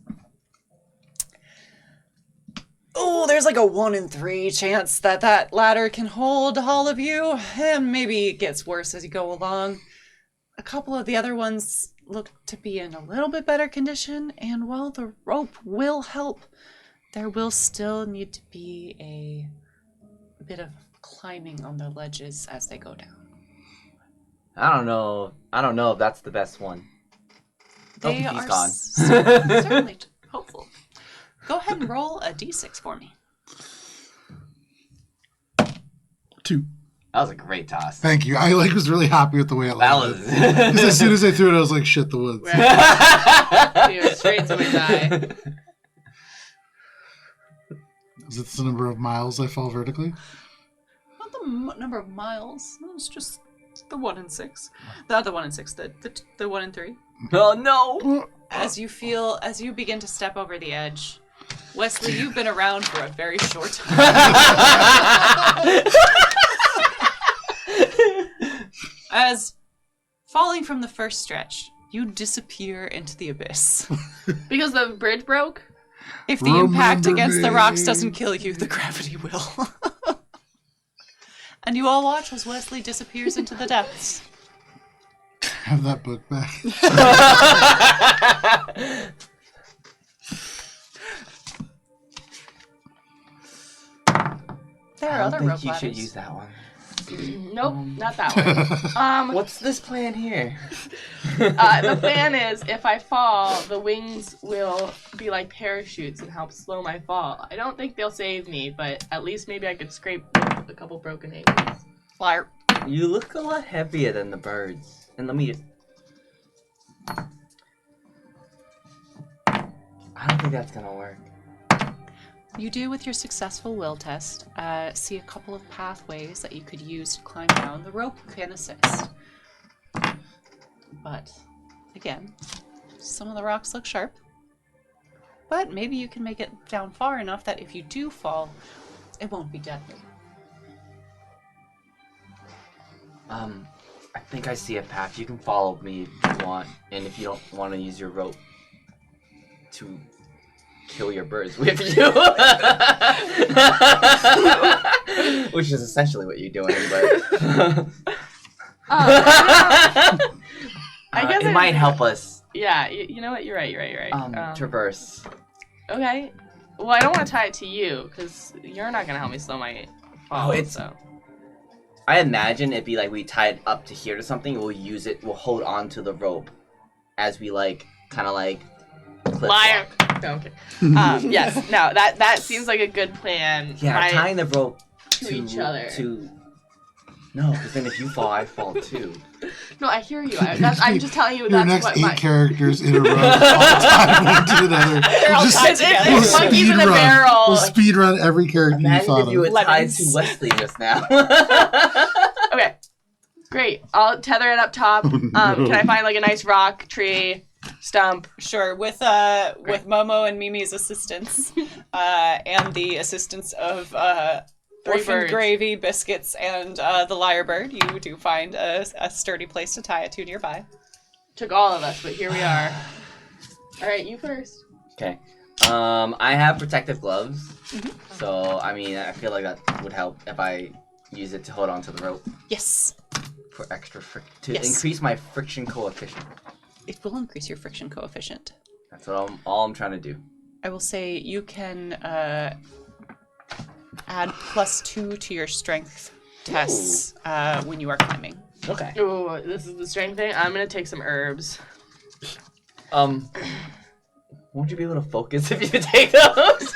Oh, there's like a 1 in 3 chance that ladder can hold all of you, and maybe it gets worse as you go along. A couple of the other ones look to be in a little bit better condition, and while the rope will help, there will still need to be a bit of climbing on the ledges as they go down. I don't know if that's the best one. They he's are gone. certainly hopeful. Go ahead and roll a d6 for me. 2. That was a great toss. Thank you. I was really happy with the way it landed. That was. As soon as I threw it, I was like, shit, the woods. Dude, straight to my die. Is it the number of miles I fall vertically? Not the number of miles. It's just the 1 in 6. The other 1 in 6. The 1 in 3. Oh no! As you begin to step over the edge, Wesley, you've been around for a very short time. As falling from the first stretch, you disappear into the abyss. Because the bridge broke? If the impact Remember against the me. rocks doesn't kill you, the gravity will. And you all watch as Wesley disappears into the depths. Have that book back. There are I other don't rope think you ladders. should use that one. Nope, not that one. What's this plan here? The plan is if I fall, the wings will be like parachutes and help slow my fall. I don't think they'll save me, but at least maybe I could scrape a couple broken ankles. Liar. You look a lot heavier than the birds. And let me just... I don't think that's gonna work. You do, with your successful will test, see a couple of pathways that you could use to climb down. The rope can assist. But, again, some of the rocks look sharp. But maybe you can make it down far enough that if you do fall, it won't be deadly. I think I see a path. You can follow me if you want, and if you don't want to use your rope to kill your birds with you. Which is essentially what you're doing, but... I guess it might help us. Yeah, you know what? You're right. Traverse. Okay. Well, I don't want to tie it to you, because you're not going to help me slow my fall, so... I imagine it'd be like we tie it up to here to something, we'll use it, we'll hold on to the rope as we kind of clip Liar! walk. No, okay. Yes, no, that seems like a good plan. Yeah, tying the rope to each other. No, because then if you fall, I fall too. No, I hear you. I'm just telling you Your that's next what 8 characters in a row, all tied one to another. They're all tied together. We'll It's monkeys speed in a run. barrel. We'll speed run every character you Imagine thought if you of. were tied Lemons. to Wesley just now. Okay, great. I'll tether it up top. Can I find a nice rock, tree, stump? Sure, with Momo and Mimi's assistance, and the assistance of Three Orphan birds. Gravy, Biscuits, and the Lyrebird, you do find a sturdy place to tie it to nearby. Took all of us, but here we are. All right, you first. Okay. I have protective gloves. So, I mean, I feel like that would help if I use it to hold on to the rope Yes. for extra to Yes. increase my friction coefficient. It will increase your friction coefficient. That's what all I'm trying to do. I will say you can add +2 to your strength tests when you are climbing. Okay. Ooh, this is the strength thing. I'm gonna take some herbs. Won't you be able to focus if you take those?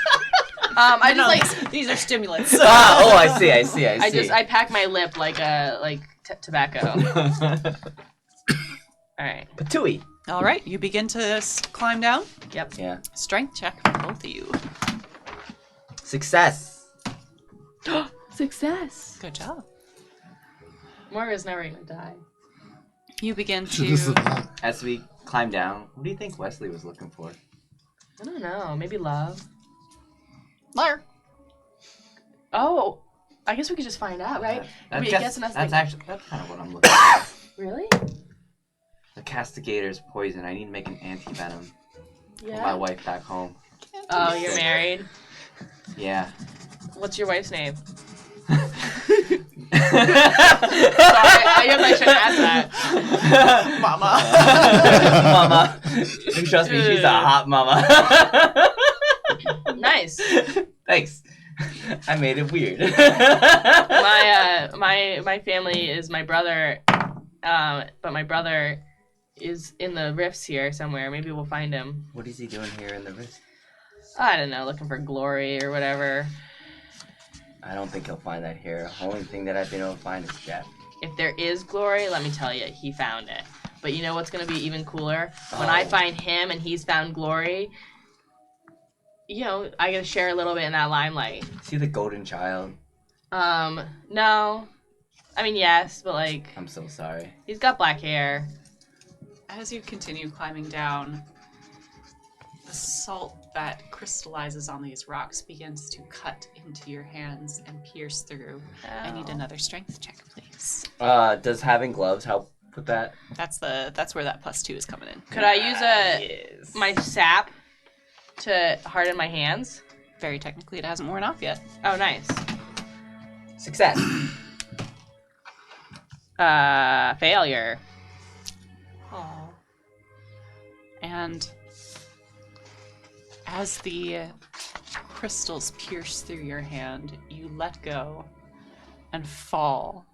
I just like these are stimulants. I see. I pack my lip like tobacco. All right. Patooey. All right, you begin to climb down. Yep. Yeah. Strength check for both of you. Success. Success. Good job. Moira's never gonna die. You begin So this is to. not. As we climb down, what do you think Wesley was looking for? I don't know. Maybe love. Liar. Oh, I guess we could just find out, right? That's guessing us kind like- of what I'm looking for. Really? The castigator's poison. I need to make an anti-venom for my Yeah. wife back home. Oh, you're married. Yeah. What's your wife's name? Sorry, I guess I shouldn't ask that. Mama. Mama. Trust me, she's a hot mama. Nice. Thanks. I made it weird. My family is my brother, but my brother is in the rifts here somewhere. Maybe we'll find him. What is he doing here in the wrist? I don't know, looking for glory or whatever. I don't think he'll find that here. The only thing that I've been able to find is death. If there is glory, let me tell you, he found it. But you know what's gonna be even cooler? When I find him and he's found glory, you know, I gotta share a little bit in that limelight. Is he the golden child? No. I mean, yes, but like, I'm so sorry. he's got black hair. As you continue climbing down, the salt that crystallizes on these rocks begins to cut into your hands and pierce through. I need another strength check, please. Does having gloves help with that? That's where that +2 is coming in. Could I use my sap to harden my hands? Very technically, it hasn't worn off yet. Oh, nice. Success. Failure. Oh. And as the crystals pierce through your hand, you let go and fall,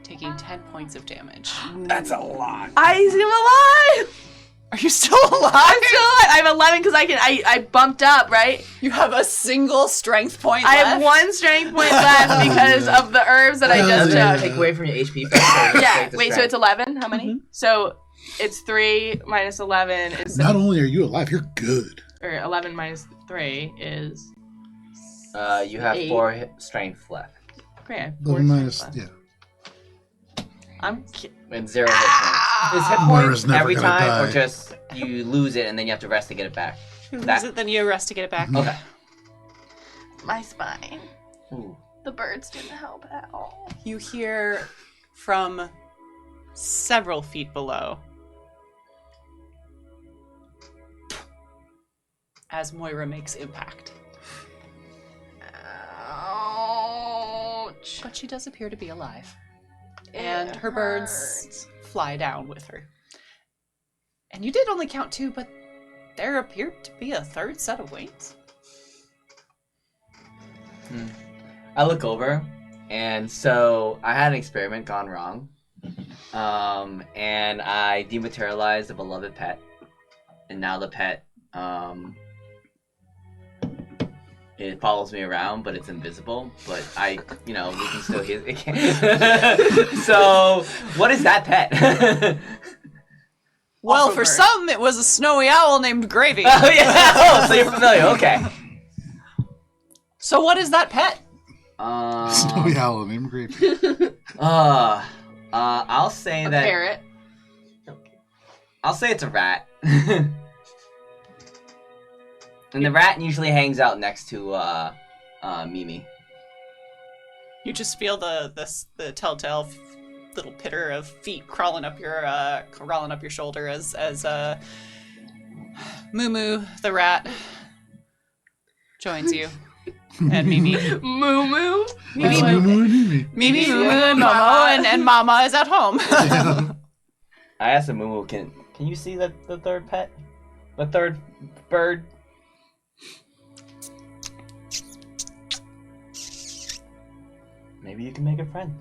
taking 10 points of damage. That's a lot. I'm alive! Are you still alive? I'm still alive! I have 11 because I bumped up, right? You have a single strength point I left? have 1 strength point left because of the herbs that I just took. Take away from your HP. First, Yeah, wait, so it's 11? How many? Mhm. So it's 3 minus 11 is... Not only are you alive, you're good. Or 11 minus 3 is... you have 4 strength left. Great, I have 11 4 minus, strength left. yeah. I'm... And 0 hit points. Is hit Moira's points never every gonna time, die. or just you lose it and then you have to rest to get it back? You lose That- it, then you rest to get it back. Okay. My spine. Ooh. The birds didn't help at all. You hear from several feet below as Moira makes impact. Ouch. But she does appear to be alive. It And her birds hurts. fly down with her. And you did only count 2, but there appeared to be a 3rd set of wings. I look over, and so I had an experiment gone wrong, and I dematerialized a beloved pet, and now the pet, it follows me around, but it's invisible. But we can still hear it. So, what is that pet? Well, Also for bird. some, it was a snowy owl named Gravy. Oh yeah. Oh, so you're familiar? Okay. So what is that pet? Snowy owl named Gravy. I'll say A that. parrot. I'll say it's a rat. And the rat usually hangs out next to Mimi. You just feel the telltale little pitter of feet crawling up your shoulder as Moo the rat joins you. And Mimi. Moo. It's Mimi. Mimi, Moo, and Momo, and Mama is at home. Yeah. I asked Moo, can you see the third pet? The third bird? Maybe you can make a friend.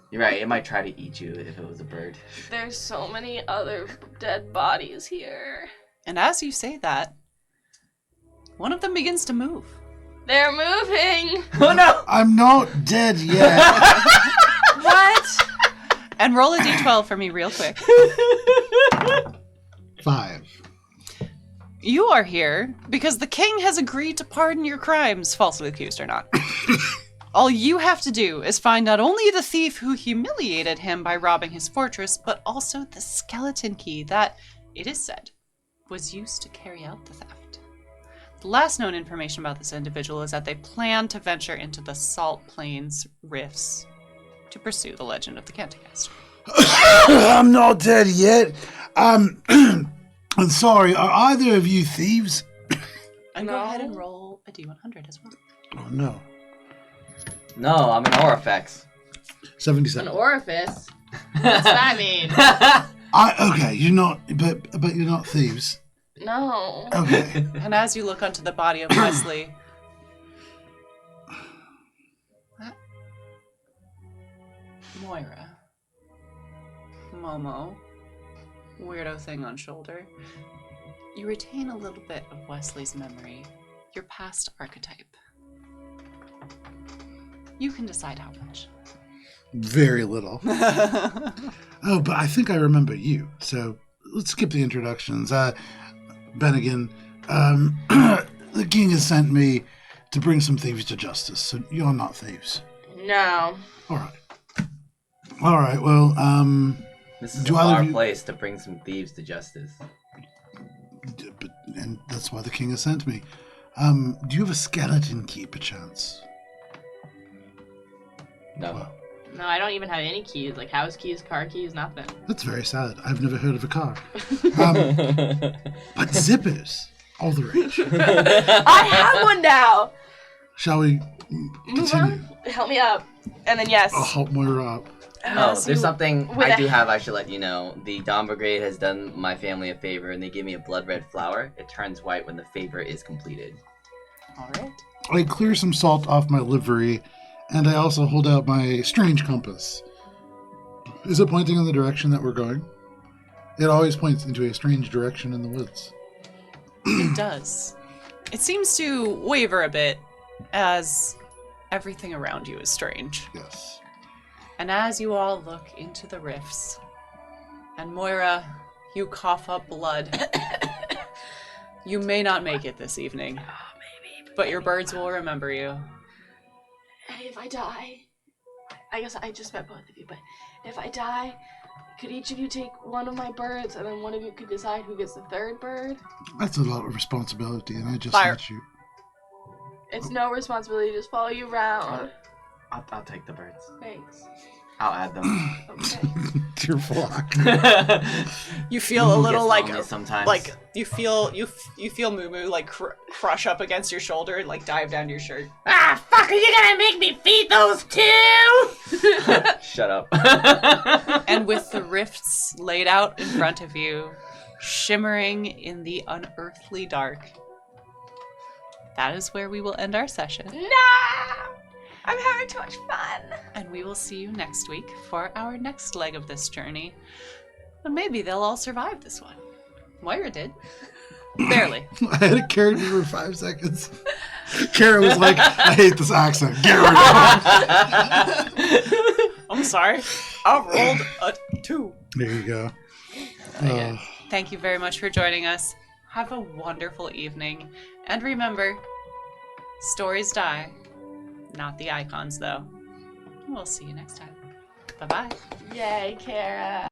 You're right, it might try to eat you if it was a bird. There's so many other dead bodies here. And as you say that, one of them begins to move. They're moving. Oh no! I'm not dead yet. What? And roll a d12 for me real quick. 5. You are here because the king has agreed to pardon your crimes, falsely accused or not. All you have to do is find not only the thief who humiliated him by robbing his fortress, but also the skeleton key that, it is said, was used to carry out the theft. The last known information about this individual is that they plan to venture into the Salt Plains Rifts to pursue the legend of the Canticast. I'm not dead yet. I'm sorry. Are either of you thieves? And No. go ahead and roll a d100 as well. Oh no. No, I'm an Orifex. 77. An orifice? What's that mean? Okay, you're not, but you're not thieves. No. Okay. And as you look onto the body of Wesley, Moira, Momo, weirdo thing on shoulder, you retain a little bit of Wesley's memory, your past archetype. You can decide how much. Very little. Oh, but I think I remember you. So let's skip the introductions. Bennigan, the king has sent me to bring some thieves to justice. So you're not thieves. No. All right. Well, This is Do a either far of you- place to bring some thieves to justice. and that's why the king has sent me. Do you have a skeleton key, perchance? No. Well, No, I don't even have any keys. Like house keys, car keys, nothing. that's very sad. I've never heard of a car. But zippers, all the rage. I have one now. Shall we Move continue? on. Help me up. And then yes. I'll help Moira up. Oh, there's something with I a- do have. I should let you know. The Dawn Brigade has done my family a favor, and they give me a blood red flower. It turns white when the favor is completed. All right. I clear some salt off my livery, and I also hold out my strange compass. Is it pointing in the direction that we're going? It always points into a strange direction in the woods. It does. It seems to waver a bit as everything around you is strange. Yes. And as you all look into the rifts, and Moira, you cough up blood, you may not make it this evening, but your birds will remember you. Hey, if I die, I guess I just met both of you, but if I die, could each of you take one of my birds, and then one of you could decide who gets the third bird? That's a lot of responsibility, and I just Fire. met you. It's no responsibility, just follow you around. I'll take the birds. Thanks. I'll add them. Okay. To your flock. You feel a Moo little gets like lonely sometimes. you feel Moo Moo like crush up against your shoulder and like dive down your shirt. Ah, fuck, are you gonna make me feed those two? Shut up. And with the rifts laid out in front of you, shimmering in the unearthly dark, that is where we will end our session. No! I'm having too much fun. And we will see you next week for our next leg of this journey. And maybe they'll all survive this one. Moira did. Barely. I had a carrot for 5 seconds. Cara was like, I hate this accent. Get rid of it. I'm sorry. I rolled a 2. There you go. Yeah. Thank you very much for joining us. Have a wonderful evening. And remember, stories die. Not the icons, though. We'll see you next time. Bye-bye. Yay, Cara.